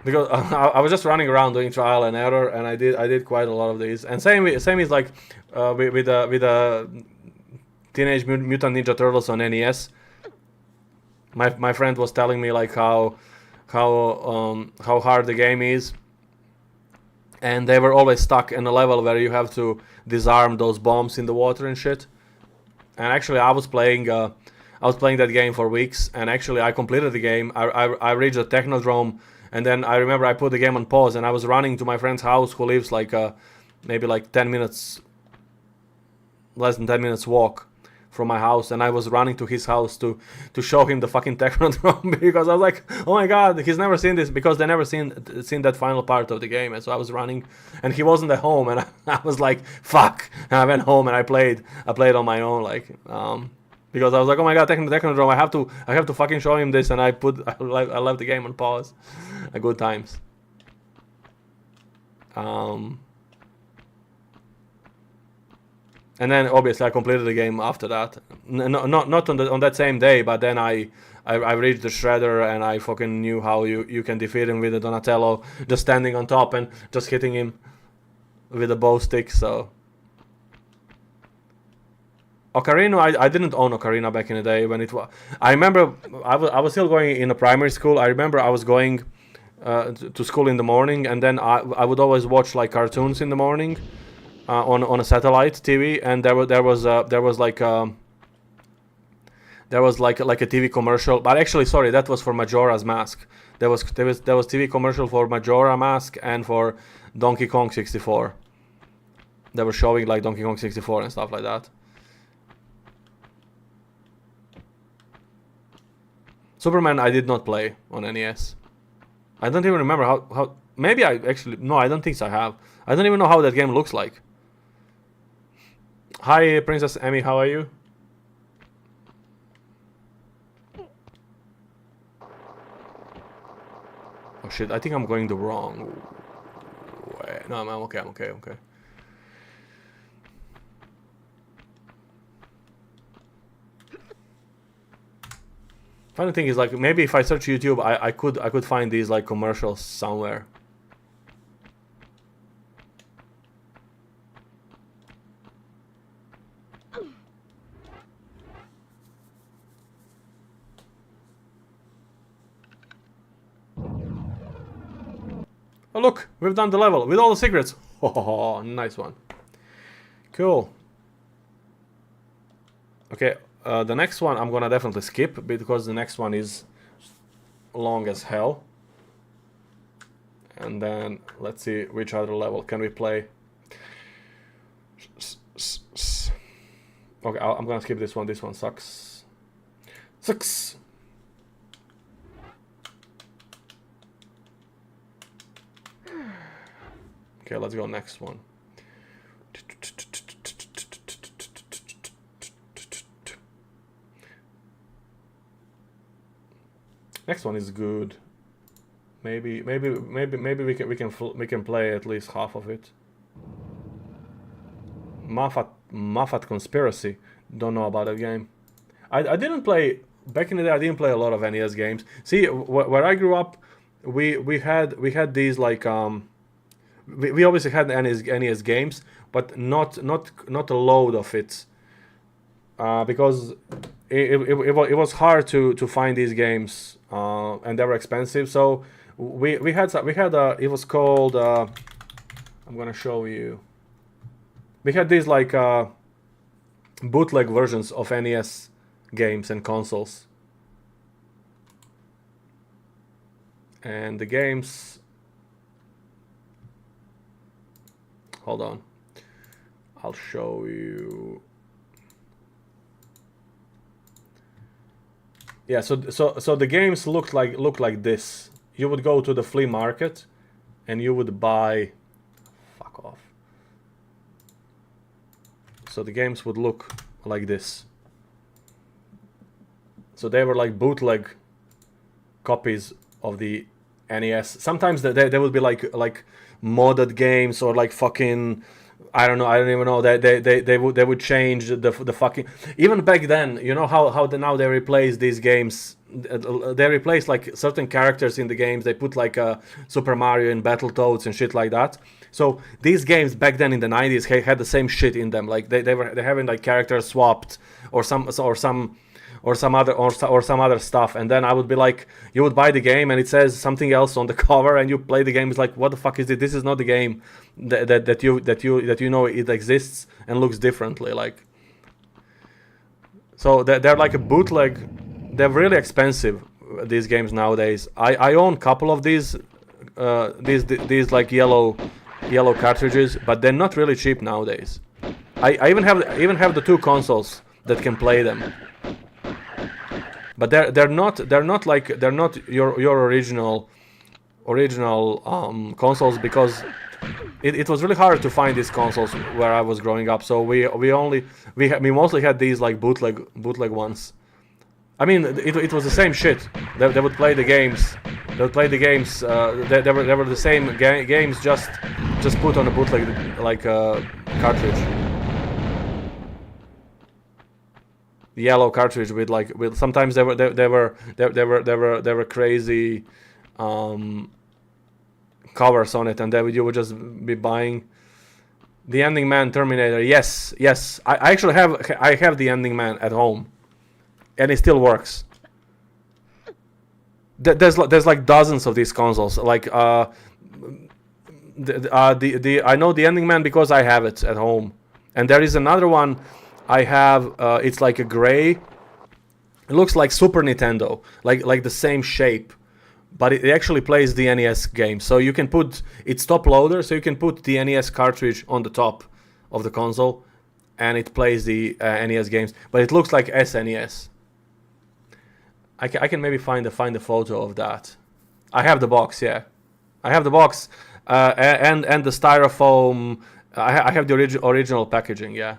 Because I was just running around doing trial and error, and I did quite a lot of these. And same is like with Teenage Mutant Ninja Turtles on NES. My friend was telling me like how hard the game is, and they were always stuck in a level where you have to disarm those bombs in the water and shit. And actually, I was playing that game for weeks, and actually I completed the game. I reached the Technodrome, and then I remember I put the game on pause, and I was running to my friend's house, who lives like maybe like 10 minutes, less than 10 minutes walk from my house, and I was running to his house to show him the fucking Technodrome, because I was like, oh my god, he's never seen this, because they never seen that final part of the game. And so I was running, and he wasn't at home, and I was like, fuck. And I went home and I played on my own, like because I was like, oh my god, Technodrome, I have to fucking show him this, and I left the game on pause. Good times. And then obviously I completed the game after that. Not on that same day, but then I reached the Shredder, and I fucking knew how you can defeat him with a Donatello, just standing on top and just hitting him with a bow stick. So Ocarina, I didn't own Ocarina back in the day when it was. I remember I was still going in a primary school. I remember I was going to school in the morning, and then I would always watch like cartoons in the morning. On a satellite TV, and there was like a TV commercial. But actually, sorry, that was for Majora's Mask. There was TV commercial for Majora Mask and for Donkey Kong 64. They were showing like Donkey Kong 64 and stuff like that. Superman I did not play on NES. I don't even remember how maybe I actually, no, I don't think so I have. I don't even know how that game looks like. Hi Princess Emmy, how are you? Oh shit, I think I'm going the wrong way. No, I'm okay, I'm okay, okay. Funny thing is, like, maybe if I search YouTube, I could find these like commercials somewhere. Oh look, we've done the level with all the secrets. Oh, nice one. Cool. Okay, the next one I'm gonna definitely skip because the next one is long as hell. And then let's see which other level can we play. Okay, I'm gonna skip this one. This one sucks. Sucks. Okay, let's go next one. Next one is good. Maybe we can play at least half of it. Moffat Conspiracy. Don't know about that game. I didn't play back in the day. I didn't play a lot of NES games. See, where I grew up, we had these like we obviously had NES games, but not a load of it, because it was hard to find these games, and they were expensive. So we had it was called I'm gonna show you. We had these like bootleg versions of NES games and consoles, and the games. Hold on, I'll show you. Yeah, so the games look like this. You would go to the flea market, and you would buy. Fuck off. So the games would look like this. So they were like bootleg copies of the NES. Sometimes they would be like modded games or like fucking, I don't even know. They would change the fucking, even back then. You know how now they replace these games. They replace like certain characters in the games. They put like Super Mario and Battletoads and shit like that. So these games back then in the 90s had the same shit in them. Like they having like characters swapped or some other stuff, and then I would be like, you would buy the game and it says something else on the cover, and you play the game. It's like, what the fuck is it? This is not the game that you know it exists and looks differently. Like, so they're like a bootleg. They're really expensive, these games nowadays. I own a couple of these like yellow cartridges, but they're not really cheap nowadays. I even have the two consoles that can play them. But they're not your original consoles, because it was really hard to find these consoles where I was growing up. So we mostly had these like bootleg ones. I mean, it was the same shit. They would play the games. They would play the games. They were the same games, just put on a bootleg like cartridge. Yellow cartridge with sometimes they were crazy covers on it, and you would just be buying the Ending Man Terminator. Yes, I actually have the Ending Man at home, and it still works. There's like dozens of these consoles. Like I know the Ending Man because I have it at home, and there is another one. I have it's like a gray. It looks like Super Nintendo, like the same shape, but it actually plays the NES game. So you can put it's top loader, so you can put the NES cartridge on the top of the console, and it plays the NES games. But it looks like SNES. I can maybe find a photo of that. I have the box, yeah. I have the box and the styrofoam. I have the original packaging, yeah.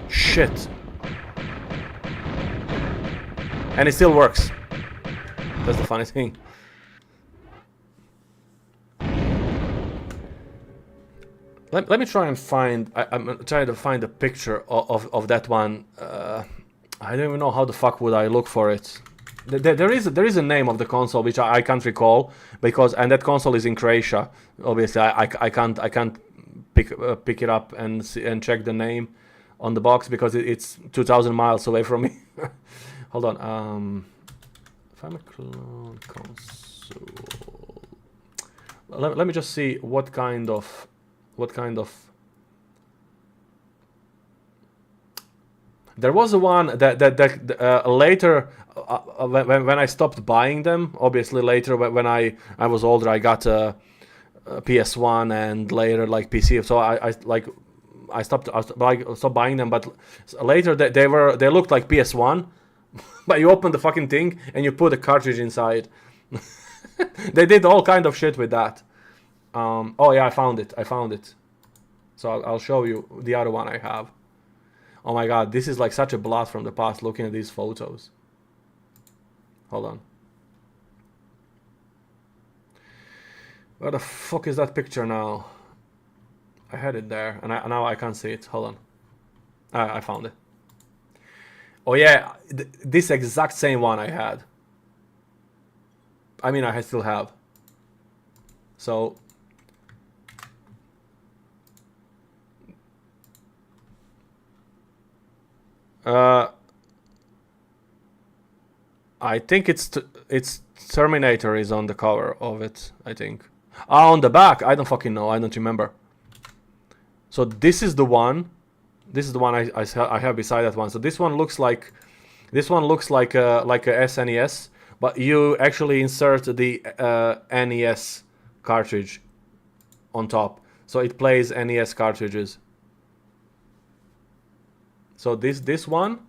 Shit. And it still works. That's the funny thing. Let me try and find. I'm trying to find a picture of that one. I don't even know how the fuck would I look for it. There is a name of the console which I can't recall because that console is in Croatia. Obviously, I can't pick it up and check the name on the box because it's 2,000 miles away from me. Hold on. Famiclone console. Let me just see what kind of. There was a one that later when I stopped buying them. Obviously later when I was older, I got a PS1 and later like PC. So I stopped buying them. But later they looked like PS1, but you open the fucking thing and you put a cartridge inside. They did all kind of shit with that. Oh yeah, I found it. So I'll show you the other one I have. Oh my god, this is like such a blast from the past looking at these photos. Hold on. Where the fuck is that picture now? I had it there, and now I can't see it. Hold on. I found it. Oh yeah, this exact same one I had. I mean, I still have. So... I think it's Terminator is on the cover of it, I think. On the back, I don't fucking know, I don't remember. So this is the one. This is the one I have beside that one. So this one looks like a SNES, but you actually insert the NES cartridge on top. So it plays NES cartridges. So this one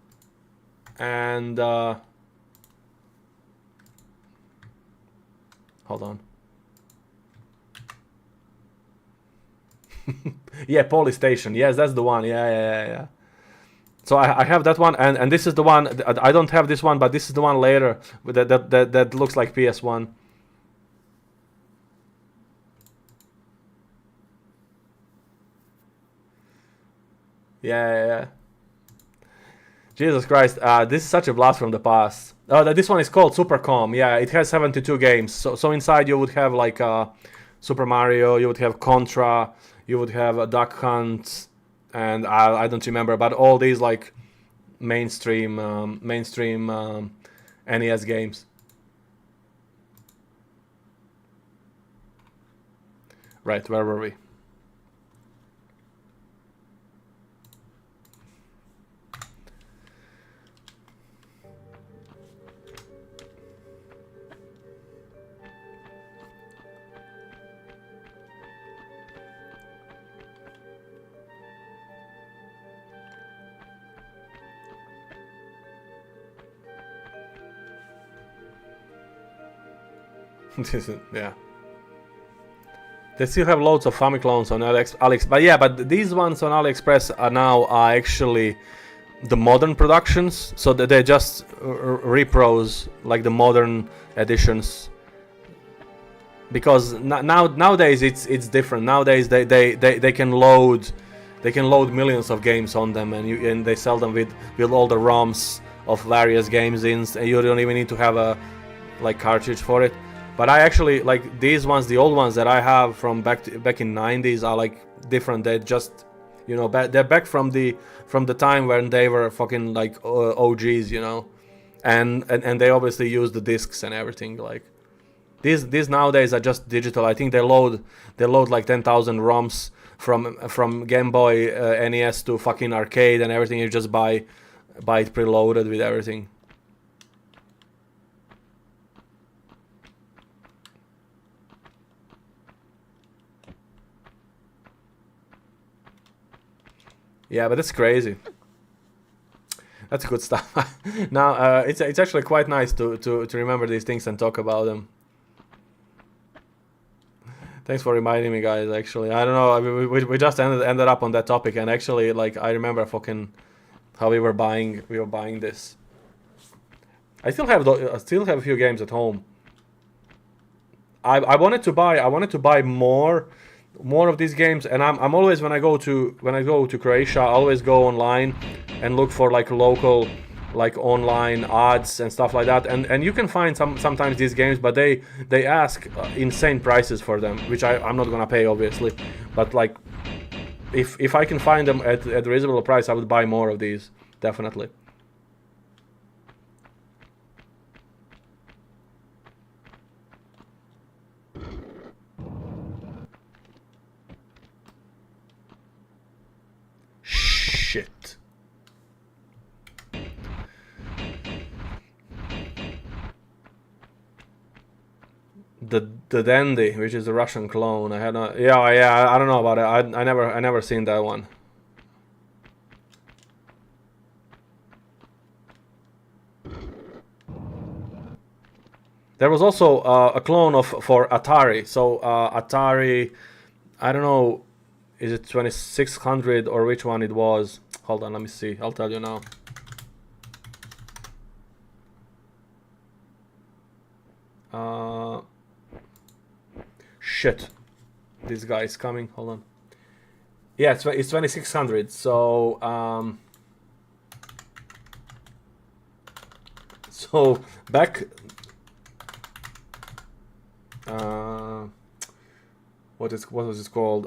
and hold on. Yeah, Police Station. Yes, that's the one. Yeah. So I have that one, and this is the one. I don't have this one, but this is the one later that looks like PS1. Yeah. Jesus Christ, this is such a blast from the past. Oh, this one is called Supercom. Yeah, it has 72 games. So inside you would have like Super Mario, you would have Contra, you would have a Duck Hunt, and I don't remember, but all these like mainstream NES games. Right, where were we? Yeah. They still have loads of Famiclones on AliExpress, but yeah, but these ones on AliExpress are now actually the modern productions, so that they just repros like the modern editions. Because nowadays it's different. Nowadays they can load millions of games on them, and they sell them with all the ROMs of various games in, and you don't even need to have a like cartridge for it. But I actually like these ones, the old ones that I have from back in 90s are like different. They just, you know, they're back from the time when they were fucking like OGs, you know, and they obviously use the discs and everything. Like these nowadays are just digital. I think they load like 10,000 ROMs from Game Boy NES to fucking arcade and everything. You just buy it preloaded with everything. Yeah, but that's crazy. That's good stuff. Now, it's actually quite nice to remember these things and talk about them. Thanks for reminding me, guys. Actually, I don't know. I mean, we just ended up on that topic, and actually, like, I remember fucking how we were buying this. I still have a few games at home. I wanted to buy more of these games, and I'm always when I go to Croatia, I always go online and look for like local, like online odds and stuff like that, and you can find sometimes these games, but they ask insane prices for them, which I'm not gonna pay, obviously, but like if I can find them at a reasonable price, I would buy more of these, definitely. Shit. The Dandy, which is a Russian clone. I don't know about it. I never seen that one. There was also a clone for Atari. So Atari, I don't know, is it 2600 or which one it was? Hold on, let me see. I'll tell you now. Shit, this guy is coming. Hold on. Yeah, it's 2600. So so back. What was it called?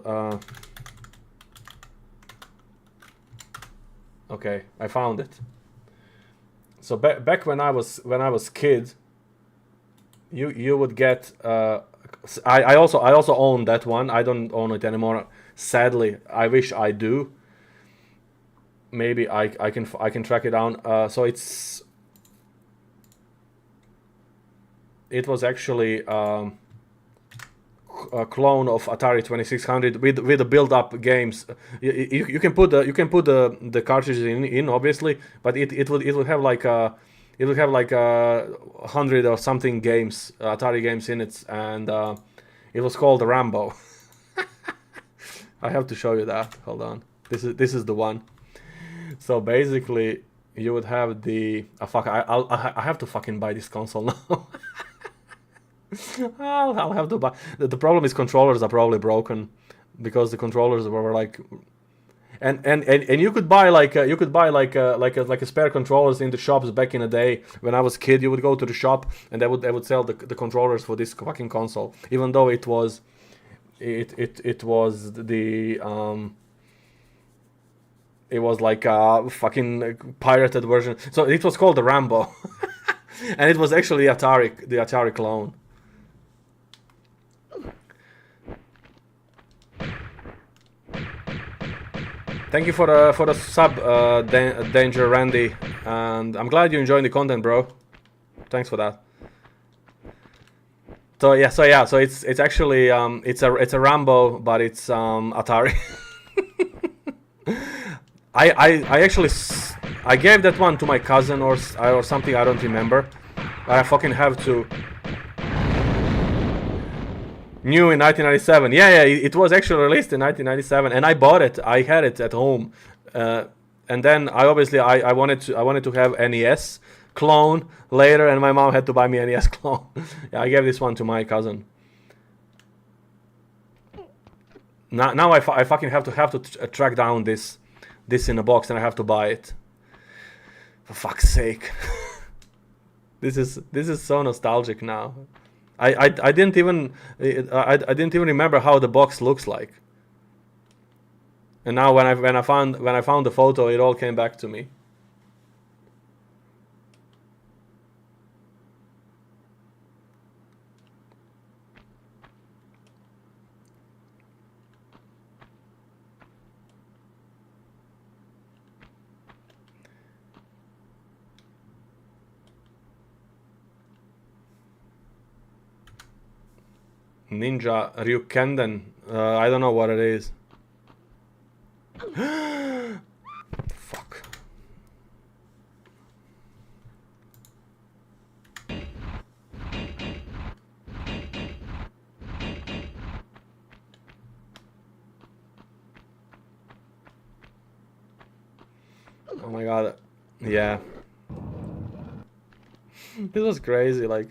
Okay, I found it. So back when I was kid, you would get. I also own that one. I don't own it anymore. Sadly, I wish I do. Maybe I can track it down. So it was actually a clone of Atari 2600 with the build-up games. You can put the cartridges in obviously, but it would have like a 100 or something games, Atari games in it, and it was called Rambo. I have to show you that. Hold on. This is the one. So basically, you would have the I have to fucking buy this console now. I'll have to buy. The problem is controllers are probably broken because the controllers were like, and you could buy like a spare controllers in the shops back in the day. When I was a kid, you would go to the shop and they would sell the controllers for this fucking console, even though it was the it was like a fucking pirated version. So it was called the Rambo, and it was actually the Atari clone. Thank you for the sub, Danger Randy, and I'm glad you're enjoying the content, bro. Thanks for that. So it's actually it's a Rambo, but it's Atari. I actually I gave that one to my cousin or something, I don't remember, but I fucking have to. New in 1997. Yeah, it was actually released in 1997, and I bought it. I had it at home, and then I wanted to have NES clone later, and my mom had to buy me NES clone. Yeah, I gave this one to my cousin. Now I fucking have to track down this in a box, and I have to buy it. For fuck's sake. This is so nostalgic now. I didn't even remember how the box looks like. And now when I found the photo, it all came back to me. Ninja Ryukenden. I don't know what it is. Fuck. Oh my god. Yeah. This was crazy, like.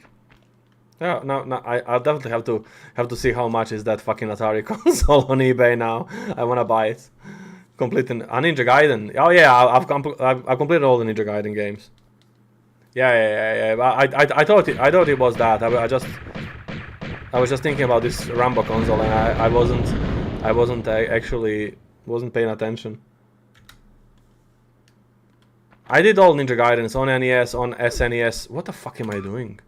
Yeah, no, I'll definitely have to see how much is that fucking Atari console on eBay now. I wanna buy it. Completing a Ninja Gaiden. Oh yeah, I've completed all the Ninja Gaiden games. Yeah. I thought it was that. I was just thinking about this Rambo console, and I wasn't actually wasn't paying attention. I did all Ninja Gaidens on NES, on SNES. What the fuck am I doing?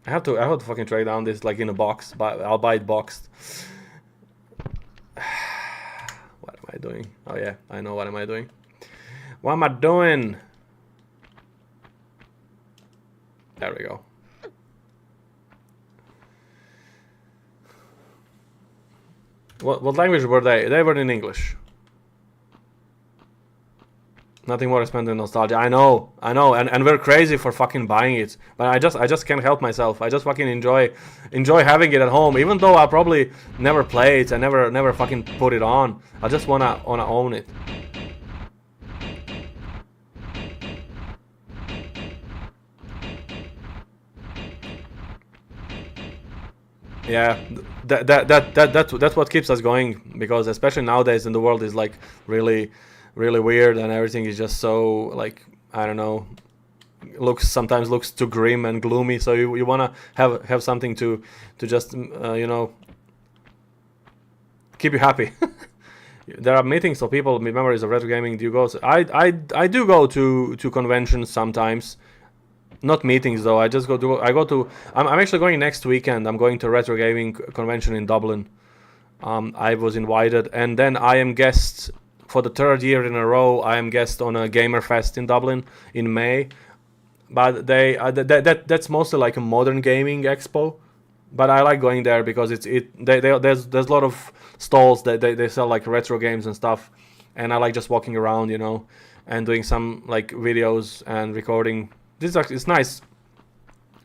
I have to fucking track down this like in a box, but I'll buy it boxed. What am I doing? Oh yeah, I know what am I doing. What am I doing? There we go. What language were they? They were in English. Nothing more expensive than nostalgia. I know, and we're crazy for fucking buying it. But I just can't help myself. I just fucking enjoy having it at home, even though I'll probably never play it and never fucking put it on. I just wanna own it. Yeah, that's what keeps us going, because especially nowadays, and the world is like really weird, and everything is just so like, I don't know, sometimes looks too grim and gloomy. So you wanna have something to just you know, keep you happy. There are meetings of people, memories of retro gaming. Do you go? I do go to conventions sometimes. Not meetings though. I just go to. I'm actually going next weekend. I'm going to a retro gaming convention in Dublin. I was invited, and then I am guest for the third year in a row. I am guest on a Gamer Fest in Dublin in May. But that's mostly like a modern gaming expo. But I like going there because there's a lot of stalls that they sell like retro games and stuff, and I like just walking around, you know, and doing some like videos and recording. It's nice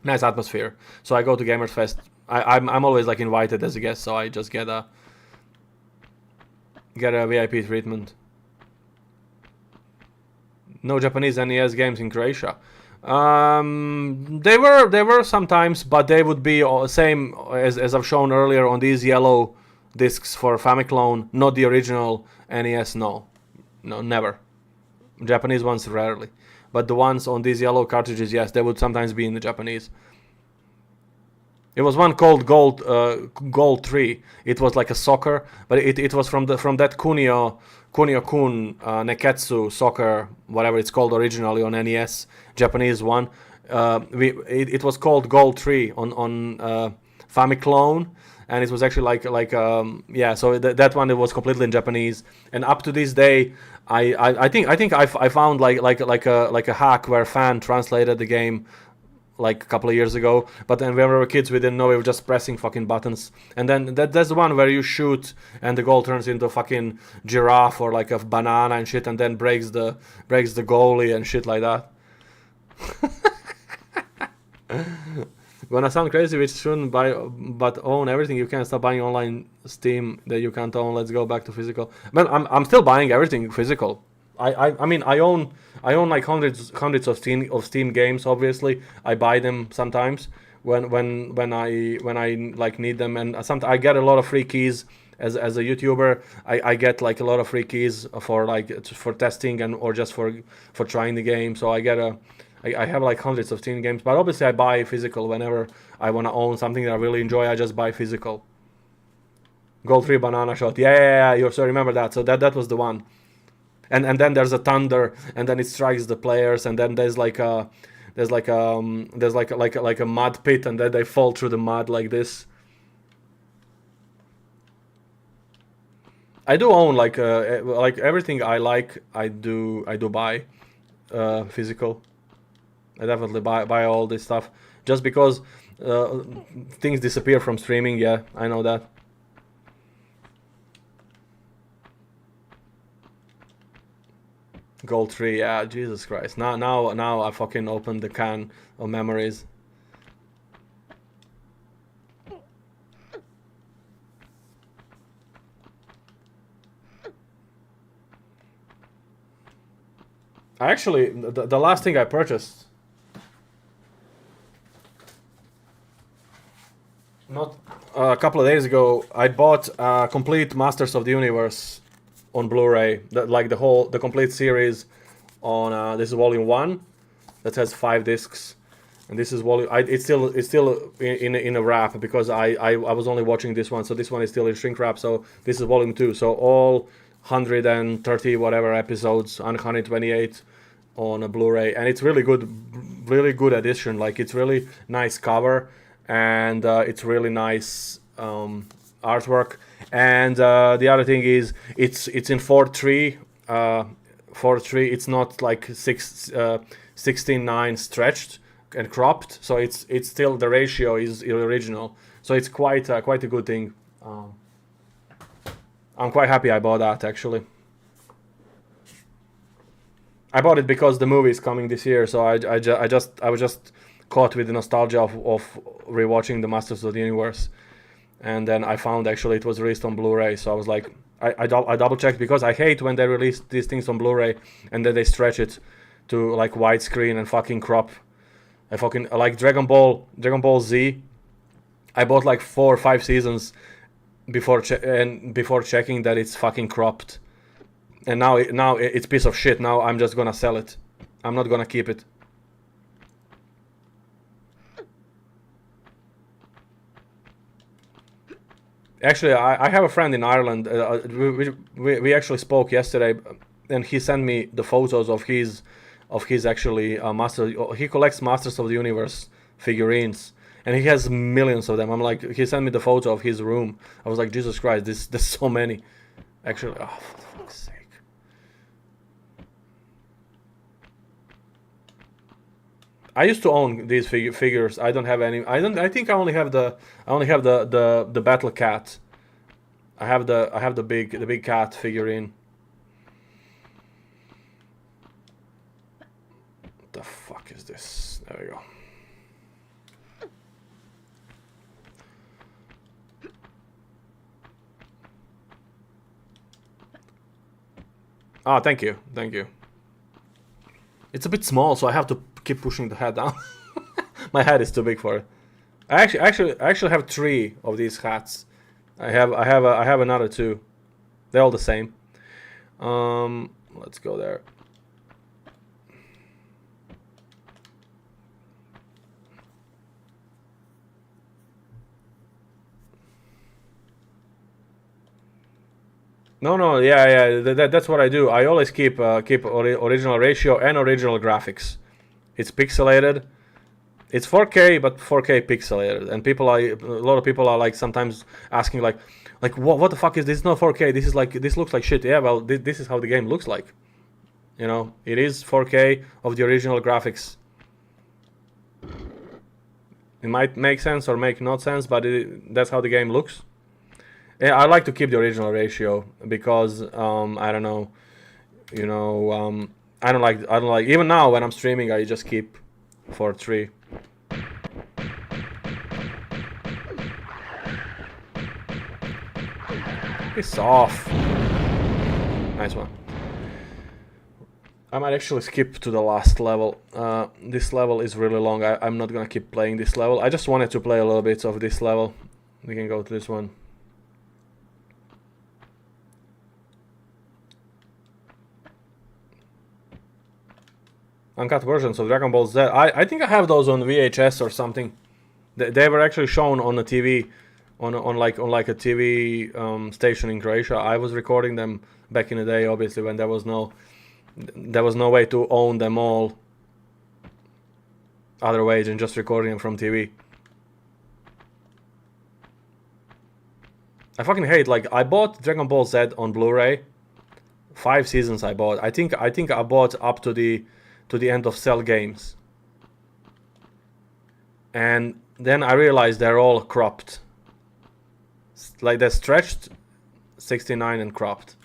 atmosphere. So I go to Gamers Fest. I'm always like invited as a guest, so I just get a VIP treatment. No Japanese NES games in Croatia. They were sometimes, but they would be same as I've shown earlier on these yellow discs for Famiclone, not the original NES. No, never. Japanese ones rarely. But the ones on these yellow cartridges, yes, they would sometimes be in the Japanese. It was one called Gold 3. It was like a soccer, but it was from that Kunio-kun Neketsu soccer, whatever it's called originally on NES, Japanese one. It was called Gold 3 on Famiclone, and it was actually yeah. So that one, it was completely in Japanese, and up to this day, I think I found like a hack where a fan translated the game like a couple of years ago. But then when we were kids, we didn't know, we were just pressing fucking buttons. And then that's the one where you shoot and the goal turns into a fucking giraffe or like a banana and shit, and then breaks the goalie and shit like that. Gonna sound crazy, which shouldn't buy but own everything you can. Stop buying online Steam that you can't own. Let's go back to physical. Man, I'm still buying everything physical. I mean I own like hundreds of Steam games. Obviously, I buy them sometimes when I like need them, and sometimes I get a lot of free keys as a YouTuber. I get like a lot of free keys for testing and or just for trying the game. So I have like hundreds of Steam games, but obviously I buy physical whenever I want to own something that I really enjoy. I just buy physical. Gold 3 banana shot. Yeah. You so remember that? So that was the one. And then there's a thunder, and then it strikes the players, and then there's like a mud pit, and then they fall through the mud like this. I do own like everything I like. I do buy physical. I definitely buy all this stuff just because things disappear from streaming. Yeah, I know that. Gold 3, yeah, Jesus Christ. Now I fucking opened the can of memories. I actually, the last thing I purchased, not a couple of days ago, I bought complete Masters of the Universe on Blu-ray, like the complete series on this is volume 1 that has 5 discs, and this is volume. It's still in a wrap because I was only watching this one, so this one is still in shrink wrap. So this is volume 2. So all 130 whatever episodes, 128 on a Blu-ray, and it's really good edition. Like it's really nice cover, and it's really nice artwork. And the other thing is it's in 4:3. 4:3. It's not like 16:9 stretched and cropped. So it's still, the ratio is original. So it's quite a good thing. I'm quite happy I bought that actually. I bought it because the movie is coming this year, so I was just caught with the nostalgia of rewatching the Masters of the Universe, and then I found actually it was released on Blu-ray, so I was like, I double checked because I hate when they release these things on Blu-ray and then they stretch it to like widescreen and fucking crop. I fucking like Dragon Ball Z. I bought like 4 or 5 seasons before checking that it's fucking cropped. And now it's piece of shit. Now I'm just gonna sell it. I'm not gonna keep it. Actually, I have a friend in Ireland. We actually spoke yesterday, and he sent me the photos of his actually master. He collects Masters of the Universe figurines, and he has millions of them. I'm like, he sent me the photo of his room. I was like, Jesus Christ, there's so many. Actually, oh, for fuck's sake. I used to own these figures. I don't have any. I think I only have the Battle Cat. I have the big cat figurine. What the fuck is this? There we go. Ah, thank you. It's a bit small, so I have to keep pushing the head down. My head is too big for it. I actually have 3 of these hats. I have another 2. They're all the same. Let's go there. No, yeah. That's what I do. I always keep original ratio and original graphics. It's pixelated. It's 4K, but 4K pixelated. And a lot of people are like sometimes asking like what the fuck is this? It's not 4K. This looks like shit. Yeah, well, this is how the game looks like. You know, it is 4K of the original graphics. It might make sense or make not sense, but that's how the game looks. Yeah, I like to keep the original ratio because I don't know, you know, I don't like even now when I'm streaming I just keep 4:3. Piss off. Nice one. I might actually skip to the last level. This level is really long. I'm not gonna keep playing this level. I just wanted to play a little bit of this level. We can go to this one. Uncut versions of Dragon Ball Z. I think I have those on VHS or something. They were actually shown on a TV, on like a TV station in Croatia. I was recording them back in the day, obviously when there was no way to own them all other ways than just recording them from TV. I fucking hate, like, I bought Dragon Ball Z on Blu-ray. 5 seasons I bought. I think I bought up to the end of Cell Games. And then I realized they're all cropped. Like they're stretched 69 and cropped.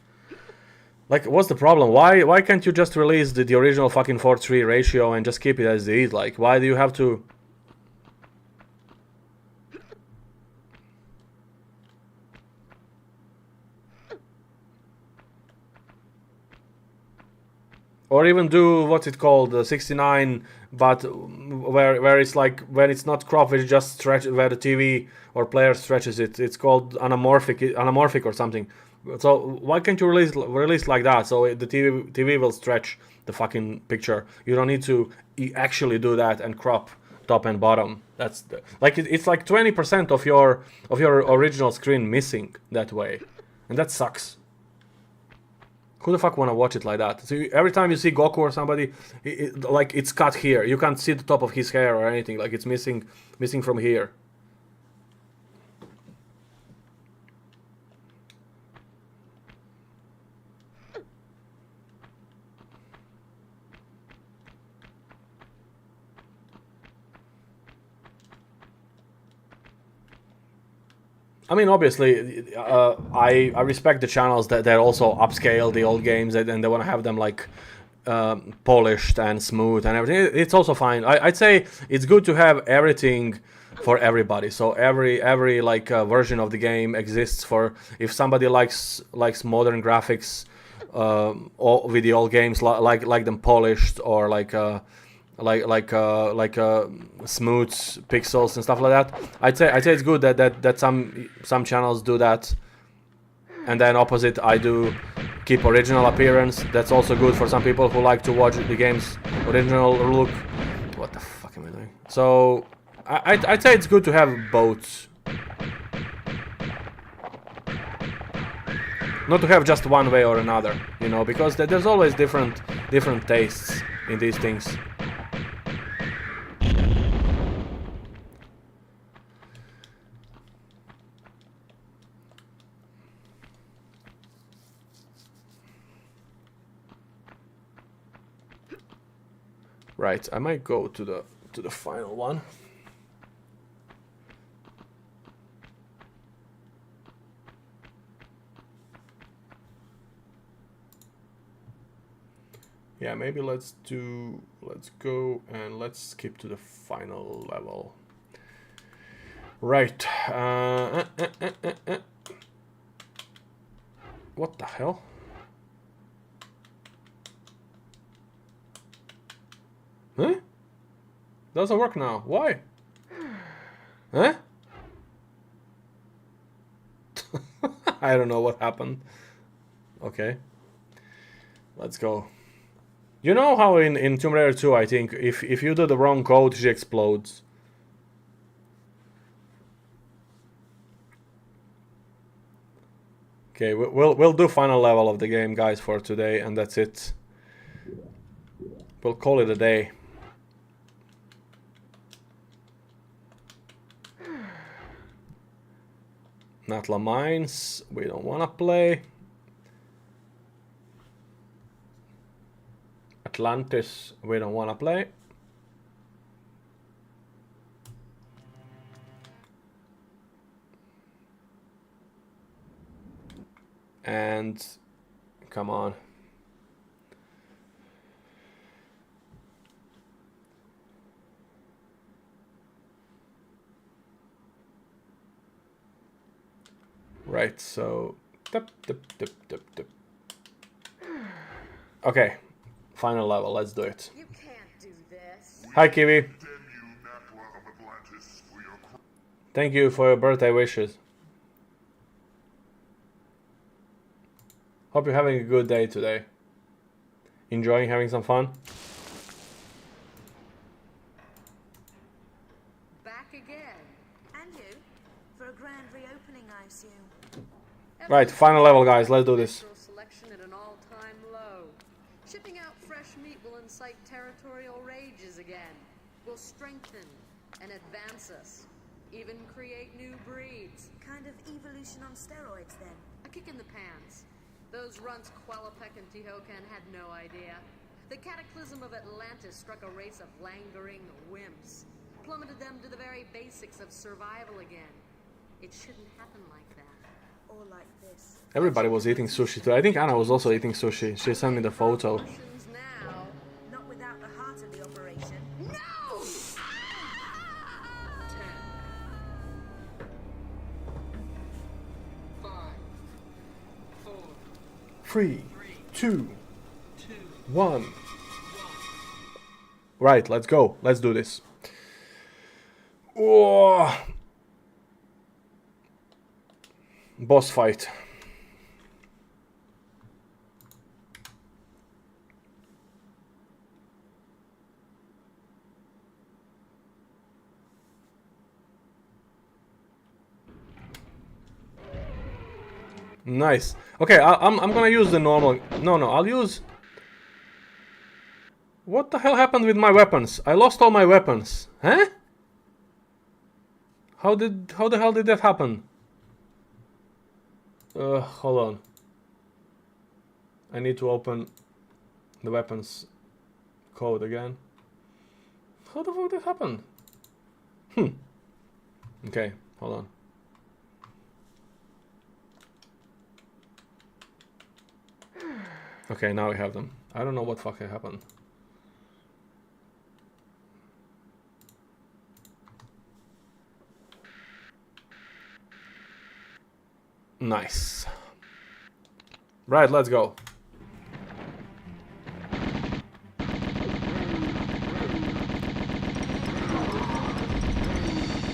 Like, what's the problem? Why can't you just release the original fucking 4:3 ratio and just keep it as it is? Like, why do you have to... Or even do what's it called, 69, but where it's like when it's not crop, it just stretch where the TV or player stretches it. It's called anamorphic or something. So why can't you release like that? So the TV will stretch the fucking picture. You don't need to actually do that and crop top and bottom. That's like it's like 20% of your original screen missing that way, and that sucks. Who the fuck wanna watch it like that? So every time you see Goku or somebody, like it's cut here. You can't see the top of his hair or anything. Like it's missing from here. I mean, obviously, I respect the channels that also upscale the old games and they want to have them like polished and smooth and everything. It's also fine. I'd say it's good to have everything for everybody. So every like version of the game exists for if somebody likes modern graphics or with the old games like them polished or like smooth pixels and stuff like that. I'd say it's good that some channels do that, and then opposite I do keep original appearance. That's also good for some people who like to watch the game's original look. What the fuck am I doing? So I'd say it's good to have both. Not to have just one way or another, you know, because there's always different tastes in these things. Right, I might go to the final one. Yeah, maybe let's go and let's skip to the final level. Right. What the hell? Huh? Doesn't work now. Why? Huh? I don't know what happened. Okay. Let's go. You know how in Tomb Raider 2, I think, if you do the wrong code, she explodes. Okay, we'll do final level of the game, guys, for today, and that's it. We'll call it a day. Natla Mines, we don't want to play. Atlantis, we don't want to play. And come on. Right, so okay, final level, let's do it. You can't do this. Hi Kiwi. Thank you for your birthday wishes. Hope you're having a good day today. Enjoying having some fun? Back again. And you? For a grand reopening, I assume. Right, final level, guys, let's do this. Selection at an all-time low. Shipping out fresh meat will incite territorial rages again. Will strengthen and advance us. Even create new breeds. Kind of evolution on steroids, then. A kick in the pants. Those runts Qualopec and Tihocan had no idea. The cataclysm of Atlantis struck a race of languoring wimps. Plummeted them to the very basics of survival again. It shouldn't happen like that. Or like this. Everybody was eating sushi too. I think Anna was also eating sushi. She sent me the photo. Now. Not without the heart of the operation. No! 10. 5. 4. 3, 2, 1. Right, let's go. Let's do this. Whoa. Boss fight. Nice. Okay, I'm gonna use the normal. No, I'll use. What the hell happened with my weapons? I lost all my weapons. Huh? How the hell did that happen? Hold on. I need to open the weapons code again. How the fuck did that happen? Okay, hold on. Okay, now we have them. I don't know what fuck happened. Nice. Right, let's go.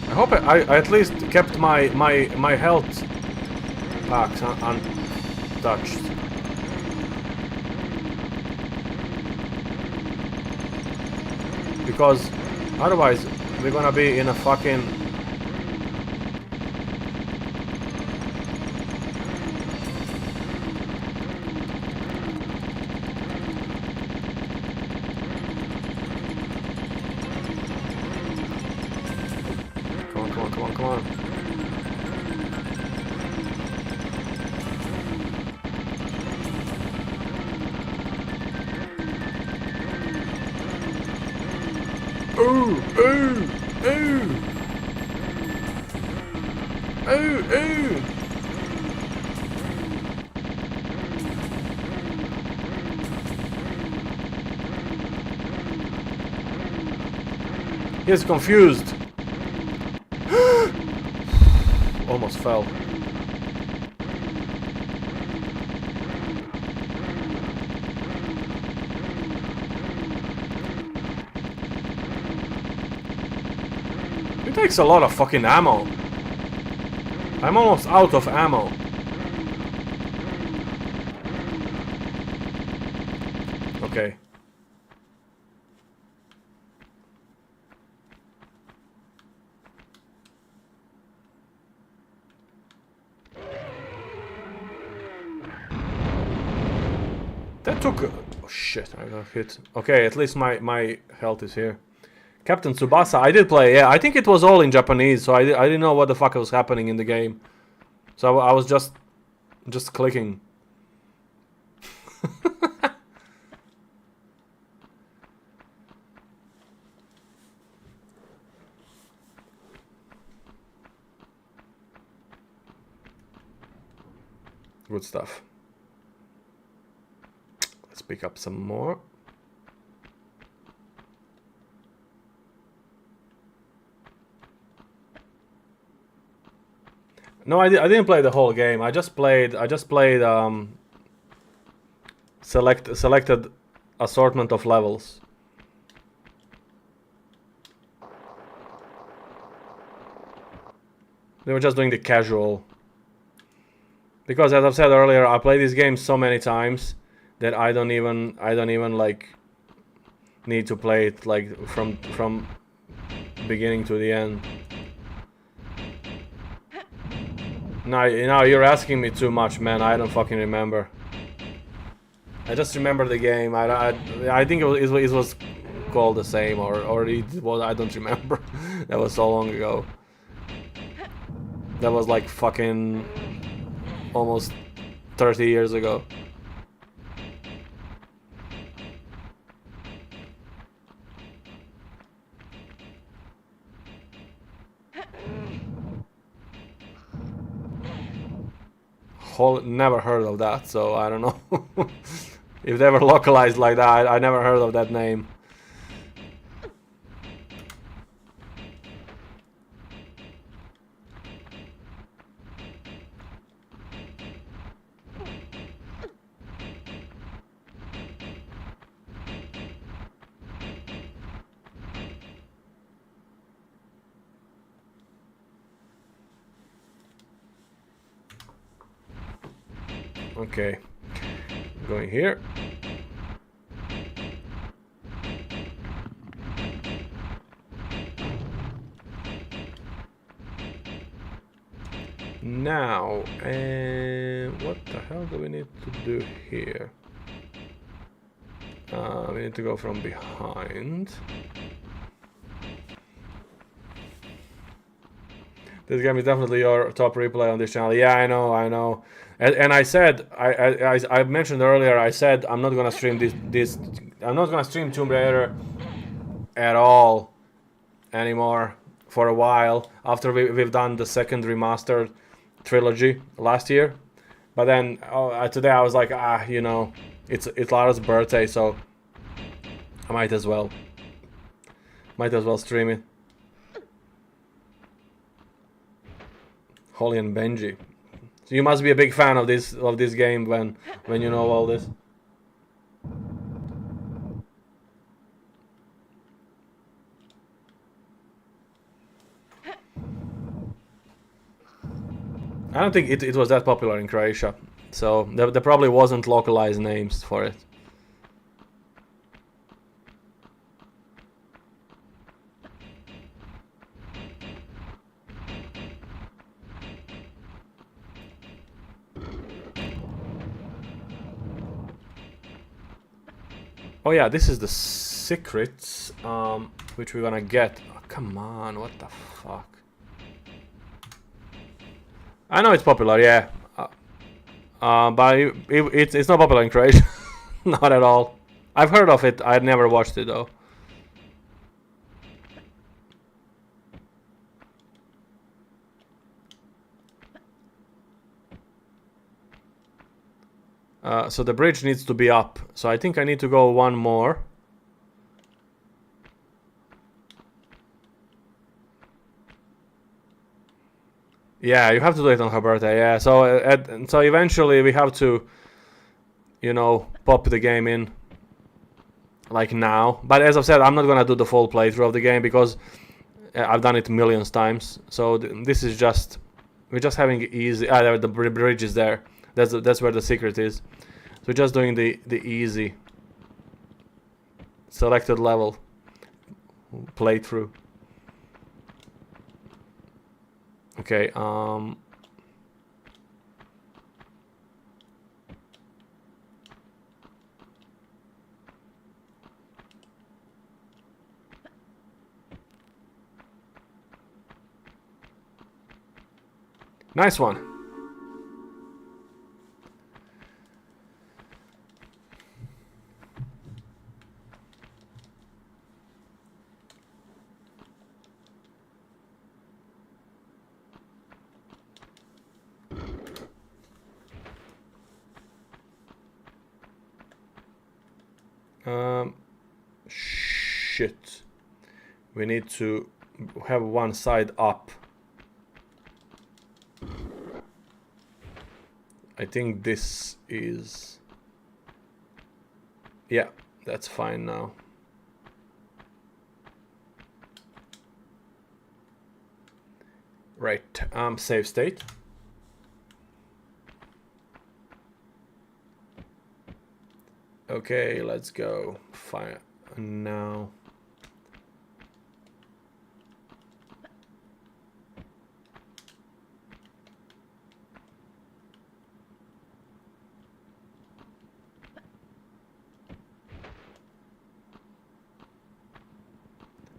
I hope I at least kept my health packs untouched. Because otherwise we're gonna be in a fucking... Come on. Ooh. He's confused. Almost fell. It takes a lot of fucking ammo. I'm almost out of ammo. Okay. That took... Oh shit, I got hit. Okay, at least my health is here. Captain Tsubasa, I did play, yeah. I think it was all in Japanese, so I didn't know what the fuck was happening in the game. So I was just clicking. Good stuff. Let's pick up some more. No, I didn't play the whole game. I just played selected assortment of levels. They were just doing the casual. Because as I've said earlier, I play these games so many times that I don't even like need to play it like from beginning to the end. Now you're asking me too much, man. I don't fucking remember. I just remember the game. I think it was called the same or it was, I don't remember. That was so long ago. That was like fucking almost 30 years ago. Never heard of that, so I don't know. If they were localized like that, I never heard of that name. Okay. Going here. Now, what the hell do we need to do here? We need to go from behind. This game is definitely your top replay on this channel. Yeah, I know. And I said, I mentioned earlier, I said I'm not gonna stream this. I'm not gonna stream Tomb Raider at all anymore for a while after we've done the second remastered trilogy last year. But then today I was like, you know, it's Lara's birthday, so I might as well stream it. Holly and Benji. So you must be a big fan of this game when you know all this. I don't think it was that popular in Croatia, so there probably wasn't localized names for it. Oh yeah, this is the secrets, which we're gonna get. Oh, come on, what the fuck? I know it's popular, yeah, but it's not popular in Croatia, not at all. I've heard of it, I've never watched it though. So the bridge needs to be up, so I think I need to go one more. Yeah, you have to do it on her birthday, yeah. So so eventually we have to, you know, pop the game in, like now. But as I've said, I'm not gonna do the full playthrough of the game because I've done it millions times. So this is just, we're just having easy. The bridge is there. That's where the secret is. So we're just doing the easy selected level playthrough. Okay, nice one. Shit. We need to have one side up. I think this is... Yeah, that's fine now. Right, save state. Okay, let's go. Fine. Now.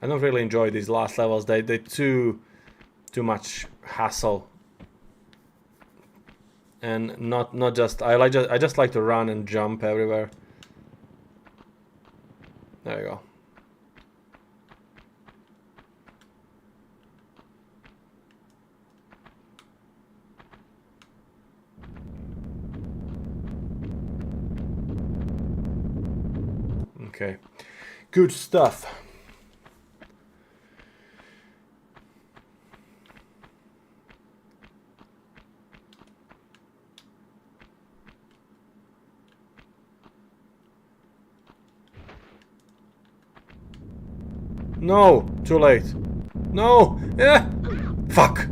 I don't really enjoy these last levels. They're too much hassle. And not just I just like to run and jump everywhere. There you go. Okay. Good stuff. No, too late. No, yeah, fuck.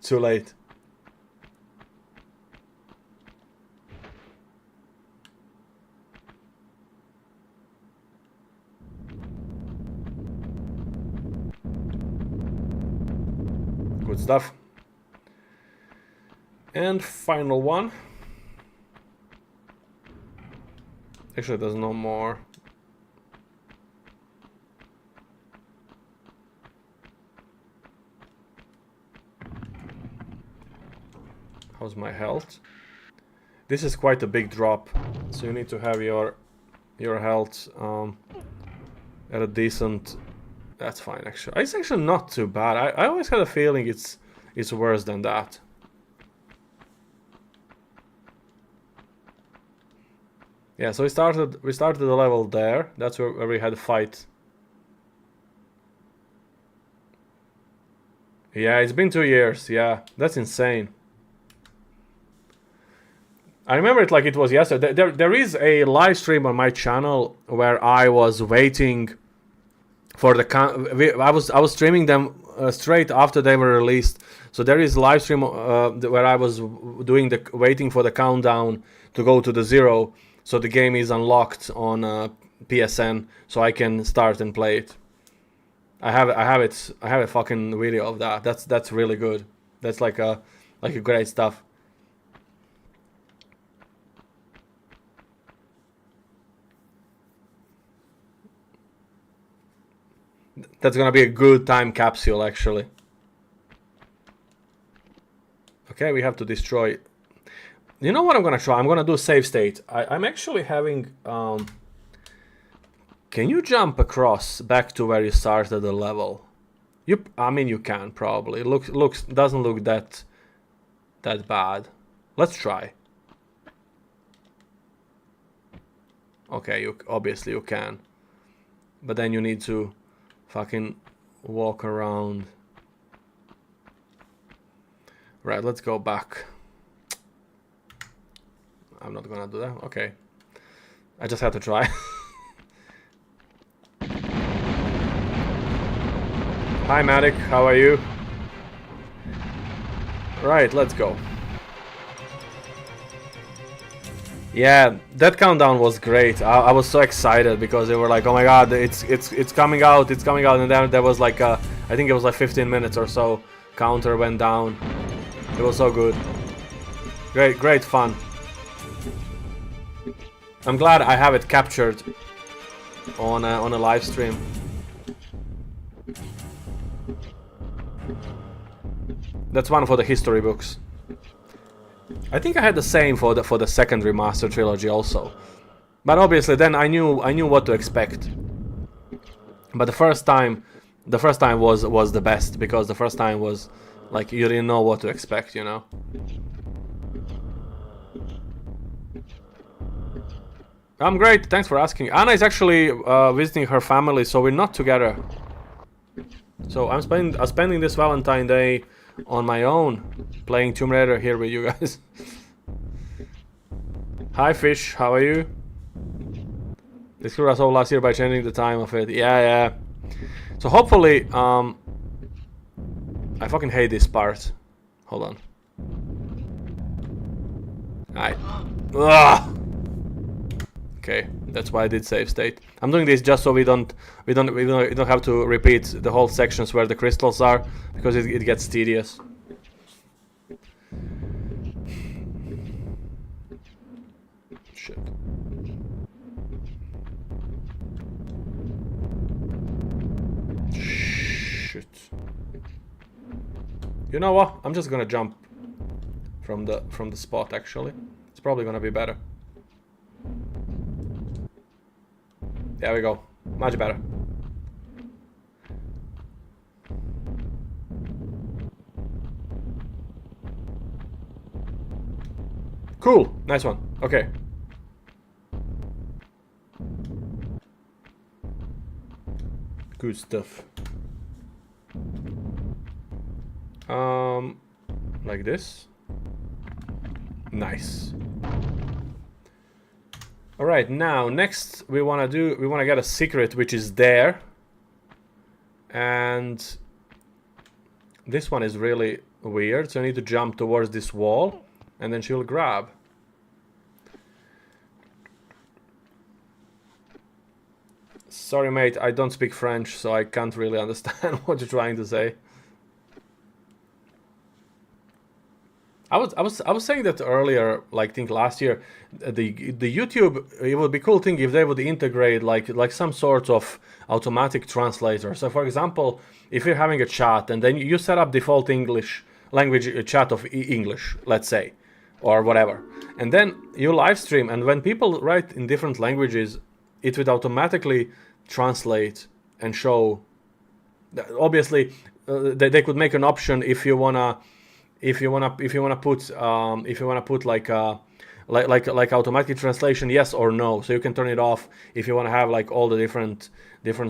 Too late. Good stuff. And final one. Actually, there's no more. How's my health? This is quite a big drop, so you need to have your health at a decent. That's fine, actually. It's actually not too bad. I always had a feeling it's worse than that. Yeah, so we started the level there. That's where we had a fight. Yeah, it's been 2 years. Yeah, that's insane. I remember it like it was yesterday. There is a live stream on my channel where I was waiting for the I was streaming them straight after they were released. So there is live stream where I was doing waiting for the countdown to go to the 0, so the game is unlocked on PSN, so I can start and play it. I have a fucking video of that. That's really good. That's like a great stuff. That's gonna be a good time capsule, actually. Okay, we have to destroy. You know what I'm gonna try? I'm gonna do save state. I'm actually having. Can you jump across back to where you started the level? I mean, you can probably. Doesn't look that bad. Let's try. Okay, obviously you can, but then you need to fucking walk around. Right, let's go back. I'm not gonna do that. Okay, I just had to try. Hi Matic, how are you? Right, let's go. Yeah, that countdown was great. I was so excited because they were like, "Oh my god, it's coming out, it's coming out!" And then there was like I think it was like 15 minutes or so. Counter went down. It was so good. Great fun. I'm glad I have it captured on a live stream. That's one for the history books. I think I had the same for the second remaster trilogy also, but obviously then I knew what to expect. But the first time was the best, because the first time was like you didn't know what to expect, you know. I'm great, thanks for asking. Anna is actually visiting her family, so we're not together. So I'm spending this Valentine Day on my own, playing Tomb Raider here with you guys. Hi Fish, how are you? They screwed us all last year by changing the time of it. Yeah. So hopefully, I fucking hate this part. Hold on. Ugh. Okay, that's why I did save state. I'm doing this just so we don't have to repeat the whole sections where the crystals are, because it gets tedious. Shit. Shit. You know what? I'm just gonna jump from the spot. Actually, it's probably gonna be better. There we go. Much better. Cool. Nice one. Okay. Good stuff. Like this. Nice. Alright, now next we wanna get a secret which is there. And this one is really weird, so I need to jump towards this wall, and then she'll grab. Sorry, mate, I don't speak French, so I can't really understand what you're trying to say. I was saying that earlier, like I think last year, the YouTube, it would be cool thing if they would integrate like some sort of automatic translator. So for example, if you're having a chat and then you set up default English language chat of English, let's say, or whatever, and then you live stream, and when people write in different languages, it would automatically translate and show. Obviously, they could make an option if you wanna put like automatic translation, yes or no. So you can turn it off if you want to have like all the different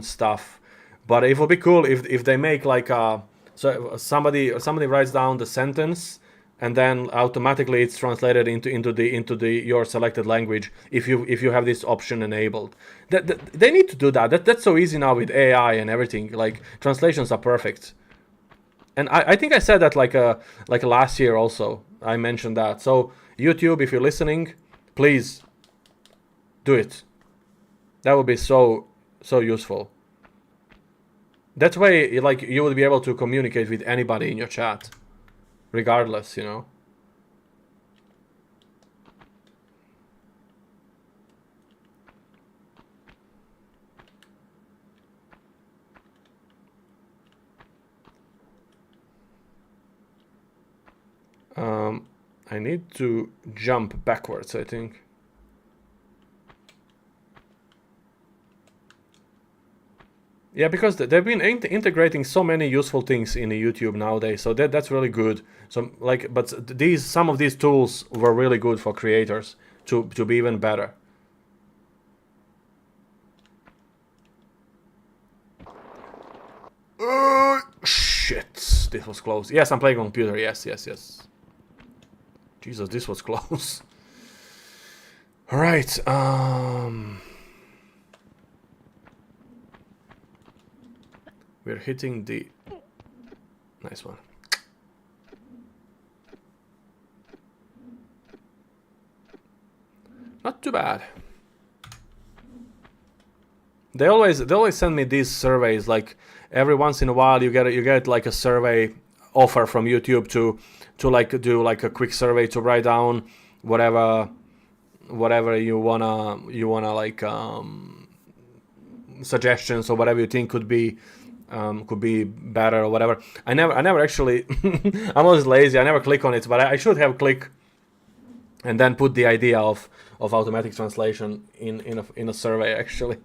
stuff. But it would be cool if they make like so somebody writes down the sentence, and then automatically it's translated into the your selected language if you have this option enabled. They need to do that. That's so easy now with AI and everything. Like translations are perfect. And I think I said that like last year also. I mentioned that. So YouTube, if you're listening, please do it. That would be so useful. That way, like you would be able to communicate with anybody in your chat, regardless, you know. I need to jump backwards, I think. Yeah, because they've been integrating so many useful things in the YouTube nowadays, so that's really good. So like, but some of these tools were really good for creators to be even better. Shit, this was close. Yes, I'm playing on computer. Yes. Jesus, this was close. All right. We're hitting the nice one. Not too bad. They always send me these surveys. Like every once in a while, you get like a survey offer from YouTube to like do like a quick survey to write down whatever you wanna like suggestions or whatever you think could be better or whatever. I never actually I'm always lazy. I never click on it, but I should have click and then put the idea of automatic translation in a survey actually.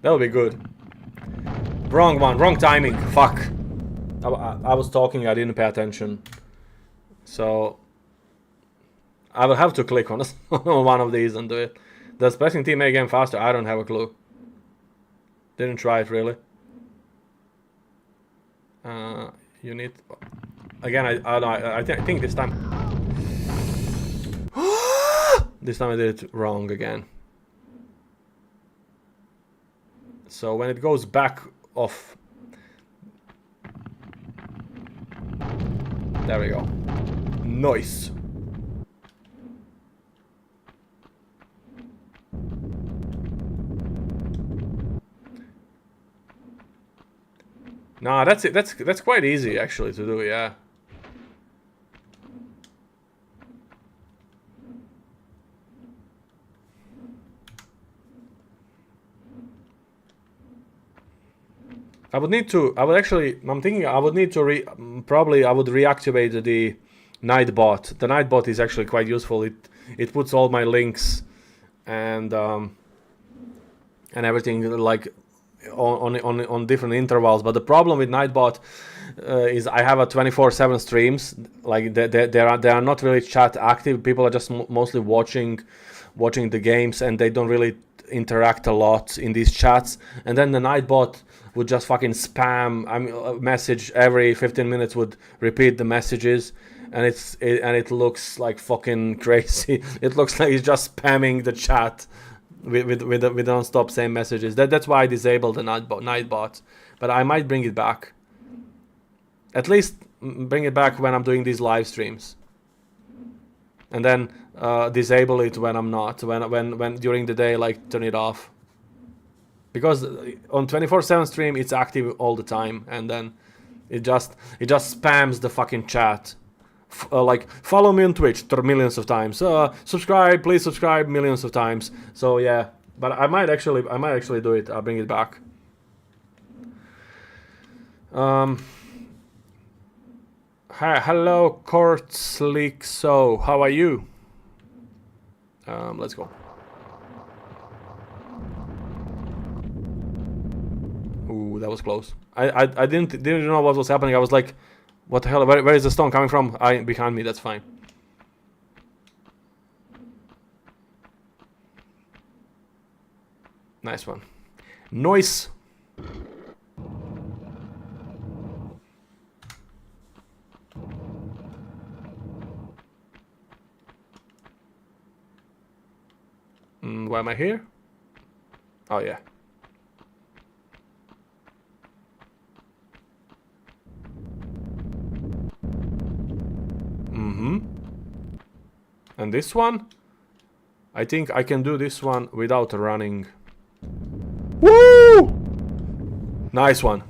That would be good. Wrong one, wrong timing. Fuck. I was talking, I didn't pay attention. So I will have to click on one of these and do it. Does pressing T make game faster? I don't have a clue. Didn't try it really. You need again. I think this time. This time I did it wrong again. So when it goes back off. There we go. Nice. Nah, that's it. That's quite easy actually to do, yeah. I'm thinking I would need to reactivate the Nightbot. The Nightbot is actually quite useful. It puts all my links and everything like on different intervals. But the problem with Nightbot is I have a 24/7 streams. Like they are not really chat active. People are just mostly watching the games, and they don't really interact a lot in these chats. And then the Nightbot would just fucking spam. A message every 15 minutes would repeat the messages, and it looks like fucking crazy. It looks like he's just spamming the chat with non-stop same messages. That's why I disabled the Nightbot. But I might bring it back. At least bring it back when I'm doing these live streams. And then disable it when I'm not. When during the day, like turn it off. Because on 24/7 stream it's active all the time, and then it just spams the fucking chat. Like follow me on Twitch millions of times. Subscribe, please subscribe millions of times. So yeah, but I might actually do it. I'll bring it back. Hello, Kortslik. So how are you? Let's go. Ooh, that was close. I didn't know what was happening. I was like, what the hell? Where is the stone coming from? Behind me. That's fine. Nice one. Noise. Why am I here? Oh yeah. And this one? I think I can do this one without running. Woo! Nice one.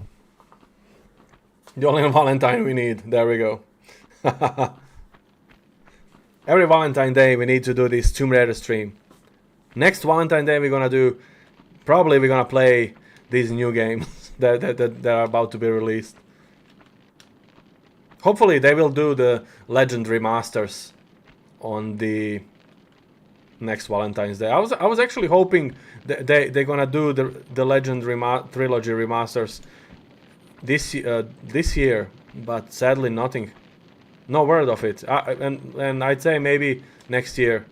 The only Valentine we need. There we go. Every Valentine Day we need to do this Tomb Raider stream. Next Valentine Day we're gonna play these new games that are about to be released. Hopefully they will do the Legend remasters on the next Valentine's Day. I was actually hoping that they're gonna do the Legend trilogy remasters this year, but sadly nothing, no word of it. And I'd say maybe next year,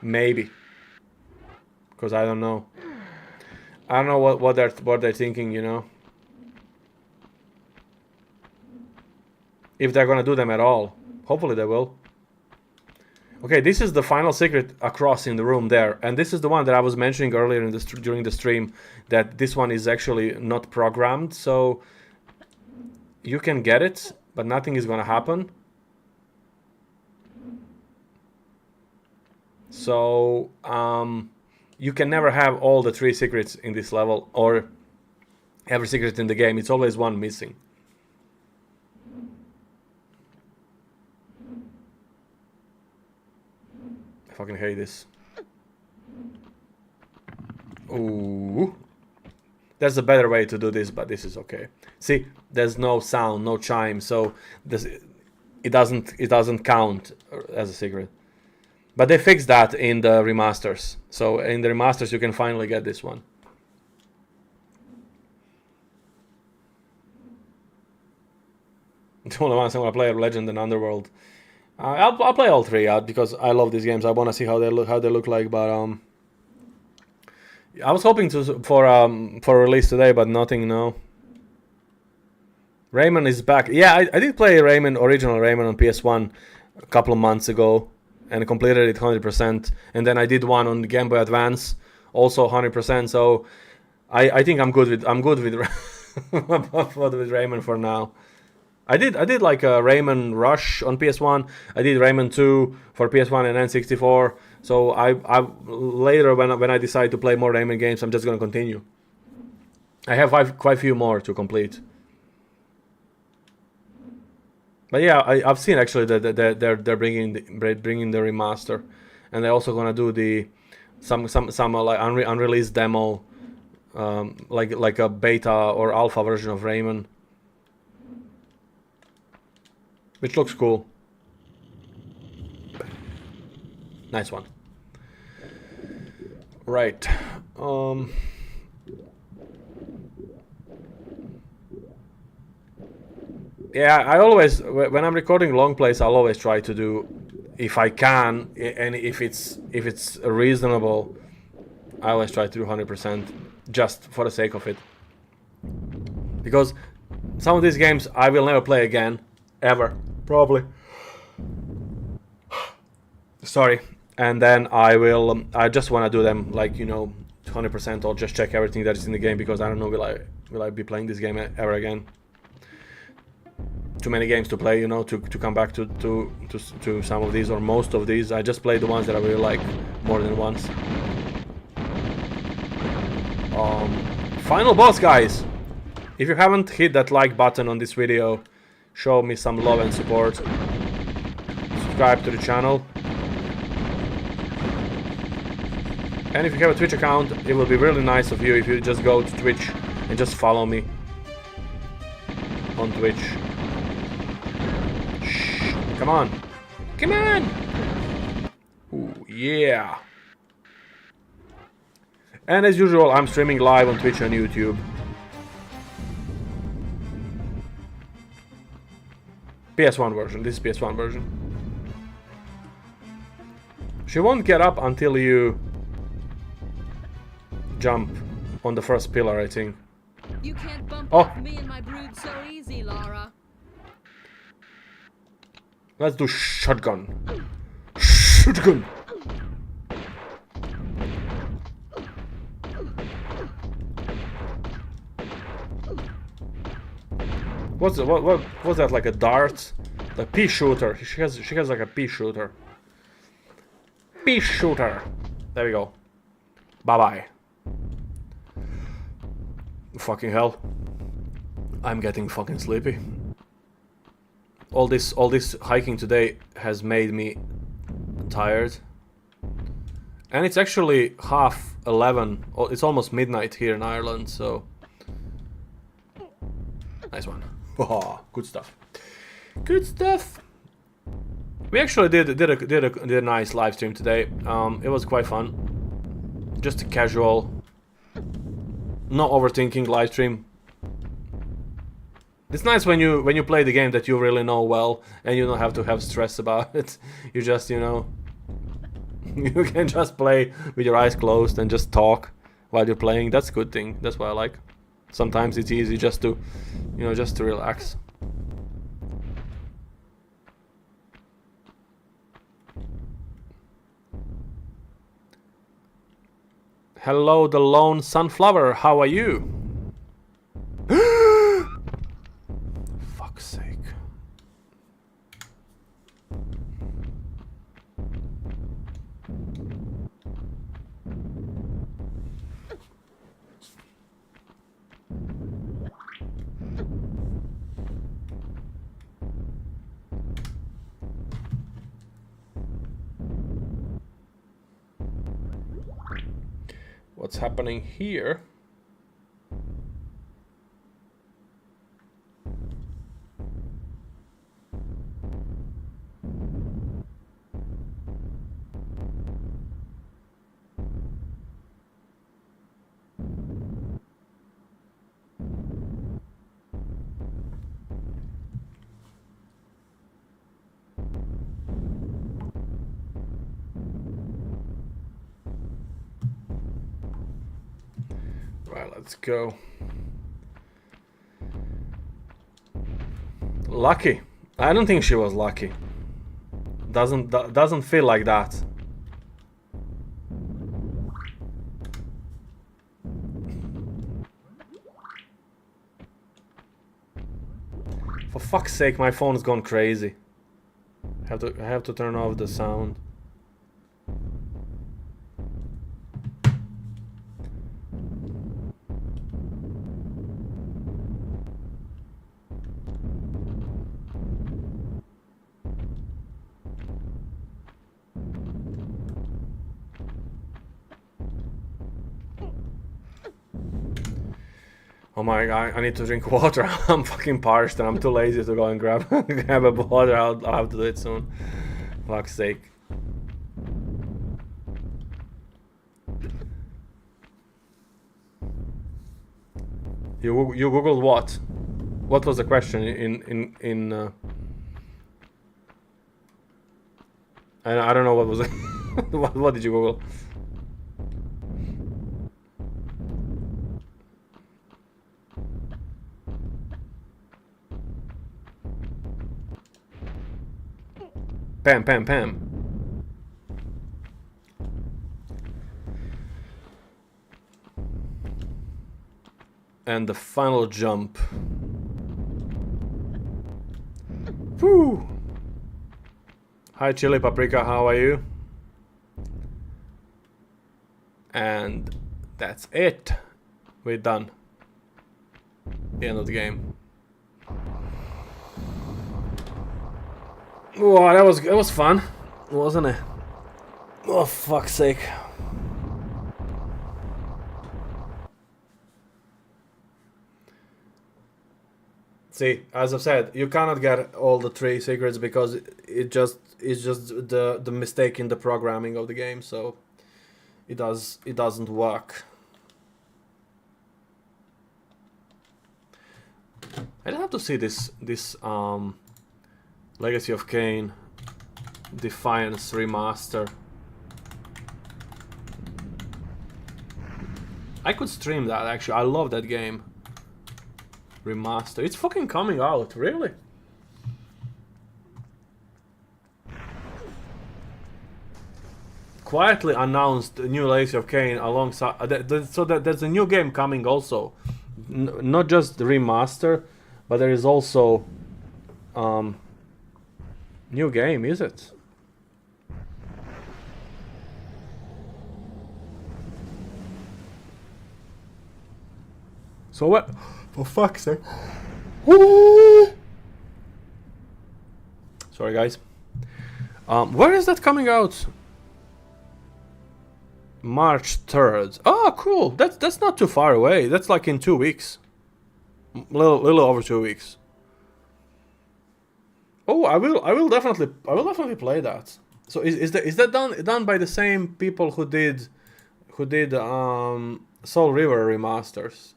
maybe, because I don't know what they're thinking, you know, if they're gonna do them at all. Hopefully they will. Okay, this is the final secret across in the room there, and this is the one that I was mentioning earlier during the stream, that this one is actually not programmed, so you can get it, but nothing is gonna happen. So you can never have all the 3 secrets in this level, or every secret in the game. It's always one missing. I fucking hate this. Ooh. There's a better way to do this, but this is okay. See, there's no sound, no chime, so it doesn't count as a secret. But they fixed that in the remasters. So in the remasters you can finally get this one. The only ones I'm gonna play are Legend and Underworld. I'll play all 3 out because I love these games. I want to see how they look like. But I was hoping for release today, but nothing. No. Rayman is back. Yeah, I did play original Rayman on PS1 a couple of months ago and completed it 100%. And then I did one on the Game Boy Advance, also 100%. So I think I'm good with with Rayman for now. I did like a Rayman Rush on PS1. I did Rayman 2 for PS1 and N64. So I later when I decide to play more Rayman games, I'm just gonna continue. I have quite a few more to complete. But yeah, I've seen actually that they're bringing the remaster, and they're also gonna do some like unreleased demo, like a beta or alpha version of Rayman. Which looks cool. Nice one. Right. Yeah, I always, when I'm recording long plays, I'll always try to do, if I can, and if it's reasonable, I always try to do 100%, just for the sake of it. Because some of these games I will never play again, ever. Probably. Sorry. And then I just want to do them like, 100%, or just check everything that is in the game, because I don't know will I be playing this game ever again. too many games to play, you know, to come back to some of these or most of these. I just play the ones that I really like more than once. Final boss, guys! If you haven't hit that like button on this video, show me some love and support. Subscribe to the channel. And if you have a Twitch account, it will be really nice of you if you just go to Twitch and just follow me on Twitch. Shh, come on. Come on! Ooh, yeah. And as usual, I'm streaming live on Twitch and YouTube. PS1 version. This is PS1 version. She won't get up until you jump on the first pillar, I think. You can't bump Oh. off me and my brood so easy, Lara. Let's do shotgun. Shotgun. What's the, what was that, like a dart? The pea shooter. She has like a pea shooter. Pea shooter. There we go. Bye bye. Fucking hell. I'm getting fucking sleepy. All this hiking today has made me tired. And it's actually 11:30. It's almost midnight here in Ireland, so nice one. Oh, good stuff. Good stuff. We actually did a nice live stream today. It was quite fun. Just a casual, not overthinking live stream. It's nice when you play the game that you really know well and you don't have to have stress about it. You just, you know, you can just play with your eyes closed and just talk while you're playing. That's a good thing. That's what I like. Sometimes it's easy just to, you know, just to relax. Hello, the lone sunflower. How are you? Fuck's sake. What's happening here? Right, let's go. Lucky. I don't think she was lucky. Doesn't feel like that. For fuck's sake, my phone's gone crazy. I have to turn off the sound. Oh my god, I need to drink water. I'm fucking parched and I'm too lazy to go and grab grab a water. I'll have to do it soon. Fuck's sake. You googled what? What was the question in I don't know what was it. what did you Google? Pam, pam, pam. And the final jump. Whew. Hi Chili Paprika, how are you? And that's it. We're done. The end of the game. Whoa, that was fun, wasn't it? Oh, fuck's sake. See, as I've said, you cannot get all the 3 secrets because it's just the mistake in the programming of the game, so it doesn't work. I'd have to see this Legacy of Kain Defiance remaster. I could stream that actually. I love that game. Remaster. It's fucking coming out, really? Quietly announced a new Legacy of Kain alongside. So there's a new game coming also. Not just the remaster, but there is also new game, is it? So what? For fuck's sake. Sorry guys. Where is that coming out? March 3rd. Oh, cool. That's not too far away. That's like in 2 weeks. Little over 2 weeks. Oh, I will definitely play that. So is that done by the same people who did Soul River remasters?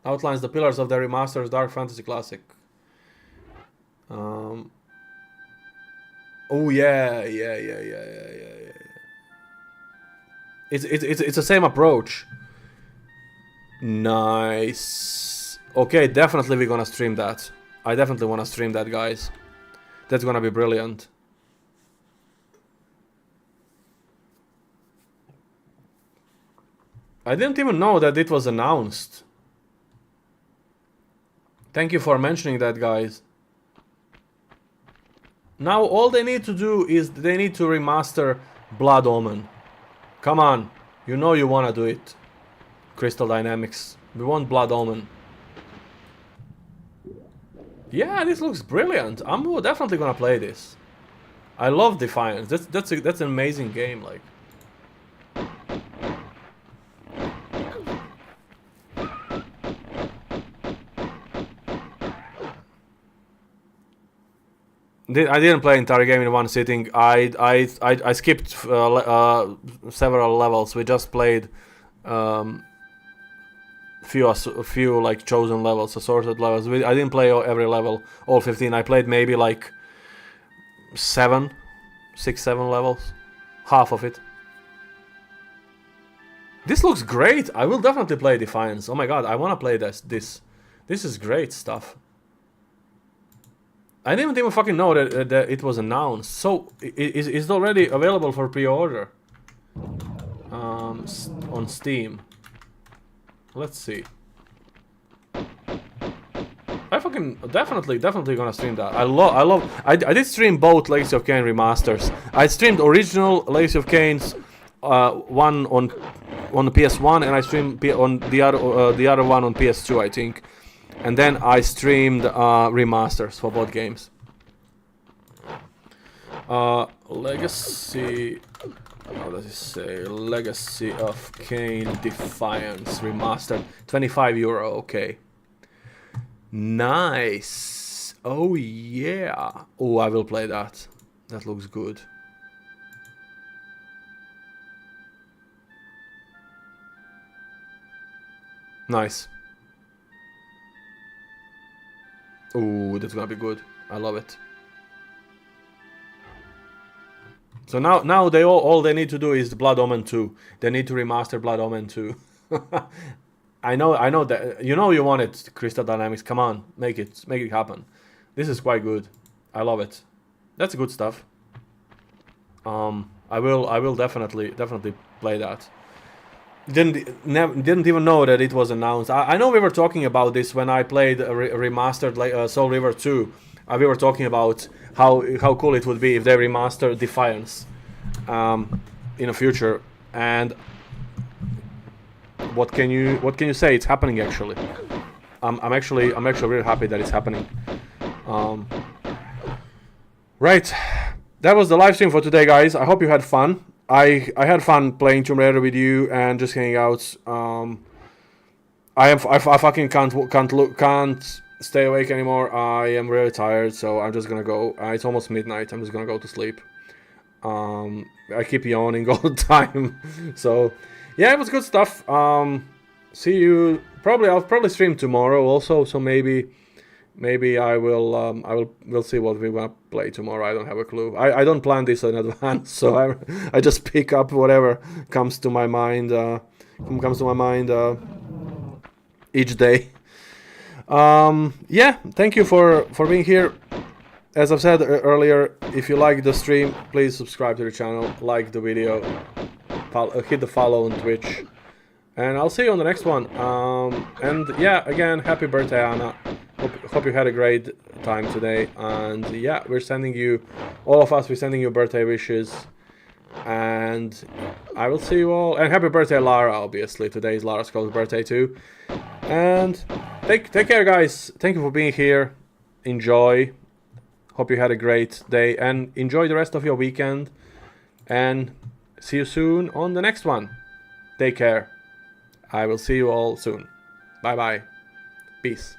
Outlines the pillars of the remaster's Dark Fantasy Classic. Oh yeah. It's the same approach. Nice. Okay, definitely we're gonna stream that. I definitely wanna stream that, guys. That's gonna be brilliant. I didn't even know that it was announced. Thank you for mentioning that, guys. Now all they need to do is they need to remaster Blood Omen. Come on, you know you wanna do it. Crystal Dynamics. We want Blood Omen. Yeah, this looks brilliant. I'm definitely gonna play this. I love Defiance. That's an amazing game, like. I didn't play entire game in one sitting. I skipped several levels. We just played few like chosen levels, assorted levels. I didn't play every level, all 15. I played maybe like 6, 7 levels, half of it. This looks great. I will definitely play Defiance. Oh my god, I wanna play this. This is great stuff. I didn't even fucking know that it was announced. So, is it already available for pre-order? On Steam. Let's see. I fucking definitely gonna stream that. I did stream both Legacy of Kain remasters. I streamed original Legacy of Kain's one on the PS1, and I streamed on the other one on PS2, I think. And then I streamed remasters for both games. Legacy... How does it say? Legacy of Kain Defiance Remastered. €25, okay. Nice. Oh yeah. Oh, I will play that. That looks good. Nice. Ooh, that's gonna be good. I love it. So now they all they need to do is Blood Omen 2. They need to remaster Blood Omen 2. I know that you want it, Crystal Dynamics. Come on, make it happen. This is quite good. I love it. That's good stuff. I will definitely play that. didn't even know that it was announced. I know we were talking about this when I played a remastered Soul River 2. We were talking about how cool it would be if they remastered Defiance in the future. And what can you say? It's happening actually. I'm actually really happy that it's happening. Right, that was the live stream for today, guys. I hope you had fun. I had fun playing Tomb Raider with you and just hanging out. I fucking can't stay awake anymore. I am really tired, so I'm just gonna go. It's almost midnight. I'm just gonna go to sleep. I keep yawning all the time. So yeah, it was good stuff. See you. I'll probably stream tomorrow also. So maybe we'll see what we're gonna play tomorrow. I don't have a clue. I don't plan this in advance, so I just pick up whatever comes to my mind. Each day. Yeah, thank you for being here. As I've said earlier, if you like the stream, please subscribe to the channel, like the video, hit the follow on Twitch, and I'll see you on the next one. And yeah, again, happy birthday, Anna. Hope you had a great time today. And yeah, we're sending you birthday wishes. And I will see you all. And happy birthday, Lara, obviously. Today is Lara's birthday too. And take care, guys. Thank you for being here. Enjoy. Hope you had a great day. And enjoy the rest of your weekend. And see you soon on the next one. Take care. I will see you all soon. Bye-bye. Peace.